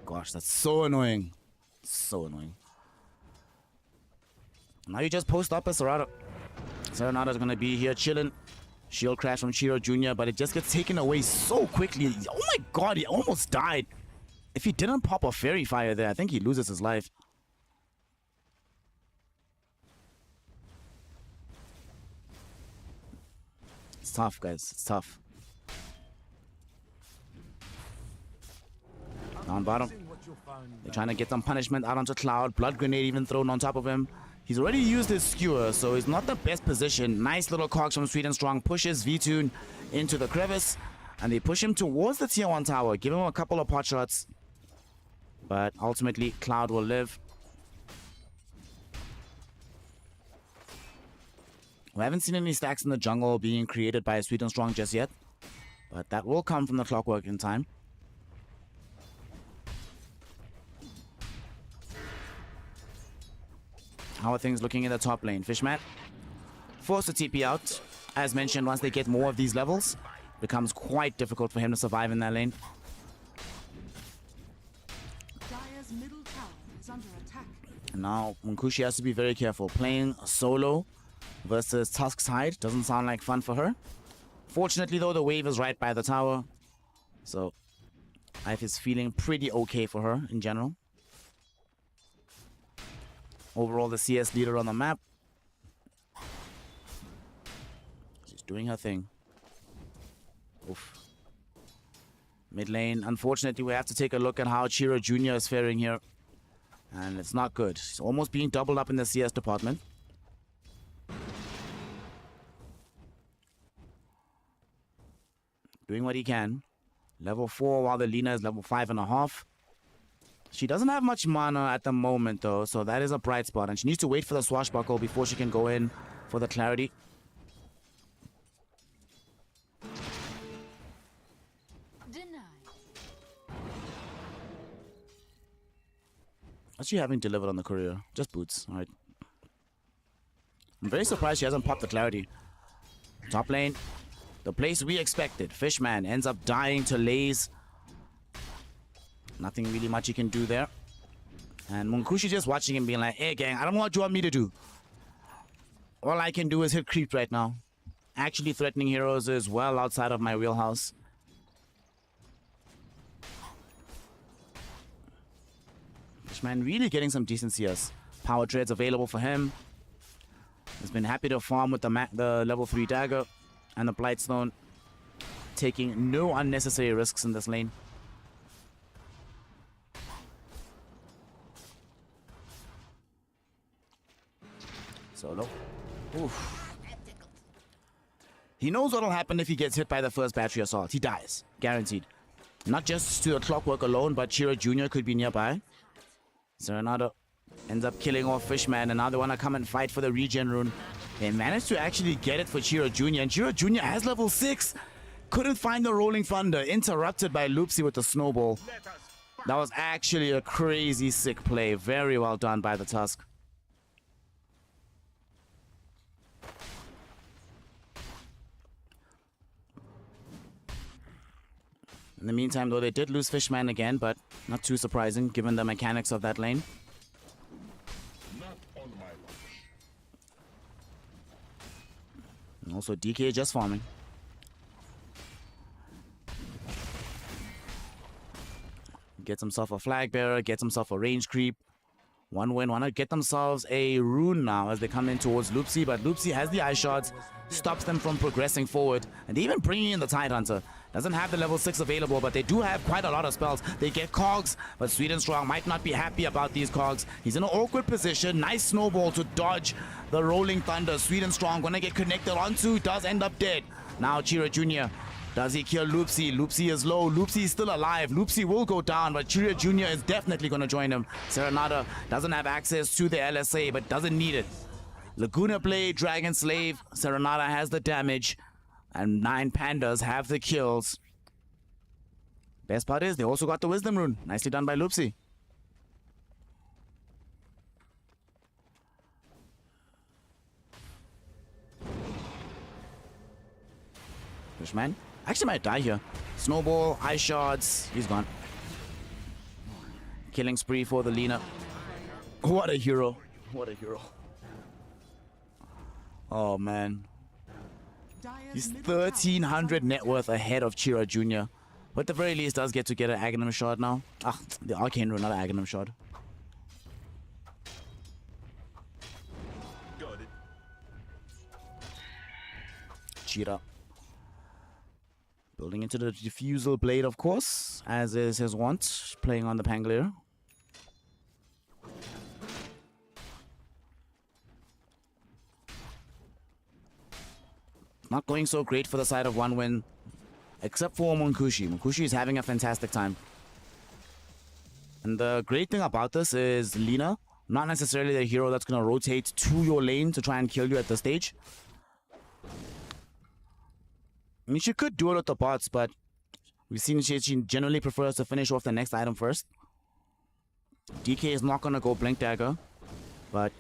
Gosh, that's so annoying. So annoying. Now you just post up as Serenada. Serenada's gonna be here chilling. Shield crash from Chiro Jr., but it just gets taken away so quickly. Oh my god, he almost died. If he didn't pop a fairy fire there, I think he loses his life. It's tough, guys. It's tough. Down bottom. They're trying to get some punishment out onto Cloud. Blood grenade even thrown on top of him. He's already used his skewer, so he's not the best position. Nice little cogs from Sweet and Strong. Pushes V-Tune into the crevice. And they push him towards the tier 1 tower. Give him a couple of pot shots. But ultimately, Cloud will live. We haven't seen any stacks in the jungle being created by Sweet and Strong just yet. But that will come from the clockwork in time. How are things looking in the top lane? Fishman forced to TP out. As mentioned, once they get more of these levels, it becomes quite difficult for him to survive in that lane. Dire's middle tower is under attack. Now, Munkushi has to be very careful. Playing solo versus Tusk's Hide doesn't sound like fun for her. Fortunately, though, the wave is right by the tower. So, life is feeling pretty okay for her in general. Overall, the CS leader on the map. She's doing her thing. Oof. Mid lane, unfortunately, we have to take a look at how Chiro Jr. is faring here. And it's not good. He's almost being doubled up in the CS department. Doing what he can. Level 4 while the Lina is level 5.5. She doesn't have much mana at the moment though, so that is a bright spot. And she needs to wait for the swashbuckle before she can go in for the clarity. What's she having delivered on the courier? Just boots, alright. I'm very surprised she hasn't popped the clarity. Top lane, the place we expected. Fishman ends up dying to Lays. Nothing really much he can do there. And Munkushi just watching him being like, hey gang, I don't know what you want me to do. All I can do is hit creep right now. Actually threatening heroes is well outside of my wheelhouse. Fishman really getting some decent CS. Power treads available for him. He's been happy to farm with the level 3 dagger and the Blightstone. Taking no unnecessary risks in this lane. Solo. Oof. He knows what'll happen if he gets hit by the first battery assault. He dies. Guaranteed. Not just to the clockwork alone, but Chiro Jr. could be nearby. Serenado ends up killing off Fishman, and now they want to come and fight for the regen rune. They managed to actually get it for Chiro Jr., and Chiro Jr. has level 6. Couldn't find the Rolling Thunder, interrupted by Loopsy with the snowball. That was actually a crazy sick play. Very well done by the Tusk. In the meantime, though, they did lose Fishman again, but not too surprising given the mechanics of that lane. Not on my watch. And also, DK just farming. Gets himself a flag bearer, gets himself a range creep. One win, wanna get themselves a rune now as they come in towards Loopsy, but Loopsy has the ice shards, stops them from progressing forward, and even bringing in the Tidehunter. Doesn't have the level 6 available, but they do have quite a lot of spells. They get cogs, but Sweet and Strong might not be happy about these cogs. He's in an awkward position. Nice snowball to dodge the Rolling Thunder. Sweet and Strong gonna get connected onto, does end up dead. Now Chiro Jr. Does he kill Loopsy? Loopsy is low. Loopsy is still alive. Loopsy will go down, but Chiro Jr. is definitely gonna join him. Serenada doesn't have access to the LSA, but doesn't need it. Laguna Blade, Dragon Slave. Serenada has the damage. And 9 pandas have the kills. Best part is they also got the Wisdom Rune. Nicely done by Loopsy. Fishman actually might die here. Snowball, ice shards. He's gone. Killing spree for the Lina. What a hero. What a hero. Oh man. He's 1,300 net worth ahead of Chiro Jr. But at the very least does get to get an Aghanim shard now. Ah, the Arcane Rune, not an Aghanim shard. Got it. Chira. Building into the Diffusal Blade, of course, as is his wont, playing on the Pangolier. Not going so great for the side of one win, except for Munkushi. Munkushi is having a fantastic time. And the great thing about this is Lina, not necessarily the hero that's going to rotate to your lane to try and kill you at the stage. I mean, she could do it with the bots, but we've seen she generally prefers to finish off the next item first. DK is not going to go Blink Dagger, but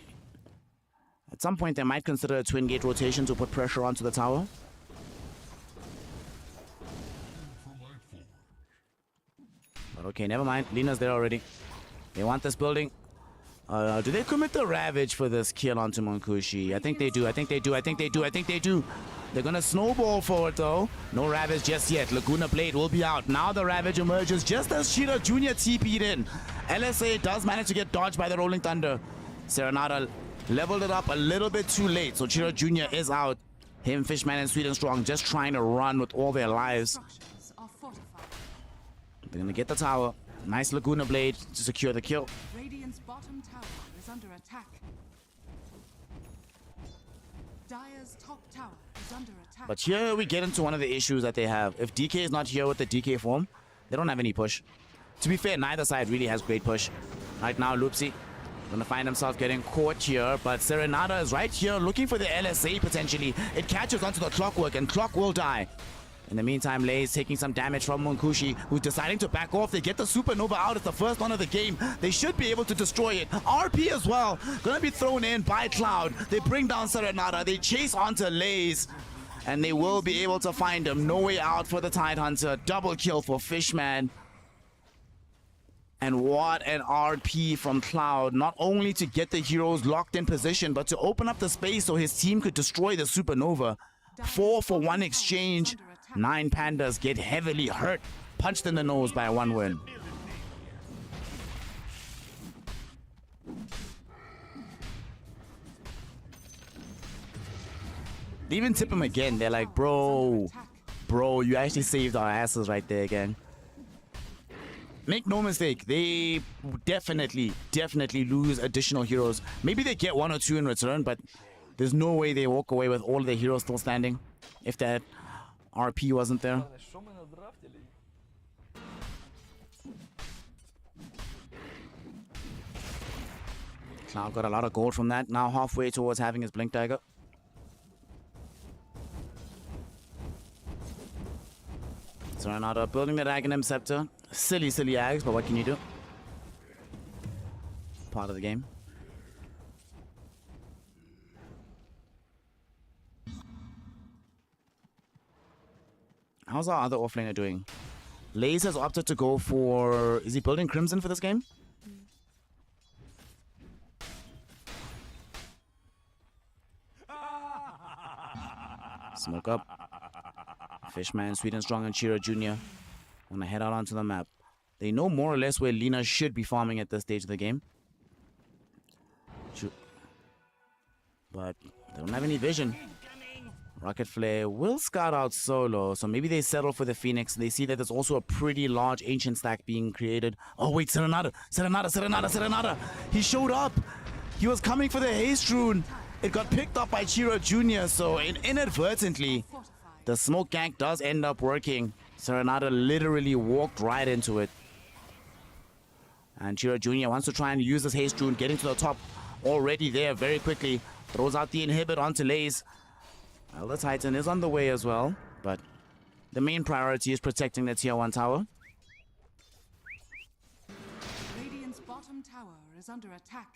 at some point they might consider a twin gate rotation to put pressure onto the tower. But okay, never mind. Lina's there already. They want this building. Do they commit the Ravage for this kill onto Monkushi? I think they do. I think they do. I think they do. I think they do. They're going to snowball forward, though. No Ravage just yet. Laguna Blade will be out. Now the Ravage emerges just as Shira Jr. TP'd in. LSA does manage to get dodged by the Rolling Thunder. Serenata leveled it up a little bit too late, so Shira Jr. is out. Him, Fishman, and Sweet and Strong just trying to run with all their lives. Structures are fortified. They're going to get the tower. Nice Laguna Blade to secure the kill. Radiant's bottom tower is under attack. Dire's top tower is under attack. But here we get into one of the issues that they have. If DK is not here with the DK form, they don't have any push. To be fair, neither side really has great push. Right now, Loopsy gonna find himself getting caught here, but Serenata is right here looking for the LSA potentially. It catches onto the Clockwork, and Clock will die. In the meantime, Lay's taking some damage from Monkushi, who's deciding to back off. They get the Supernova out. It's the first one of the game. They should be able to destroy it. RP as well. Gonna be thrown in by Cloud. They bring down Serenata. They chase onto Lays, and they will be able to find him. No way out for the Tidehunter. Double kill for Fishman. And what an RP from Cloud. Not only to get the heroes locked in position, but to open up the space so his team could destroy the Supernova. 4-for-1 exchange. 9 Pandas get heavily hurt, punched in the nose by one win. They even tip him again. They're like, bro, you actually saved our asses right there again. Make no mistake, they definitely lose additional heroes. Maybe they get 1 or 2 in return, but there's no way they walk away with all of their heroes still standing if that RP wasn't there. Cloud got a lot of gold from that. Now halfway towards having his Blink Dagger. Serenata building the Dragon Scepter. Silly Ags, but what can you do? Part of the game. How's our other offlaner doing? Laze has opted to go for... Is he building Crimson for this game? Smoke up. Fishman, Sweet and Strong, and Shira Jr. Wanna head out onto the map. They know more or less where Lina should be farming at this stage of the game. But they don't have any vision. Rocket Flare will scout out solo, so maybe they settle for the Phoenix. They see that there's also a pretty large ancient stack being created. Oh wait, Serenata! He showed up! He was coming for the haste rune. It got picked up by Shira Jr., so inadvertently, the smoke gank does end up working. Serenata literally walked right into it. And Shira Jr. wants to try and use this haste rune, getting to the top already there very quickly. Throws out the inhibit onto Lays. Well, the Titan is on the way as well, but the main priority is protecting the tier 1 tower. Radiant's bottom tower is under attack.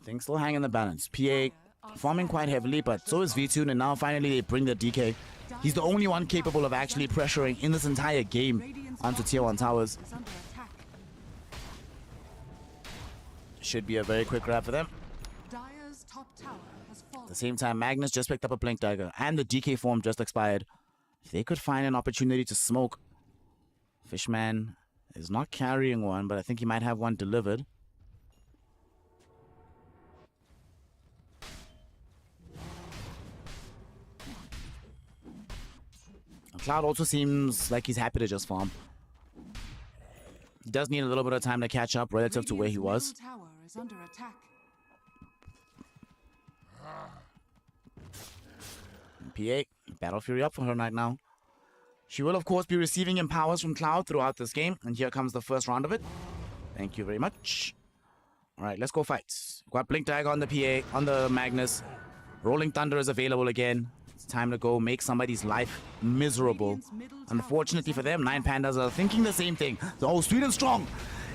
Things still hang in the balance. PA farming quite heavily, but so is V2, and now finally they bring the DK. He's the only one capable of actually pressuring in this entire game onto tier 1 towers. Should be a very quick grab for them. Dire's top tower has fallen. At the same time, Magnus just picked up a Blink Dagger, and the DK form just expired. If they could find an opportunity to smoke. Fishman is not carrying one, but I think he might have one delivered. Cloud also seems like he's happy to just farm. He does need a little bit of time to catch up relative to where he was. Tower is under attack. PA, Battle Fury up for her right now. She will, of course, be receiving empowers from Cloud throughout this game. And here comes the first round of it. Thank you very much. All right, let's go fight. Got Blink Dagger on the PA, on the Magnus. Rolling Thunder is available again. It's time to go make somebody's life miserable. Unfortunately for them, 9 Pandas are thinking the same thing. Oh, Sweet and Strong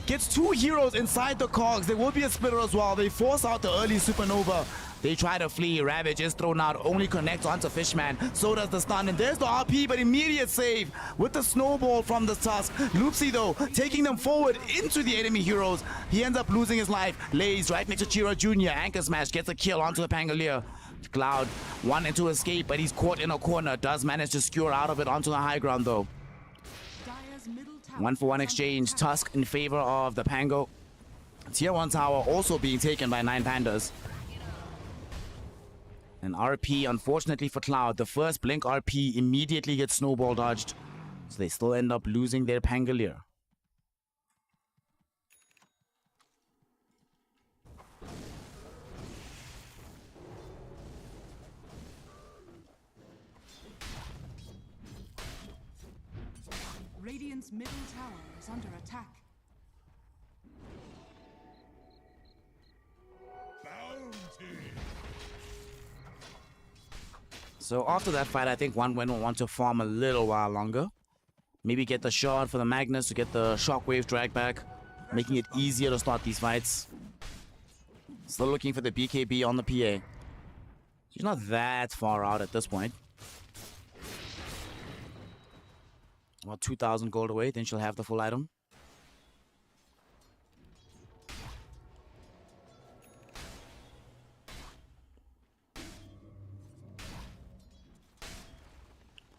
Gets 2 heroes inside the cogs. There will be a splitter as well. They force out the early supernova. They try to flee. Ravage is thrown out. Only connects onto Fishman. So does the stun. And there's the RP, but immediate save with the snowball from the Tusk. Loopsy, though, taking them forward into the enemy heroes. He ends up losing his life. Lays right next to Chira Jr. Anchor Smash gets a kill onto the Pangolier. Cloud wanted to escape, but he's caught in a corner. Does manage to skewer out of it onto the high ground, though. Dire's middle tower 1-for-1 is exchange. under attack. Tusk in favor of the Pango. Tier 1 tower also being taken by 9 Pandas. And RP, unfortunately for Cloud, the first Blink RP immediately gets snowball dodged. So they still end up losing their Pangolier. Radiant's middle tower is under attack. Bounty. So after that fight, I think OneWin will want to farm a little while longer. Maybe get the shard for the Magnus to get the Shockwave drag back, making it easier to start these fights. Still looking for the BKB on the PA. She's not that far out at this point. About 2,000 gold away, then she'll have the full item.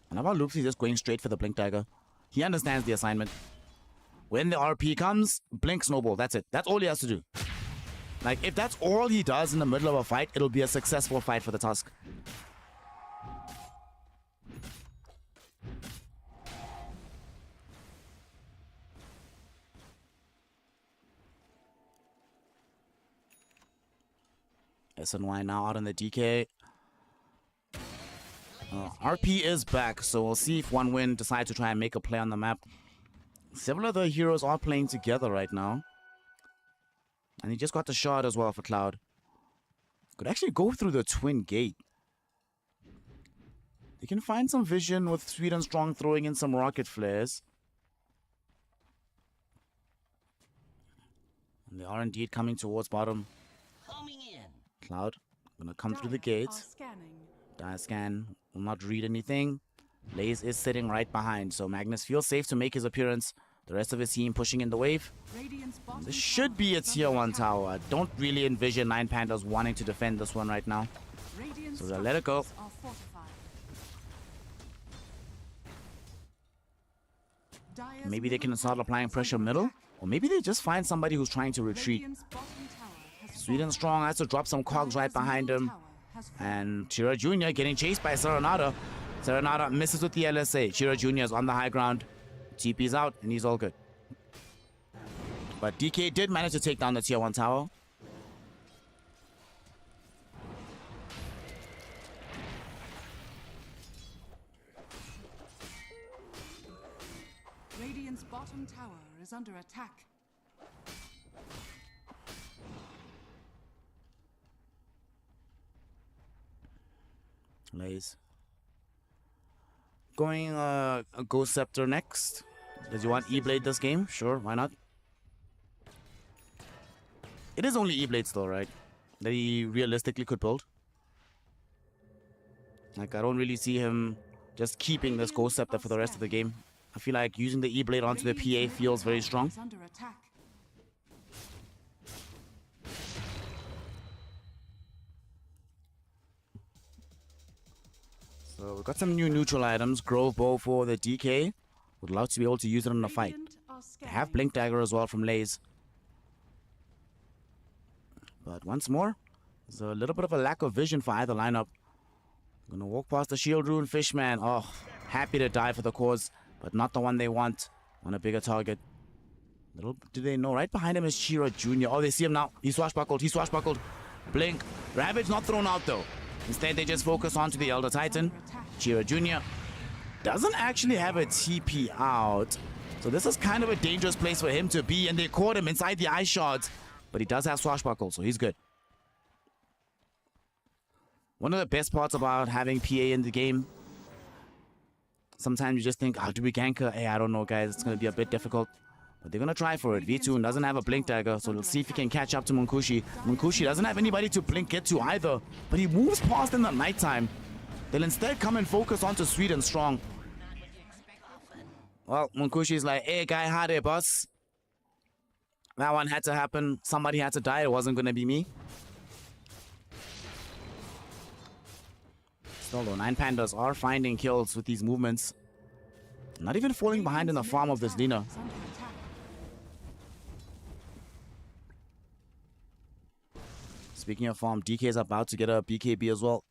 And how about Loopsy just going straight for the Blink Dagger? He understands the assignment. When the RP comes, Blink Snowball, that's it. That's all he has to do. Like, if that's all he does in the middle of a fight, it'll be a successful fight for the Tusk. SNY now out on the DK. RP is back, so we'll see if OneWin decides to try and make a play on the map. Several other heroes are playing together right now. And he just got the shard as well for Cloud. Could actually go through the twin gate. They can find some vision with Sweet and Strong throwing in some rocket flares. And they are indeed coming towards bottom. Homing in. Cloud gonna come through the gate. Are scanning. Dire scan will not read anything. Laze is sitting right behind, so Magnus feels safe to make his appearance. The rest of his team pushing in the wave. Radiant's bottom This should tower be a is tier under 1 attack. tower. I don't really envision 9 Pandas wanting to defend this one right now. Radiant So they'll let it go. structures are fortified. Dire's Maybe they middle can start tower applying is pressure under middle. attack. Or maybe they just find somebody who's trying to retreat. Radiant's bottom tower has Sweet and fallen. Strong has to drop some cogs right Dire's behind middle him. tower has fallen. And Chira Jr. getting chased by Serenata. Serenata misses with the LSA. Chira Jr. is on the high ground. TP's out, and he's all good. But DK did manage to take down the tier 1 tower. Radiant's bottom tower is under attack. Lays. Going a Ghost Scepter next. Does you want E-Blade this game? Sure, why not? It is only E-Blades though, right? That he realistically could build. Like, I don't really see him just keeping this Ghost Scepter for the rest of the game. I feel like using the E-Blade onto the PA feels very strong. Is under attack. So we've got some new neutral items. Grove Bow for the DK. Would love to be able to use it in a fight. Radiant are They have scanning. Blink Dagger as well from Lays. But once more, there's a little bit of a lack of vision for either lineup. Gonna walk past the Shield Rune Fishman. Oh, happy to die for the cause, but not the one they want on a bigger target. Little do they know, right behind him is Chira Jr. Oh, they see him now. He's swashbuckled. He's swashbuckled. Blink. Ravage not thrown out though. Instead, they just focus onto the Elder Titan. Chira Jr. doesn't actually have a TP out. So this is kind of a dangerous place for him to be, and they caught him inside the ice shards. But he does have swashbuckle, so he's good. One of the best parts about having PA in the game, sometimes you just think, how do we gank her? Hey, I don't know, guys. It's going to be a bit difficult. But they're going to try for it. V2 doesn't have a blink dagger, so we'll see if he can catch up to Munkushi. Munkushi doesn't have anybody to blink get to either, but he moves past in the nighttime. They'll instead come and focus onto Sweet and Strong. Well, Munkushi's like, hey, guy, hi there, boss. That one had to happen. Somebody had to die. It wasn't going to be me. Still, though, 9 Pandas are finding kills with these movements. Not even falling behind in the farm of this Lina. Speaking of farm, DK is about to get a BKB as well.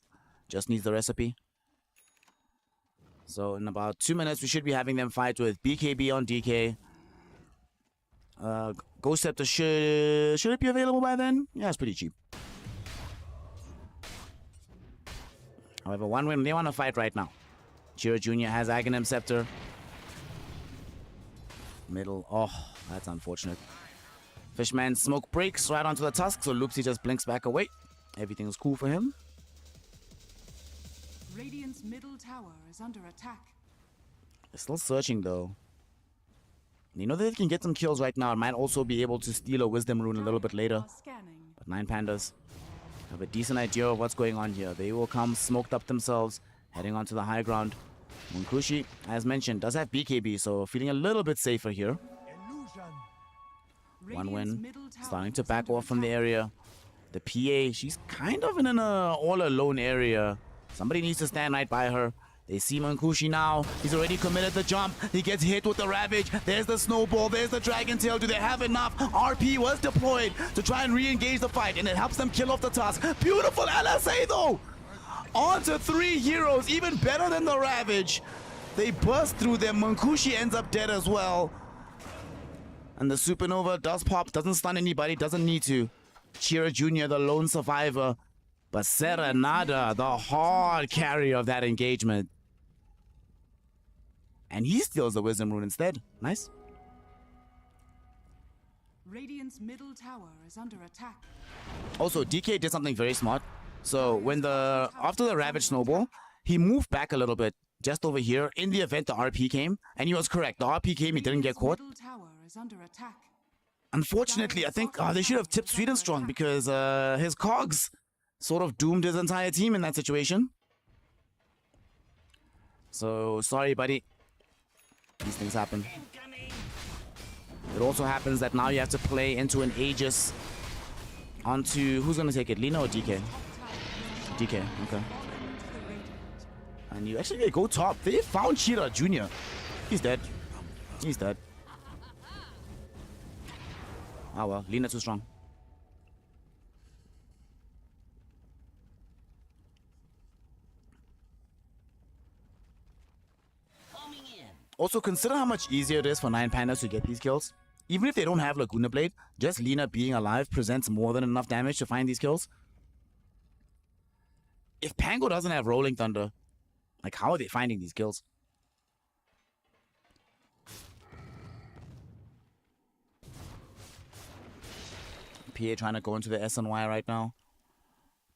Just needs the recipe. So in about 2 minutes, we should be having them fight with BKB on DK. Ghost Scepter should it be available by then? Yeah, it's pretty cheap. However, one win, they want to fight right now. Chira Jr. has Aghanim Scepter. Middle. Oh, that's unfortunate. Fishman smoke breaks right onto the tusk, so Loopsy just blinks back away. Everything's cool for him. Radiant's middle tower is under attack. They're still searching though. You know that they can get some kills right now. It might also be able to steal a Wisdom Rune a little bit later. But 9 Pandas have a decent idea of what's going on here. They will come smoked up themselves, heading onto the high ground. Munkushi, as mentioned, does have BKB, so feeling a little bit safer here. One win, starting to back off from the area. The PA, she's kind of in an all-alone area. Somebody needs to stand right by her. They see Munkushi now. He's already committed the jump. He gets hit with the Ravage. There's the Snowball. There's the Dragon Tail. Do they have enough? RP was deployed to try and re-engage the fight, and it helps them kill off the Tusk. Beautiful LSA, though. On to 3 heroes, even better than the Ravage. They burst through them. Munkushi ends up dead as well. And the Supernova does pop. Doesn't stun anybody. Doesn't need to. Chira Jr., the lone survivor. But Serenada, the hard carry of that engagement. And he steals the Wisdom Rune instead. Nice. Radiant's middle tower is under attack. Also, DK did something very smart. So when after the Ravage Snowball, he moved back a little bit, just over here, in the event the RP came. And he was correct. The RP came, he didn't get caught. Unfortunately, I think they should have tipped Sweet and Strong because his cogs sort of doomed his entire team in that situation. So, sorry, buddy. These things happen. It also happens that now you have to play into an Aegis onto... Who's going to take it, Lina or DK? DK, okay. And you actually go top. They found Chira Jr. He's dead. He's dead. Ah well, Lina too strong. Also, consider how much easier it is for 9 Pandas to get these kills. Even if they don't have Laguna Blade, just Lina being alive presents more than enough damage to find these kills. If Pango doesn't have Rolling Thunder, like how are they finding these kills? PA trying to go into the SNY right now.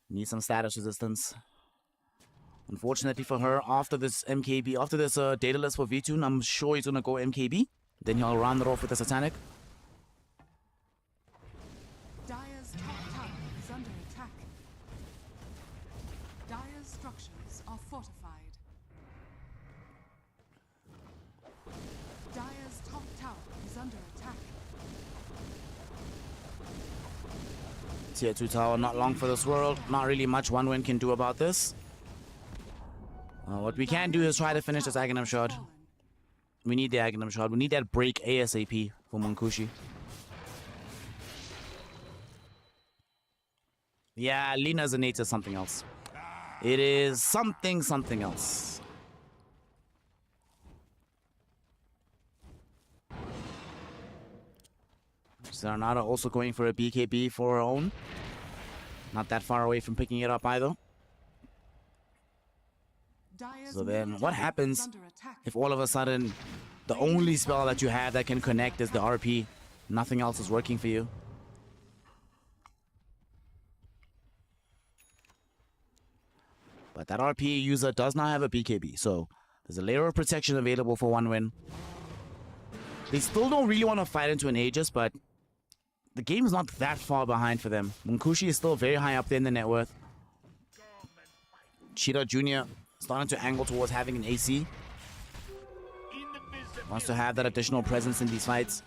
Needs some status resistance. Unfortunately for her, after this MKB, after this data list for V2, I'm sure he's going to go MKB. Then he'll round it off with the Satanic. Dire's top tower is under attack. Dire's structures are fortified. Dire's top tower is under attack. Tier 2 tower, not long for this world. Not really much one win can do about this. What we can do is try to finish this Aghanim shot. We need the Aghanim shot. We need that break ASAP for Munkushi. Yeah, Lina's innate is something else. It is something else. Serenada also going for a BKB for her own. Not that far away from picking it up either. So then, what happens if all of a sudden the only spell that you have that can connect is the RP? Nothing else is working for you. But that RP user does not have a BKB, so there's a layer of protection available for one win. They still don't really want to fight into an Aegis, but the game is not that far behind for them. Munkushi is still very high up there in the net worth. Cheetah Jr. starting to angle towards having an AC. Wants to have that additional presence in these fights.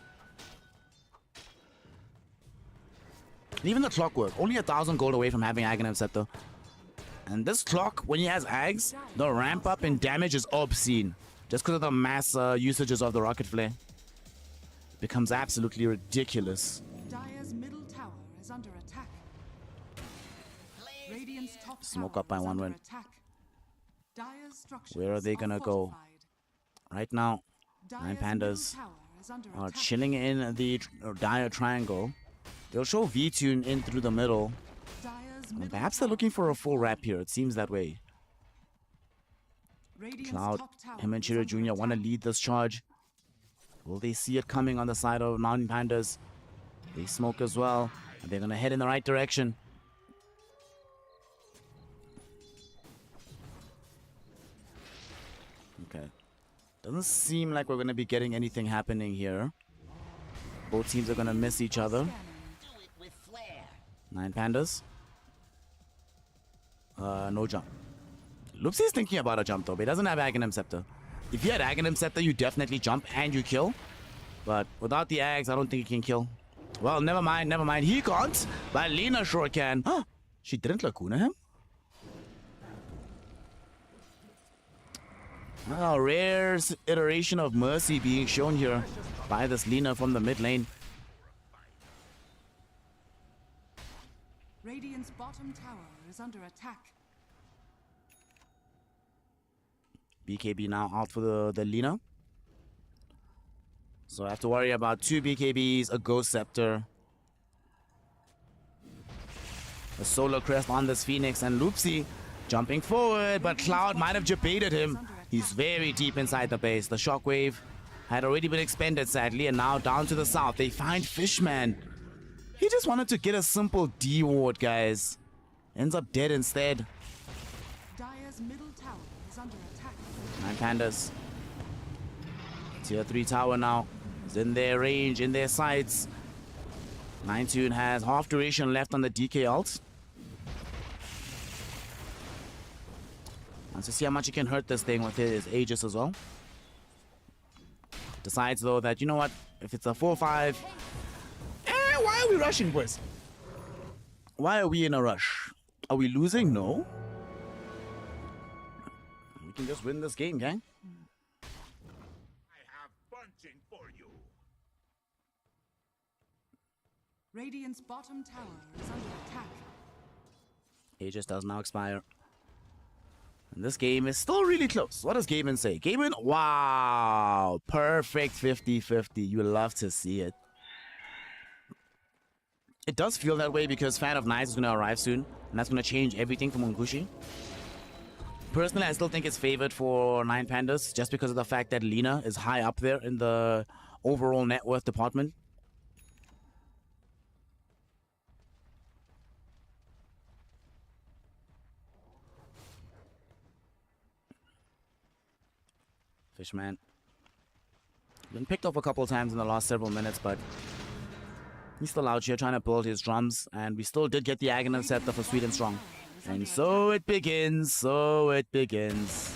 And even the clockwork, only 1,000 gold away from having Aghanim Scepter. And this clock, when he has Ags, the ramp up in damage is obscene. Just because of the mass usages of the rocket flare. Becomes absolutely ridiculous. Dire's middle tower is under attack. Radiant's top Smoke tower up by is one under win. attack. Dire's structures Where are they gonna go? fortified. Right now, Nine Dire's Pandas middle tower is under are attack. chilling in the Dire Triangle. They'll show V-Tune in through the middle. Dire's And middle perhaps they're tower looking for a is full wrap here. It seems that way. Radiant's Cloud, top tower him and is Chiro under Jr. want to attack. lead this charge. Will they see it coming on the side of Mountain Pandas? They smoke as well. And they're going to head in the right direction. Okay. Doesn't seem like we're going to be getting anything happening here. Both teams are going to miss each other. Do it with flair. Nine Pandas. No jump. Loopsy's thinking about a jump though, but he doesn't have Aghanim Scepter. If you had Aghanim Scepter, you definitely jump and you kill. But without the Ags, I don't think he can kill. Well, never mind, never mind. He can't, but Lena sure can. Huh? She didn't Lacuna him? A rare iteration of Mercy being shown here by this Lena from the mid lane. Radiant's bottom tower is under attack. BKB now out for the Lena. So I have to worry about 2 BKBs, a Ghost Scepter, a Solar Crest on this Phoenix, and Loopsy jumping forward, but Cloud might have debated him. He's very deep inside the base. The Shockwave had already been expended, sadly, and now down to the south. They find Fishman. He just wanted to get a simple D ward, guys. Ends up dead instead. Dire's middle tower is under attack. Nine Pandas. Tier 3 tower now is in their range, in their sights. 9-Tune has half duration left on the DK ult. Wants to see how much he can hurt this thing with his Aegis as well. Decides though that, you know what, if it's a 4-5, why are we rushing, boys? Why are we in a rush? Are we losing? No. We can just win this game, gang. I have bunting for you. Radiant's bottom tower is under attack. Aegis does now expire. And this game is still really close. What does Gaiman say? Gaiman, wow, perfect 50-50. You love to see it. It does feel that way because Fan of Knives is going to arrive soon, and that's going to change everything for Munkushi. Personally, I still think it's favored for Nine Pandas just because of the fact that Lena is high up there in the overall net worth department. Fishman. Been picked up a couple times in the last several minutes, but he's still out here trying to build his drums, and we still did get the Aghanim Scepter for Sweet and Strong. And so it begins, so it begins.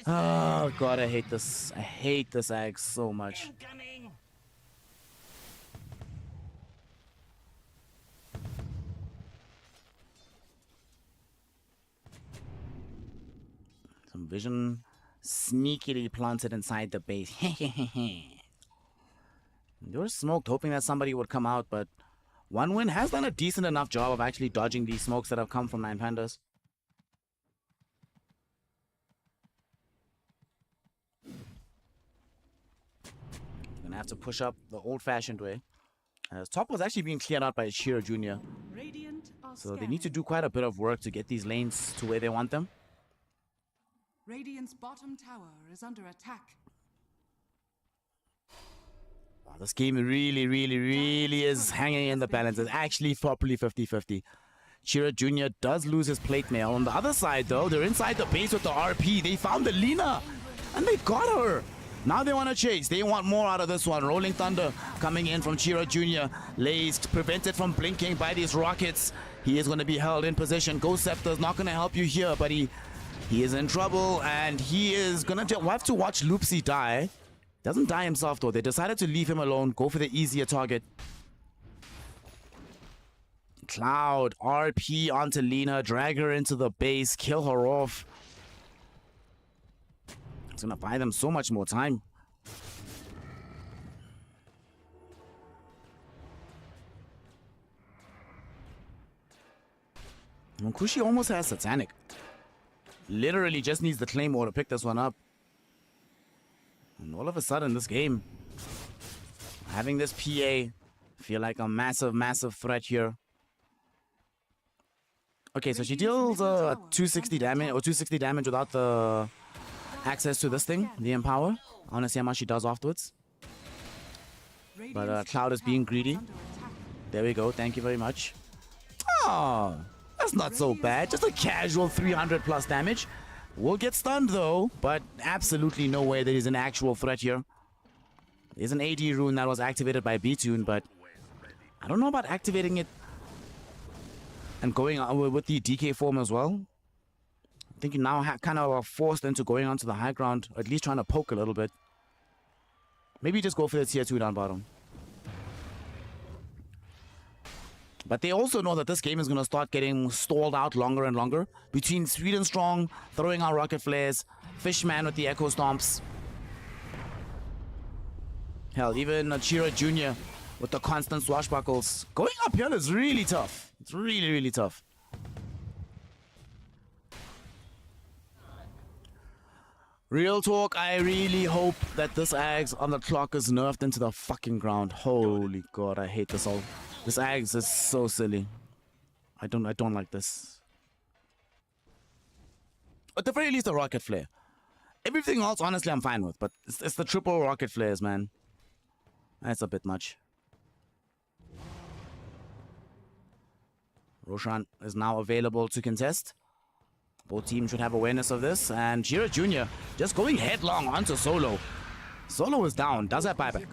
Oh god, I hate this. I hate this Ag so much. Incoming. Some vision sneakily planted inside the base. They were smoked, hoping that somebody would come out, but One Win has done a decent enough job of actually dodging these smokes that have come from Nine Pandas. Gonna have to push up the old-fashioned way. As top was actually being cleared out by Shiro Jr. Radiant are So they need to scanning. do quite a bit of work to get these lanes to where they want them. Radiant's bottom tower is under attack. Wow, this game really is hanging in the balance. It's actually properly 50-50. Shiro Jr. does lose his plate mail. On the other side, though, they're inside the base with the RP. They found the Lina, and they got her. Now they want to chase. They want more out of this one. Rolling Thunder coming in from Chira Jr. Lays prevented from blinking by these rockets. He is going to be held in position. Ghost Scepter's not going to help you here, but he is in trouble, and he is going to have to watch Loopsy die. Doesn't die himself, though. They decided to leave him alone, go for the easier target. Cloud, RP onto Lena, drag her into the base, kill her off. It's going to buy them so much more time. Kushi almost has Satanic. Literally just needs the Claymore to pick this one up. And all of a sudden, this game, having this PA feel like a massive, massive threat here. Okay, so she deals 260 damage, or 260 damage without the access to this thing, the Empower. I want to see how much she does afterwards. But Cloud is being greedy. There we go, thank you very much. Oh, that's not so bad. Just a casual 300 plus damage. Will get stunned though, but absolutely no way that he's an actual threat here. There's an AD rune that was activated by B-Tune, but I don't know about activating it and going with the DK form as well. I think you now kind of are forced into going onto the high ground, or at least trying to poke a little bit. Maybe just go for the tier 2 down bottom. But they also know that this game is going to start getting stalled out longer and longer. Between Sweden Strong, throwing out rocket flares, Fishman with the Echo Stomps. Hell, even Chira Jr. with the constant swashbuckles. Going uphill is really tough. It's really, really tough. Real talk, I really hope that this Ags on the clock is nerfed into the fucking ground. Holy god, I hate this all. This Ags is so silly. I don't like this. At the very least, a rocket flare. Everything else, honestly, I'm fine with, but it's the triple rocket flares, man. That's a bit much. Roshan is now available to contest. Both teams should have awareness of this, and Chira Jr. just going headlong onto Solo. Solo is down, does have buyback.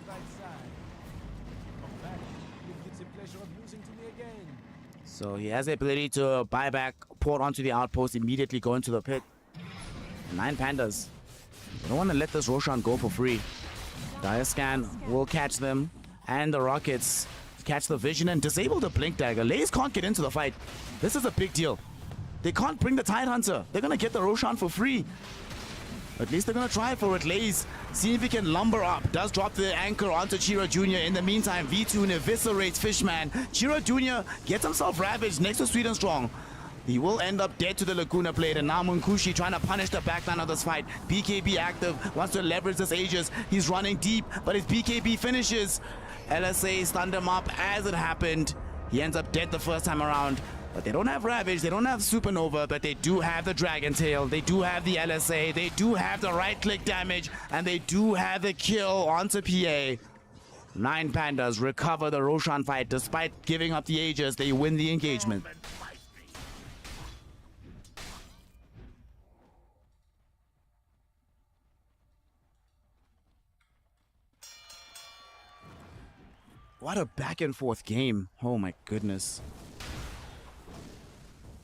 So he has the ability to buy back, port onto the outpost, immediately go into the pit. 9 pandas. They don't want to let this Roshan go for free. Dire Scan will catch them, and the rockets catch the vision and disable the blink dagger. Lays can't get into the fight. This is a big deal. They can't bring the Tide Hunter. They're gonna get the Roshan for free. At least they're gonna try for it. Lays, see if he can lumber up. Does drop the anchor onto Chira Jr. In the meantime, V2 eviscerates Fishman. Chira Jr. gets himself ravaged next to Sweden Strong. He will end up dead to the Laguna Blade, and now Munkushi trying to punish the backline of this fight. BKB active, wants to leverage this Aegis. He's running deep, but his BKB finishes. LSA stunned him up as it happened. He ends up dead the first time around. But they don't have Ravage, they don't have Supernova, but they do have the Dragon Tail, they do have the LSA, they do have the right-click damage, and they do have the kill onto PA. 9 pandas recover the Roshan fight. Despite giving up the Aegis, they win the engagement. What a back and forth game. Oh my goodness.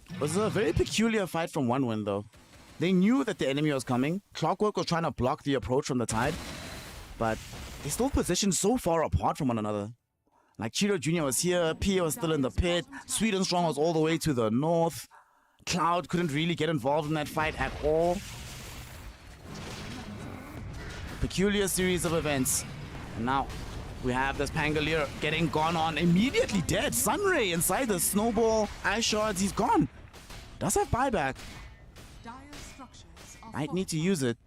It was a very peculiar fight from OneWin though. They knew that the enemy was coming. Clockwork was trying to block the approach from the Tide, but they still positioned so far apart from one another. Like Chiro Jr. was here, Pia was still in the pit, Sweden Strong was all the way to the north. Cloud couldn't really get involved in that fight at all. Peculiar series of events. And now we have this Pangolier getting gone on, immediately dead. Sunray inside the snowball. Ash shards, he's gone. Does have buyback. Might need to use it.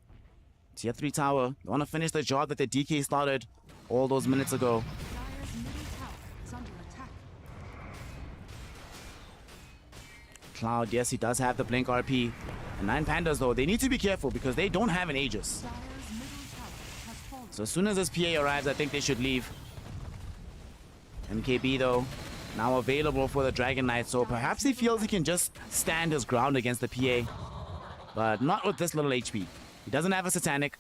Tier 3 tower. They want to finish the job that the DK started all those minutes ago. Cloud, yes, he does have the blink RP. And 9 pandas though, they need to be careful because they don't have an Aegis. So as soon as this PA arrives, I think they should leave. MKB though, now available for the Dragon Knight, so perhaps he feels he can just stand his ground against the PA. But not with this little HP. He doesn't have a Satanic.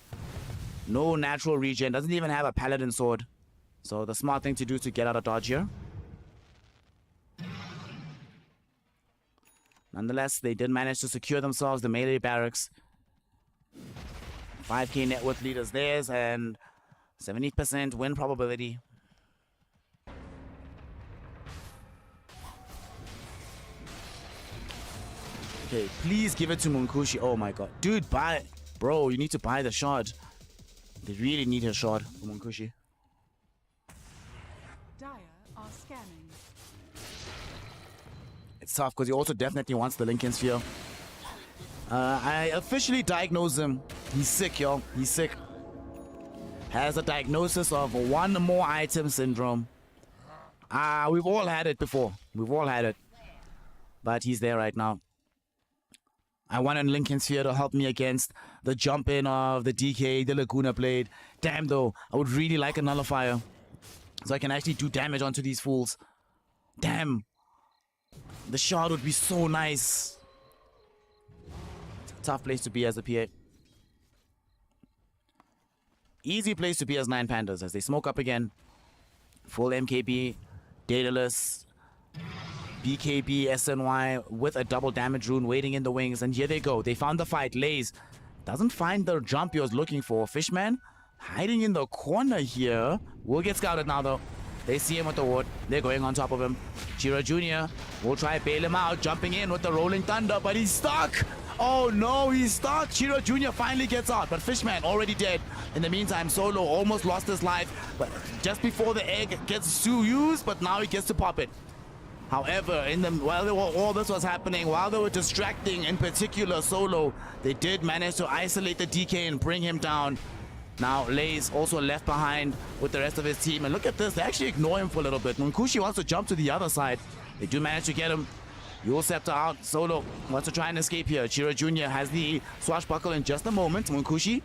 No natural regen. Doesn't even have a paladin sword. So the smart thing to do is to get out of dodge here. Nonetheless, they did manage to secure themselves the melee barracks. 5k net worth leaders theirs and 70% win probability. Okay, please give it to Munkushi. Oh my god. Dude, buy it. Bro, you need to buy the shard. They really need a shard for Munkushi. Dire are scanning. It's tough because he also definitely wants the Lincoln Sphere. I officially diagnosed him. He's sick, yo. He's sick. Has a diagnosis of one more item syndrome. We've all had it before. We've all had it. But he's there right now. I want a Lincoln Sphere to help me against the jump in of the DK, the Laguna Blade. Damn though, I would really like a nullifier. So I can actually do damage onto these fools. Damn. The shard would be so nice. It's a tough place to be as a PA. Easy place to be as 9 Pandas as they smoke up again. Full MKB, Daedalus, BKB, SNY with a double damage rune waiting in the wings. And here they go. They found the fight. Lays doesn't find the jump he was looking for. Fishman hiding in the corner here. Will get scouted now though. They see him with the ward. They're going on top of him. Chira Jr. will try to bail him out. Jumping in with the Rolling Thunder, but he's stuck. Oh no, he's stuck. Chira Jr. finally gets out, but Fishman already dead. In the meantime, Solo almost lost his life, but just before the egg gets to use, but now he gets to pop it. However, while all this was happening, while they were distracting, in particular Solo, they did manage to isolate the DK and bring him down. Now, Lay's also left behind with the rest of his team. And look at this, they actually ignore him for a little bit. Munkushi wants to jump to the other side. They do manage to get him. Yule Scepter out. Solo wants to try and escape here. Chira Jr. has the swashbuckle in just a moment. Munkushi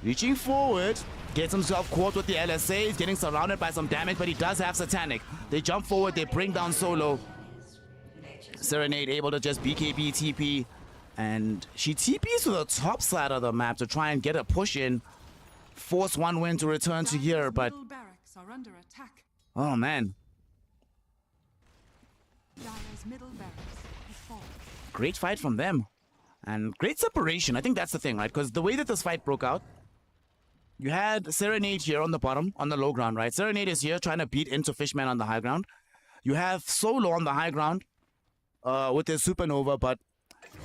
reaching forward. Gets himself caught with the LSA. He's getting surrounded by some damage, but he does have Satanic. They jump forward. They bring down Solo. Serenade able to just BKB TP. And she TPs to the top side of the map to try and get a push in. Force one win to return to here, but Middle barracks are under attack. oh man, Dire's middle barracks has fallen. great fight from them and great separation. I think that's the thing, right? Because the way that this fight broke out, you had Serenade here on the bottom, on the low ground, right? Serenade is here trying to beat into Fishman on the high ground. You have Solo on the high ground with his Supernova, but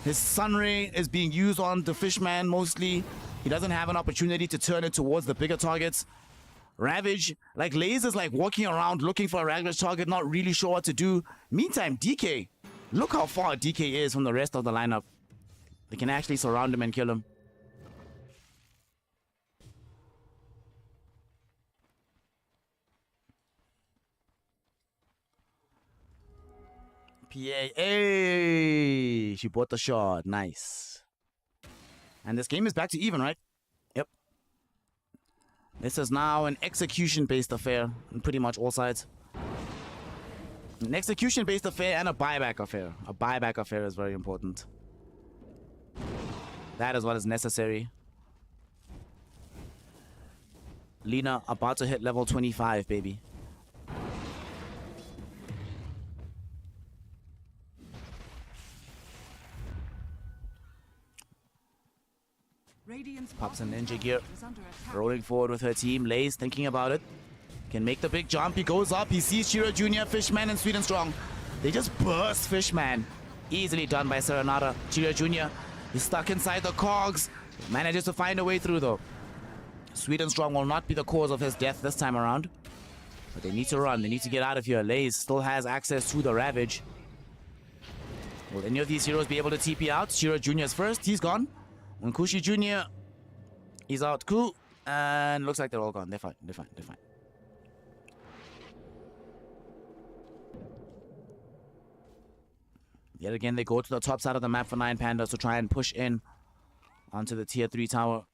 his Sunray is being used on the Fishman mostly. He doesn't have an opportunity to turn it towards the bigger targets. Ravage, like Lays is like walking around looking for a Ravage target, not really sure what to do. Meantime, DK, look how far DK is from the rest of the lineup. They can actually surround him and kill him. PA, hey, she bought the shot, nice. And this game is back to even, right? Yep. This is now an execution-based affair on pretty much all sides. An execution-based affair and a buyback affair. A buyback affair is very important. That is what is necessary. Lina about to hit level 25, baby. Radiant's Pops an bottom ninja tower gear. is under attack. Rolling forward with her team. Lays thinking about it. Can make the big jump. He goes up. He sees Chira Jr., Fishman, and Sweet and Strong. They just burst Fishman. Easily done by Serenata. Chira Jr. is stuck inside the cogs. Manages to find a way through though. Sweet and Strong will not be the cause of his death this time around. But they need to run. They need to get out of here. Lays still has access to the Ravage. Will any of these heroes be able to TP out? Chira Jr. is first. He's gone. Munkushi Jr. is out. Cool. And looks like they're all gone. They're fine. They're fine. They're fine. Yet again, they go to the top side of the map for 9 Pandas to try and push in onto the tier 3 tower.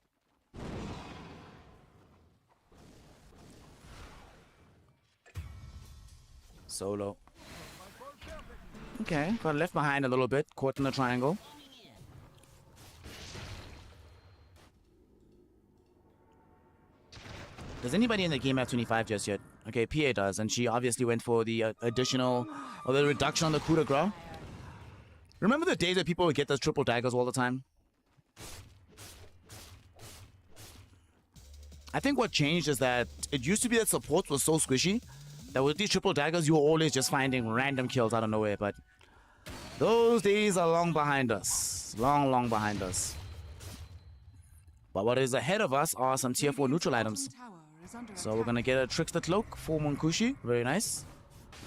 Solo. Okay, got left behind a little bit. Caught in the triangle. Does anybody in the game have 25 just yet? Okay, PA does, and she obviously went for the additional or the reduction on the coup de grace. Remember the days where people would get those triple daggers all the time? I think what changed is that it used to be that supports was so squishy that with these triple daggers you were always just finding random kills out of nowhere, but those days are long behind us. Long behind us. But what is ahead of us are some tier 4 neutral items. So we're gonna get a Trickster Cloak for Munkushi. Very nice.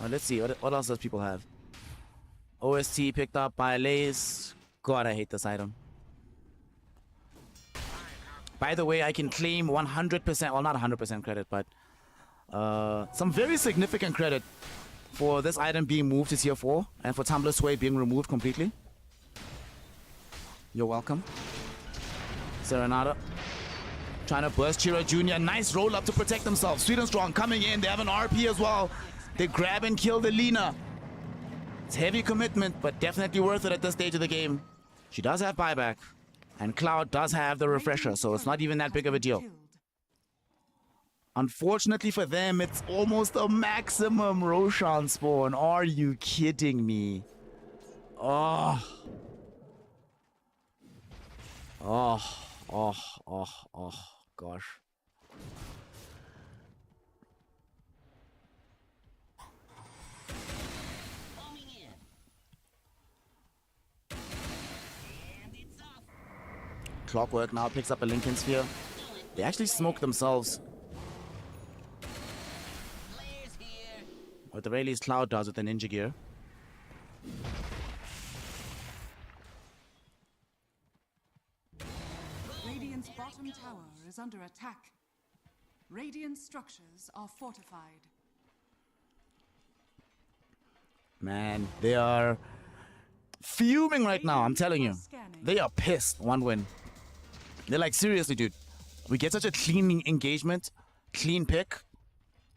Let's see, what else does people have? OST picked up by Lays. God, I hate this item. By the way, I can claim 100%, well not 100% credit, but some very significant credit for this item being moved to tier 4 and for Tumbler Sway being removed completely. You're welcome. Serenata trying to burst Chira Jr. Nice roll up to protect themselves. Sweet and Strong coming in. They have an RP as well. They grab and kill the Lina. It's heavy commitment, but definitely worth it at this stage of the game. She does have buyback. And Cloud does have the refresher, so it's not even that big of a deal. Unfortunately for them, it's almost a maximum Roshan spawn. Are you kidding me? Oh. Gosh. Clockwork now picks up a Lincoln Sphere. They actually smoke themselves. What the Rayleigh's Cloud does with the Ninja Gear. Radiant's bottom tower is under attack. Radiant structures are fortified. Man, they are fuming right now, I'm telling you. They are pissed. 1 win. They're like, seriously, dude. We get such a clean engagement, clean pick,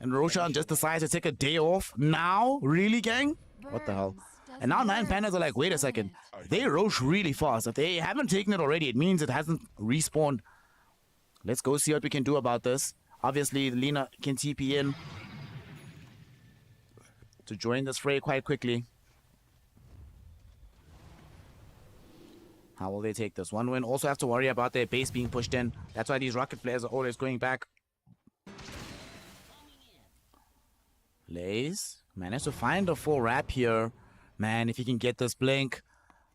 and Roshan just decides to take a day off. Now? Really, gang? What the hell? And now 9 Pandas are like, wait a second. They Rosh really fast. If they haven't taken it already, it means it hasn't respawned. Let's go see what we can do about this. Obviously, Lina can TP in to join this fray quite quickly. How will they take this? 1 win. Also have to worry about their base being pushed in. That's why these rocket flares are always going back. Lays managed to find a full wrap here. Man, if he can get this blink.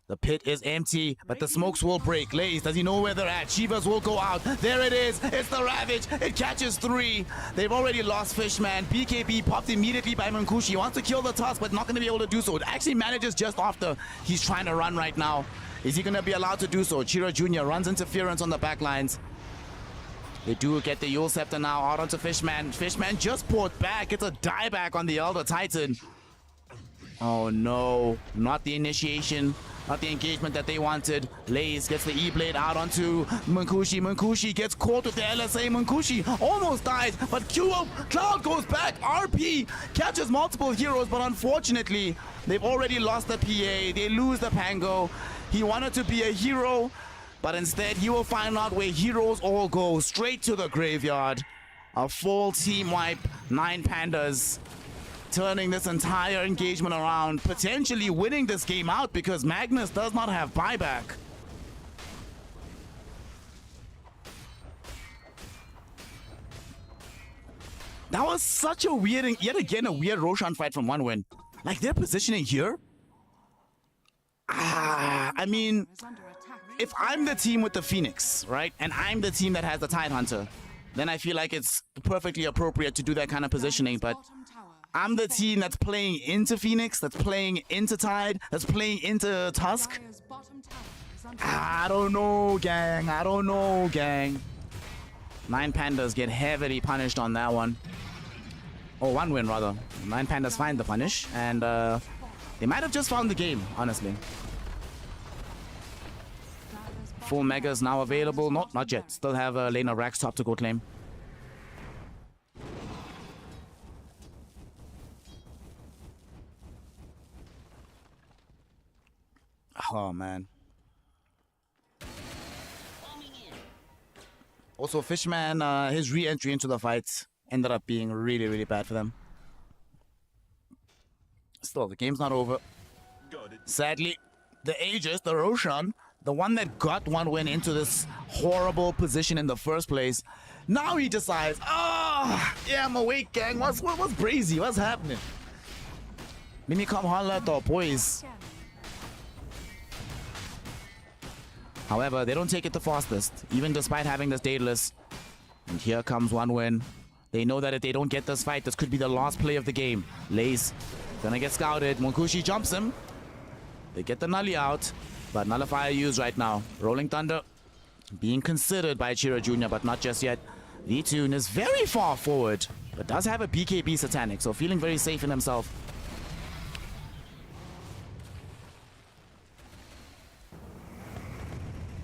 The pit is empty, but the smokes will break. Lays, does he know where they're at? Shivas will go out. There it is. It's the Ravage. It catches 3. They've already lost Fishman. BKB popped immediately by Munkushi. He wants to kill the Tusk, but not going to be able to do so. It actually manages just after he's trying to run right now. Is he going to be allowed to do so? Chira Jr. runs interference on the back lines. They do get the Yule Scepter now out onto Fishman. Fishman just poured back. It's a dieback on the Elder Titan. Oh no, not the initiation. Not the engagement that they wanted. Lays gets the E-Blade out onto Munkushi. Munkushi gets caught with the LSA. Munkushi almost dies, but Cloud goes back. RP catches multiple heroes, but unfortunately, they've already lost the PA. They lose the Pango. He wanted to be a hero, but instead he will find out where heroes all go. Straight to the graveyard. A full team wipe. 9 Pandas. Turning this entire engagement around, potentially winning this game out because Magnus does not have buyback. That was such a weird, yet again, a weird Roshan fight from 1 win. Like, their positioning here? I mean, if I'm the team with the Phoenix, right, and I'm the team that has the Tidehunter, then I feel like it's perfectly appropriate to do that kind of positioning, but I'm the team that's playing into Phoenix, that's playing into Tide, that's playing into Tusk. I don't know, gang. I don't know, gang. 9 Pandas get heavily punished on that one. Oh, 1 win, rather. 9 Pandas find the punish, and they might have just found the game, honestly. Full Megas now available. Not yet. Still have Lena Rax top to go claim. Oh, man. Also, Fishman, his re-entry into the fight ended up being really, really bad for them. Still, the game's not over. Got it. Sadly, the Aegis, the Roshan, the one that got one win into this horrible position in the first place, now he decides, yeah, I'm awake, gang. What's crazy? What's happening? Let me come holler at the boys. However, they don't take it the fastest, even despite having this Daedalus. And here comes one win. They know that if they don't get this fight, this could be the last play of the game. Lays gonna get scouted. Munkushi jumps him. They get the Nully out, but Nullifier used right now. Rolling Thunder being considered by Chira Jr., but not just yet. V-Tune is very far forward, but does have a BKB Satanic, so feeling very safe in himself.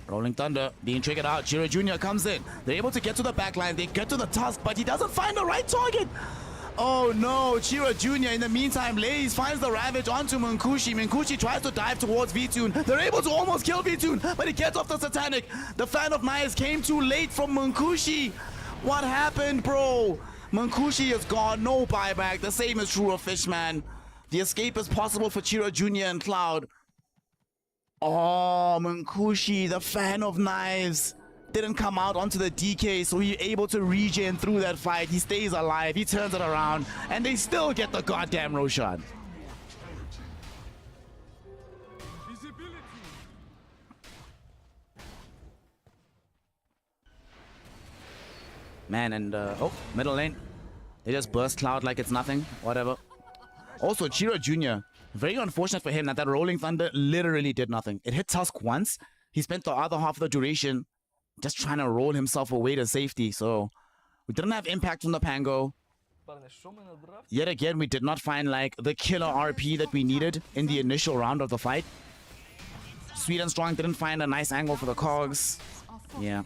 Rolling Thunder being triggered out. Chira Jr. comes in. They're able to get to the backline. They get to the tusk, but he doesn't find the right target. Oh no, Chira Jr. in the meantime, Lays finds the Ravage onto Munkushi. Munkushi tries to dive towards V-Tune. They're able to almost kill V-Tune, but he gets off the Satanic. The Fan of Knives came too late from Munkushi. What happened, bro? Munkushi is gone, no buyback. The same is true of Fishman. The escape is possible for Chira Jr. and Cloud. Oh, Munkushi, the Fan of Knives, didn't come out onto the DK, so he's able to regen through that fight. He stays alive, he turns it around, and they still get the goddamn Roshan. Man, and oh, middle lane. They just burst Cloud like it's nothing, whatever. Also, Chira Jr., very unfortunate for him that Rolling Thunder literally did nothing. It hit Tusk once. He spent the other half of the duration just trying to roll himself away to safety. So we didn't have impact from the Pango. Yet again, we did not find like the killer RP that we needed in the initial round of the fight. Sweet and Strong didn't find a nice angle for the cogs. Yeah.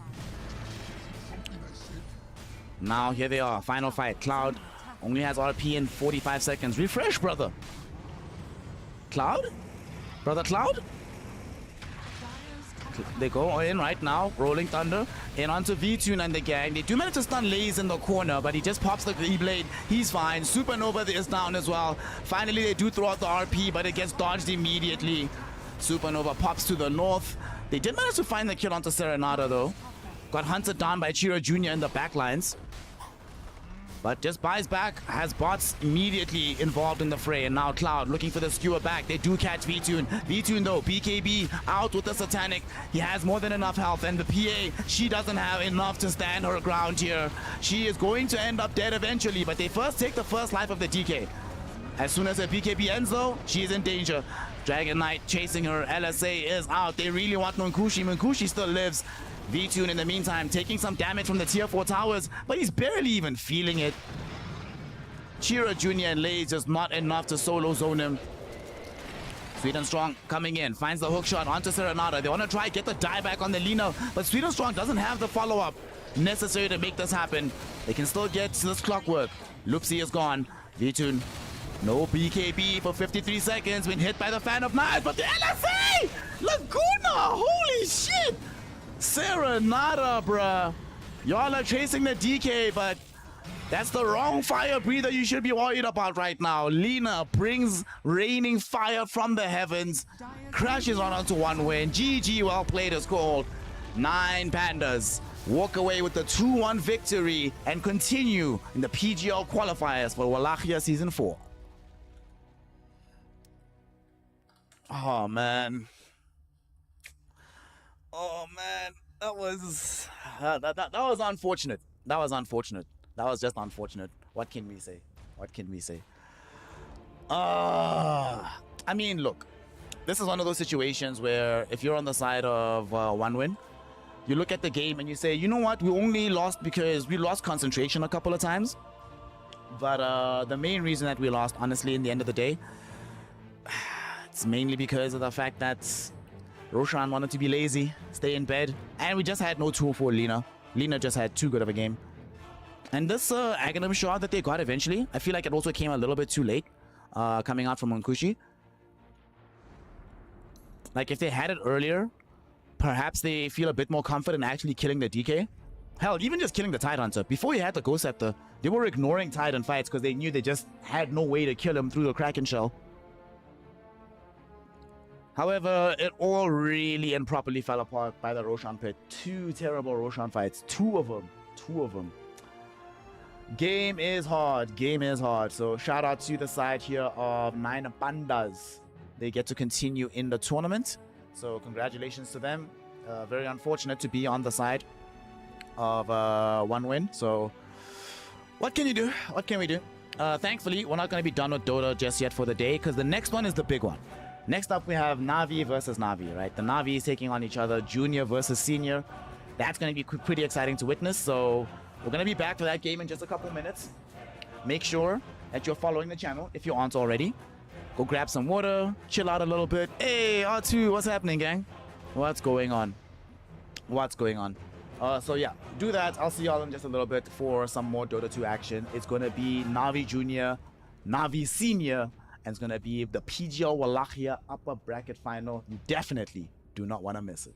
Now here they are, final fight. Cloud only has RP in 45 seconds. Refresh, brother. Cloud? Brother Cloud? They go in right now. Rolling Thunder in onto V-Tune and the gang. They do manage to stun Lays in the corner, but he just pops the E-Blade. He's fine. Supernova is down as well. Finally, they do throw out the RP, but it gets dodged immediately. Supernova pops to the north. They did manage to find the kill onto Serenata, though. Got hunted down by Chira Jr. in the backlines. But just buys back, has bots immediately involved in the fray. And now Cloud looking for the skewer back. They do catch V-Tune. V-Tune though, BKB out with the Satanic. He has more than enough health. And the PA, she doesn't have enough to stand her ground here. She is going to end up dead eventually. But they first take the first life of the DK. As soon as her BKB ends though, she is in danger. Dragon Knight chasing her. LSA is out. They really want Munkushi. Munkushi still lives. V-Tune in the meantime taking some damage from the tier 4 towers, but he's barely even feeling it. Chira Jr. and Lays just not enough to solo zone him. Sweet and Strong coming in, finds the hook shot onto Serenata. They want to try get the dieback on the Lina, but Sweet and Strong doesn't have the follow-up necessary to make this happen. They can still get this clockwork. Loopsy is gone. V-Tune, no BKB for 53 seconds when hit by the Fan of Knives, but the LSA! Laguna! Holy shit! Serenata, bruh. Y'all are chasing the DK, but that's the wrong fire breather you should be worried about right now. Lina brings raining fire from the heavens, crashes on onto one win. GG, well played is called. 9 Pandas walk away with the 2-1 victory and continue in the PGL qualifiers for Wallachia Season 4. Oh, man. Oh man, that was unfortunate. That was unfortunate. That was just unfortunate. What can we say? What can we say? I mean, look, this is one of those situations where if you're on the side of one win, you look at the game and you say, you know what, we only lost because we lost concentration a couple of times. But the main reason that we lost, honestly, in the end of the day, it's mainly because of the fact that Roshan wanted to be lazy, stay in bed, and we just had no tool for Lina. Lina just had too good of a game. And this Aghanim shot that they got eventually, I feel like it also came a little bit too late, coming out from Munkushi. Like if they had it earlier, perhaps they feel a bit more comfort in actually killing the DK. Hell, even just killing the Tide Hunter. Before he had the Ghost Scepter, they were ignoring Tide in fights because they knew they just had no way to kill him through the Kraken Shell. However, it all really and properly fell apart by the Roshan pit. 2 terrible Roshan fights. 2 of them. 2 of them. Game is hard. Game is hard. So shout out to the side here of 9 Pandas. They get to continue in the tournament. So congratulations to them. Very unfortunate to be on the side of 1 win. So what can you do? What can we do? Thankfully, we're not going to be done with Dota just yet for the day, because the next one is the big one. Next up, we have Navi versus Navi, right? The Navi is taking on each other, junior versus senior. That's going to be pretty exciting to witness. So we're going to be back for that game in just a couple minutes. Make sure that you're following the channel if you aren't already. Go grab some water, chill out a little bit. Hey, R2, what's happening, gang? What's going on? What's going on? So yeah, do that. I'll see y'all in just a little bit for some more Dota 2 action. It's going to be Navi Junior, Navi Senior, and it's going to be the PGL Wallachia upper bracket final. You definitely do not want to miss it.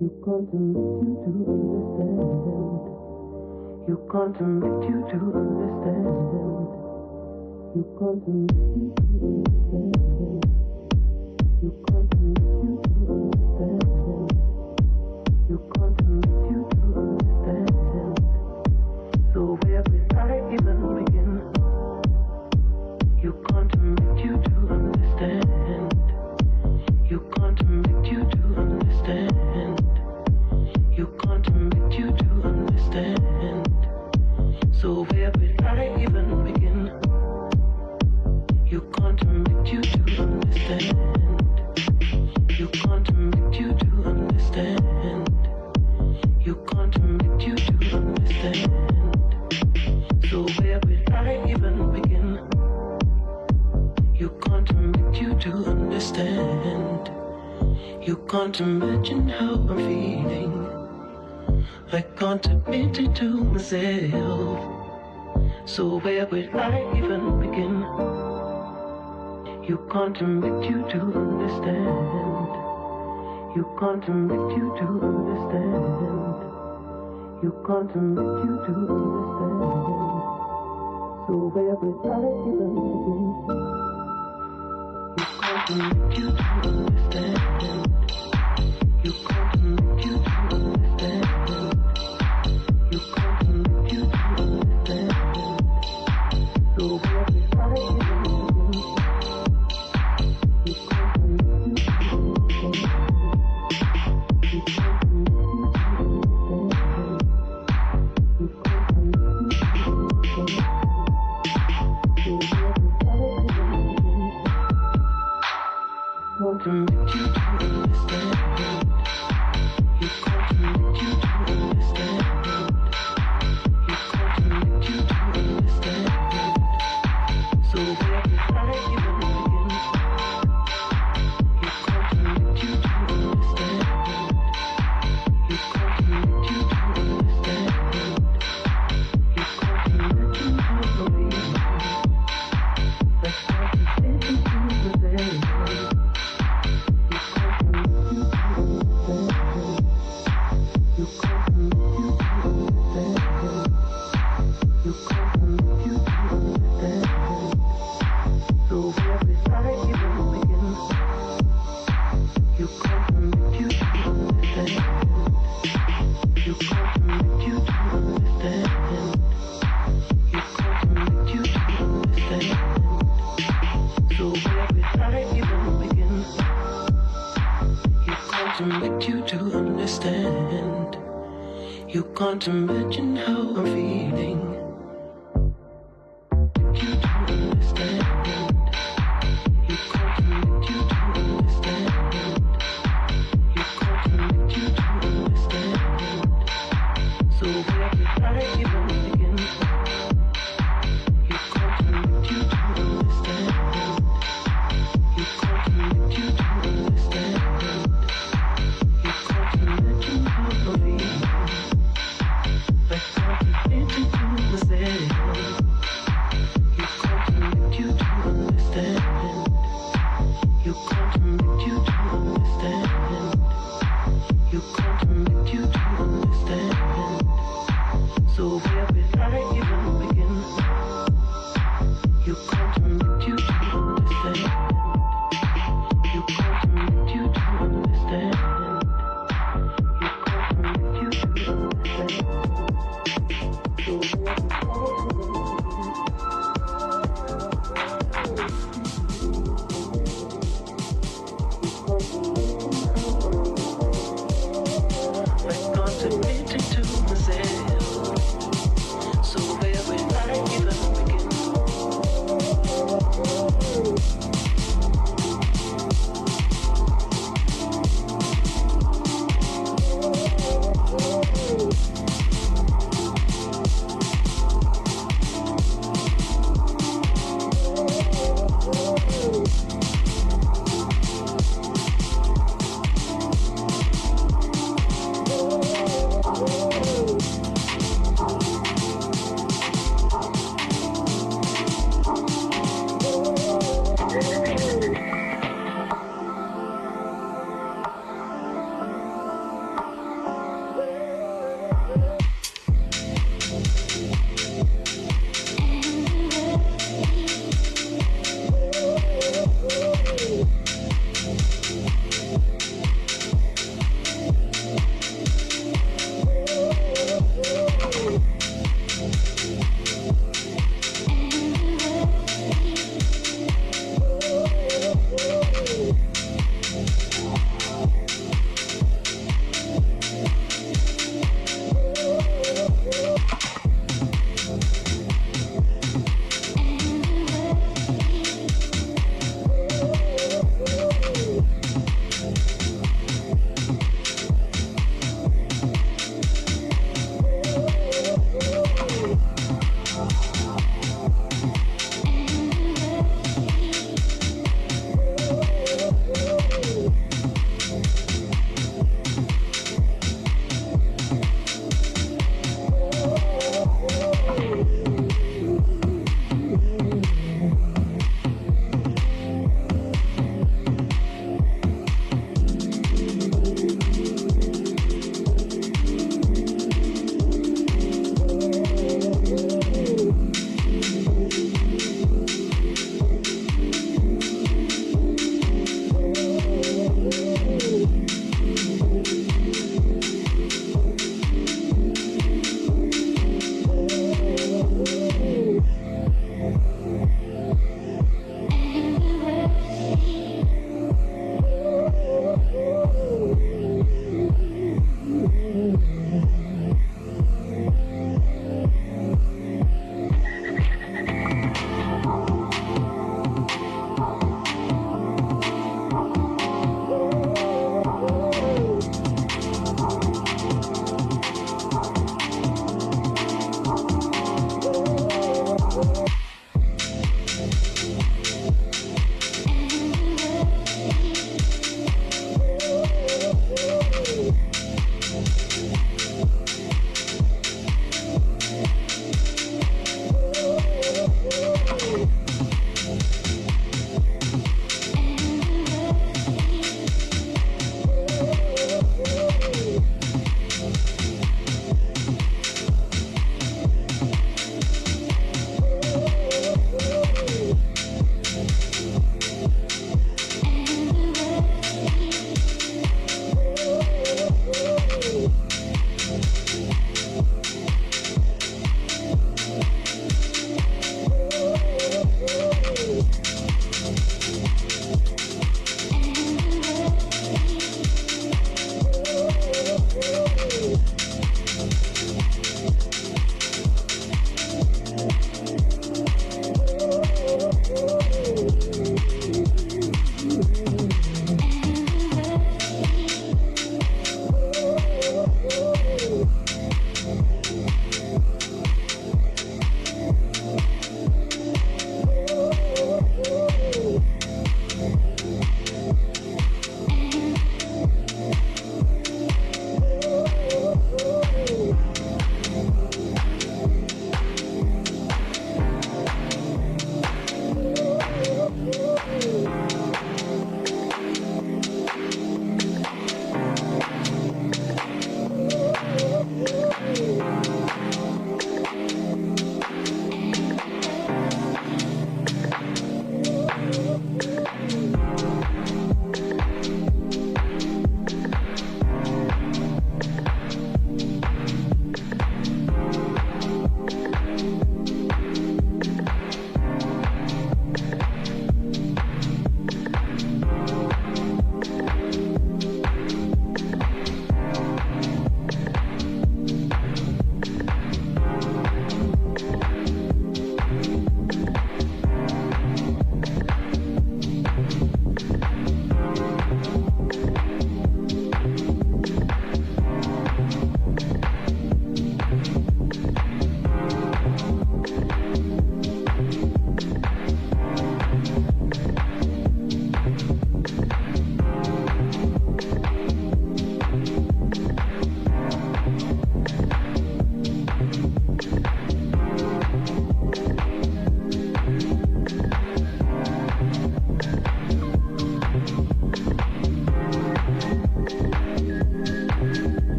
You contemplate you to understand. You contemplate you to understand. You contemplate you to understand. You contemplate you to understand. You contemplate you to understand. So where will I even begin? You contemplate you to understand. You contemplate you to understand. You contemplate you to understand. So where will I even begin? You contemplate you to understand. You contemplate you to understand. You contemplate you to understand. So where will I even begin? You can't imagine to understand. You can't imagine how I'm feeling. I can't admit it to myself. So where will I even begin? You can't imagine to understand. You can't imagine to understand. You can't imagine to understand. So where will I even begin? You to understand. You contemplate you to understand. You contemplate you to understand. So where will I even begin? You contemplate you to understand. You contemplate you to understand. You contemplate you to understand. So where will I even begin? Contemplate you to understand. You contemplate you to understand. You contemplate you to understand. So where will I even begin? You contemplate you to understand. You contemplate you to understand. You contemplate you to believe. That's what you think you to understand. You can't imagine how I'm feeling. You to understand. You can't imagine you to understand. You can't imagine you to understand. So where will I even begin? You can't imagine you to understand. You can't imagine you to understand. You can't imagine how I'm feeling. I can't admit it to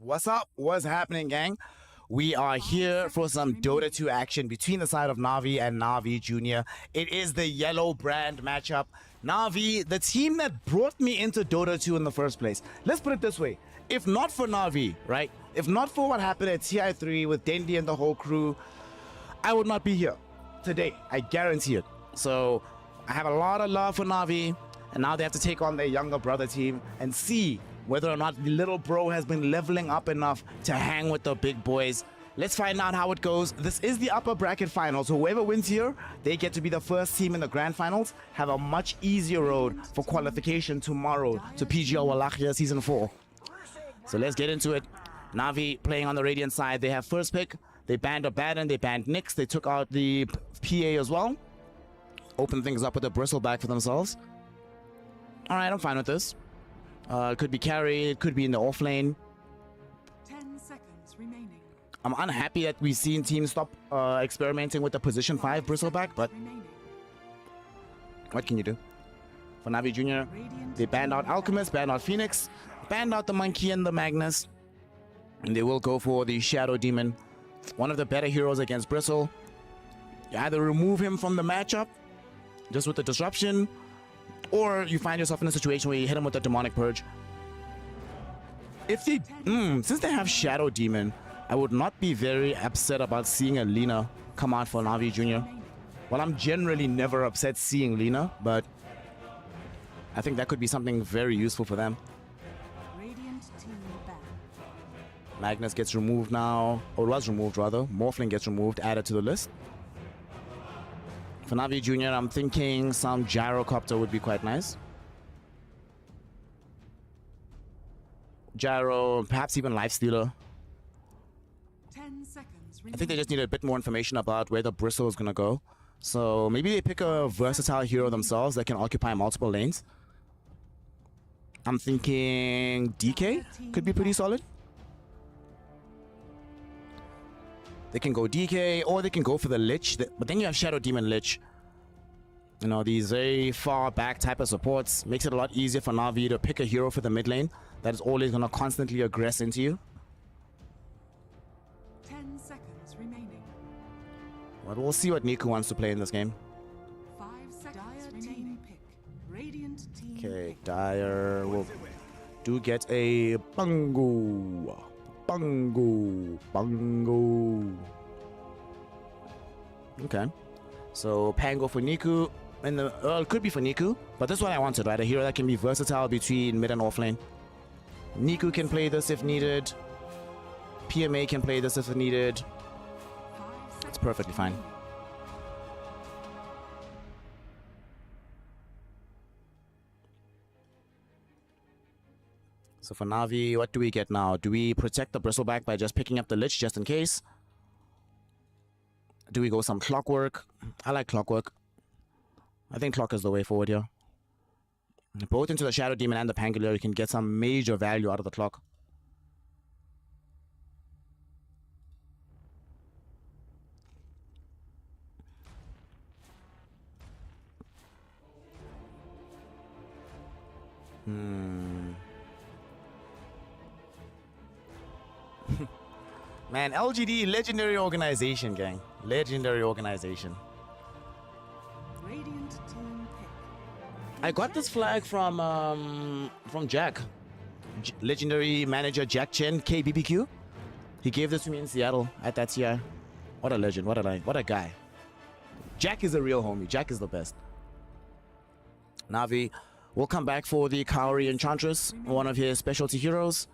What's up? What's happening, gang? We are here for some Dota 2 action between the side of Na'Vi and Na'Vi Junior. It is the yellow brand matchup. Na'Vi, the team that brought me into Dota 2 in the first place. Let's put it this way. If not for Na'Vi, right? If not for what happened at TI3 with Dendi and the whole crew, I would not be here today. I guarantee it. So I have a lot of love for Na'Vi, and now they have to take on their younger brother team and see whether or not the little bro has been leveling up enough to hang with the big boys. Let's find out how it goes. This is the upper bracket finals. So whoever wins here, they get to be the first team in the grand finals, have a much easier road for qualification tomorrow to PGL Wallachia Season 4. So let's get into it. Na'Vi playing on the Radiant side. They have first pick. They banned Abaddon. They banned Nyx. They took out the PA as well. Open things up with a bristleback for themselves. All right, I'm fine with this. It could be carry, it could be in the off lane. 10 seconds remaining. I'm unhappy that we've seen teams stop experimenting with the position 5 bristleback, but what can you do? For Na'Vi Junior, they banned out Alchemist, banned out Phoenix, banned out the Monkey and the Magnus, and they will go for the Shadow Demon, one of the better heroes against Bristle. You either remove him from the matchup, just with the disruption, or you find yourself in a situation where you hit him with the Demonic Purge. If they, since they have Shadow Demon, I would not be very upset about seeing a Lina come out for Na'Vi Junior. Well, I'm generally never upset seeing Lina, but I think that could be something very useful for them. Radiant team back. Magnus gets removed now, or was removed rather. Morphling gets removed, added to the list. For Na'Vi Junior, I'm thinking some Gyrocopter would be quite nice. Gyro, perhaps even Lifestealer. 10 seconds remaining. I think they just need a bit more information about where the Bristle is going to go. So maybe they pick a versatile hero themselves that can occupy multiple lanes. I'm thinking DK could be pretty solid. They can go DK, or they can go for the Lich, but then you have Shadow Demon Lich. You know, these very far back type of supports. Makes it a lot easier for Na'Vi to pick a hero for the mid lane that is always going to constantly aggress into you. 10 seconds remaining. But we'll see what Niku wants to play in this game. 5 seconds remaining. Pick. Radiant team. Okay, Dire will get a Bungo. Bungo. Okay. So Pango for Niku. And it could be for Niku, but this is what I wanted, right? A hero that can be versatile between mid and off lane. Niku can play this if needed. PMA can play this if needed. 5 seconds It's perfectly fine. remaining. So for Na'Vi, what do we get now? Do we protect the Bristleback by just picking up the Lich just in case? Do we go some Clockwork? I like Clockwork. I think Clock is the way forward here. Both into the Shadow Demon and the Pangolier, you can get some major value out of the Clock. Man, LGD, legendary organization, gang. Legendary organization. Radiant team pick. I got this flag from Jack. Legendary manager Jack Chen, KBBQ. He gave this to me in Seattle at that TI. What a legend, what a guy. Jack is a real homie. Jack is the best. Na'Vi will come back for the Kaori Enchantress, one of his specialty heroes.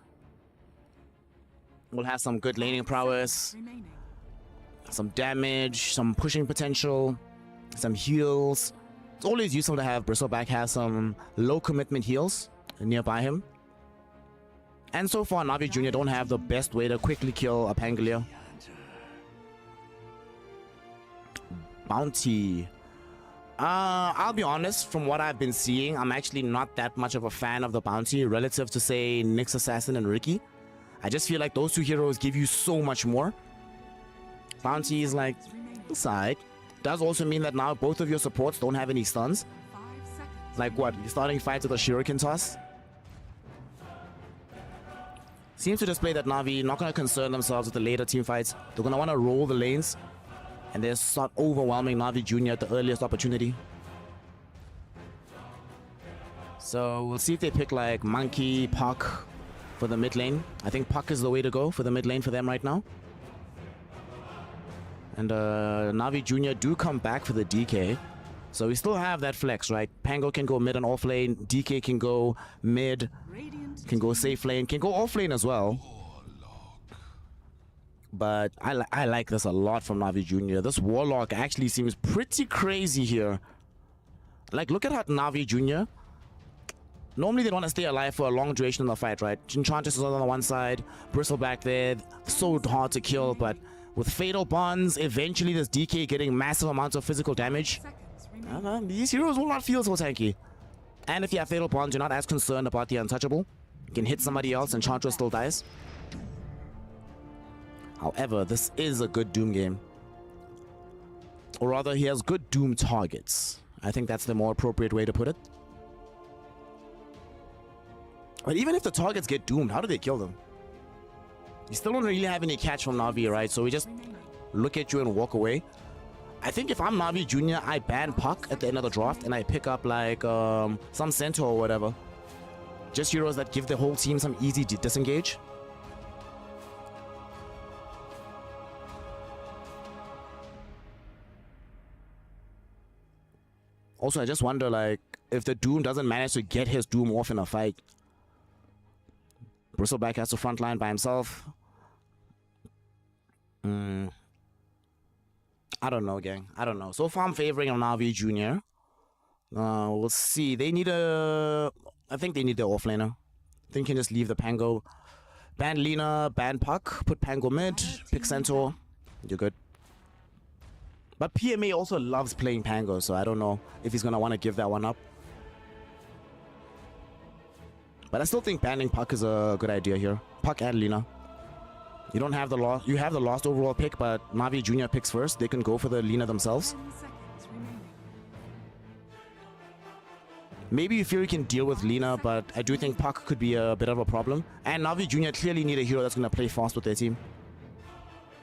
We'll have some good laning prowess, Remaining. some damage, some pushing potential, some heals. It's always useful to have Bristleback have some low commitment heals nearby him. And so far, Na'Vi Junior don't have the best way to quickly kill a Pangolier. Bounty. I'll be honest, from what I've been seeing, I'm actually not that much of a fan of the Bounty relative to, say, Nyx Assassin and Ricky. I just feel like those two heroes give you so much more. Bounty is like, side. Does also mean that now both of your supports don't have any stuns. 5 seconds. Like what? You're starting fights with a Shuriken toss? seems to display that Na'Vi not going to concern themselves with the later team fights. They're going to want to roll the lanes, and they start overwhelming Na'Vi Jr. at the earliest opportunity. So we'll see if they pick like Monkey, Puck for the mid lane. I think Puck is the way to go for the mid lane for them right now. And Na'Vi Jr. do come back for the DK. So we still have that flex, right? Pango can go mid and off lane. DK can go mid, can go safe lane, can go off lane as well. But I like this a lot from Na'Vi Jr. This Warlock actually seems pretty crazy here. Like, look at how Na'Vi Jr. Normally they want to stay alive for a long duration in the fight, right? Enchantress is on the one side, Bristleback there, so hard to kill, but with Fatal Bonds, eventually this DK getting massive amounts of physical damage. These heroes will not feel so tanky. And if you have Fatal Bonds, you're not as concerned about the untouchable. You can hit somebody else and Enchantress still dies. However, this is a good Doom game. Or rather, he has good Doom targets. I think that's the more appropriate way to put it. But even if the targets get doomed, how do they kill them? You still don't really have any catch from Na'Vi, right? So we just look at you and walk away. I think if I'm Na'Vi Jr., I ban Puck at the end of the draft and I pick up like some Centaur or whatever. Just heroes that give the whole team some easy disengage. Also, I just wonder, like, if the Doom doesn't manage to get his Doom off in a fight. Bristleback has to frontline by himself. I don't know, gang. I don't know. So far, I'm favoring Na'Vi Jr. We'll see. They need a... I think they need their offlaner. I think you can just leave the Pango. Ban Lina, ban Puck, put Pango mid, pick Centaur. You're good. But PMA also loves playing Pango, so I don't know if he's going to want to give that one up. But I still think banning Puck is a good idea here. Puck and Lina. You don't have the lost. You have the last overall pick, but Na'Vi Jr. picks first. They can go for the Lina themselves. 10 seconds remaining. Maybe you feel you can deal with Lina, but I do think Puck could be a bit of a problem. And Na'Vi Jr. clearly need a hero that's going to play fast with their team.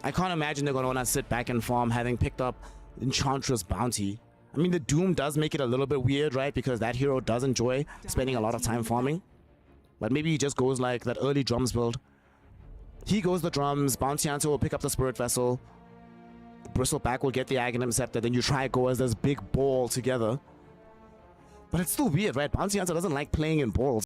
I can't imagine they're going to want to sit back and farm having picked up Enchantress Bounty. I mean, the Doom does make it a little bit weird, right? Because that hero does enjoy spending a lot of time farming. But maybe he just goes like that early drums build. He goes the drums, Bounty Hunter will pick up the Spirit Vessel. Bristleback will get the Aghanim Scepter, then you try go as this big ball together. But it's still weird, right? Bounty Hunter doesn't like playing in balls.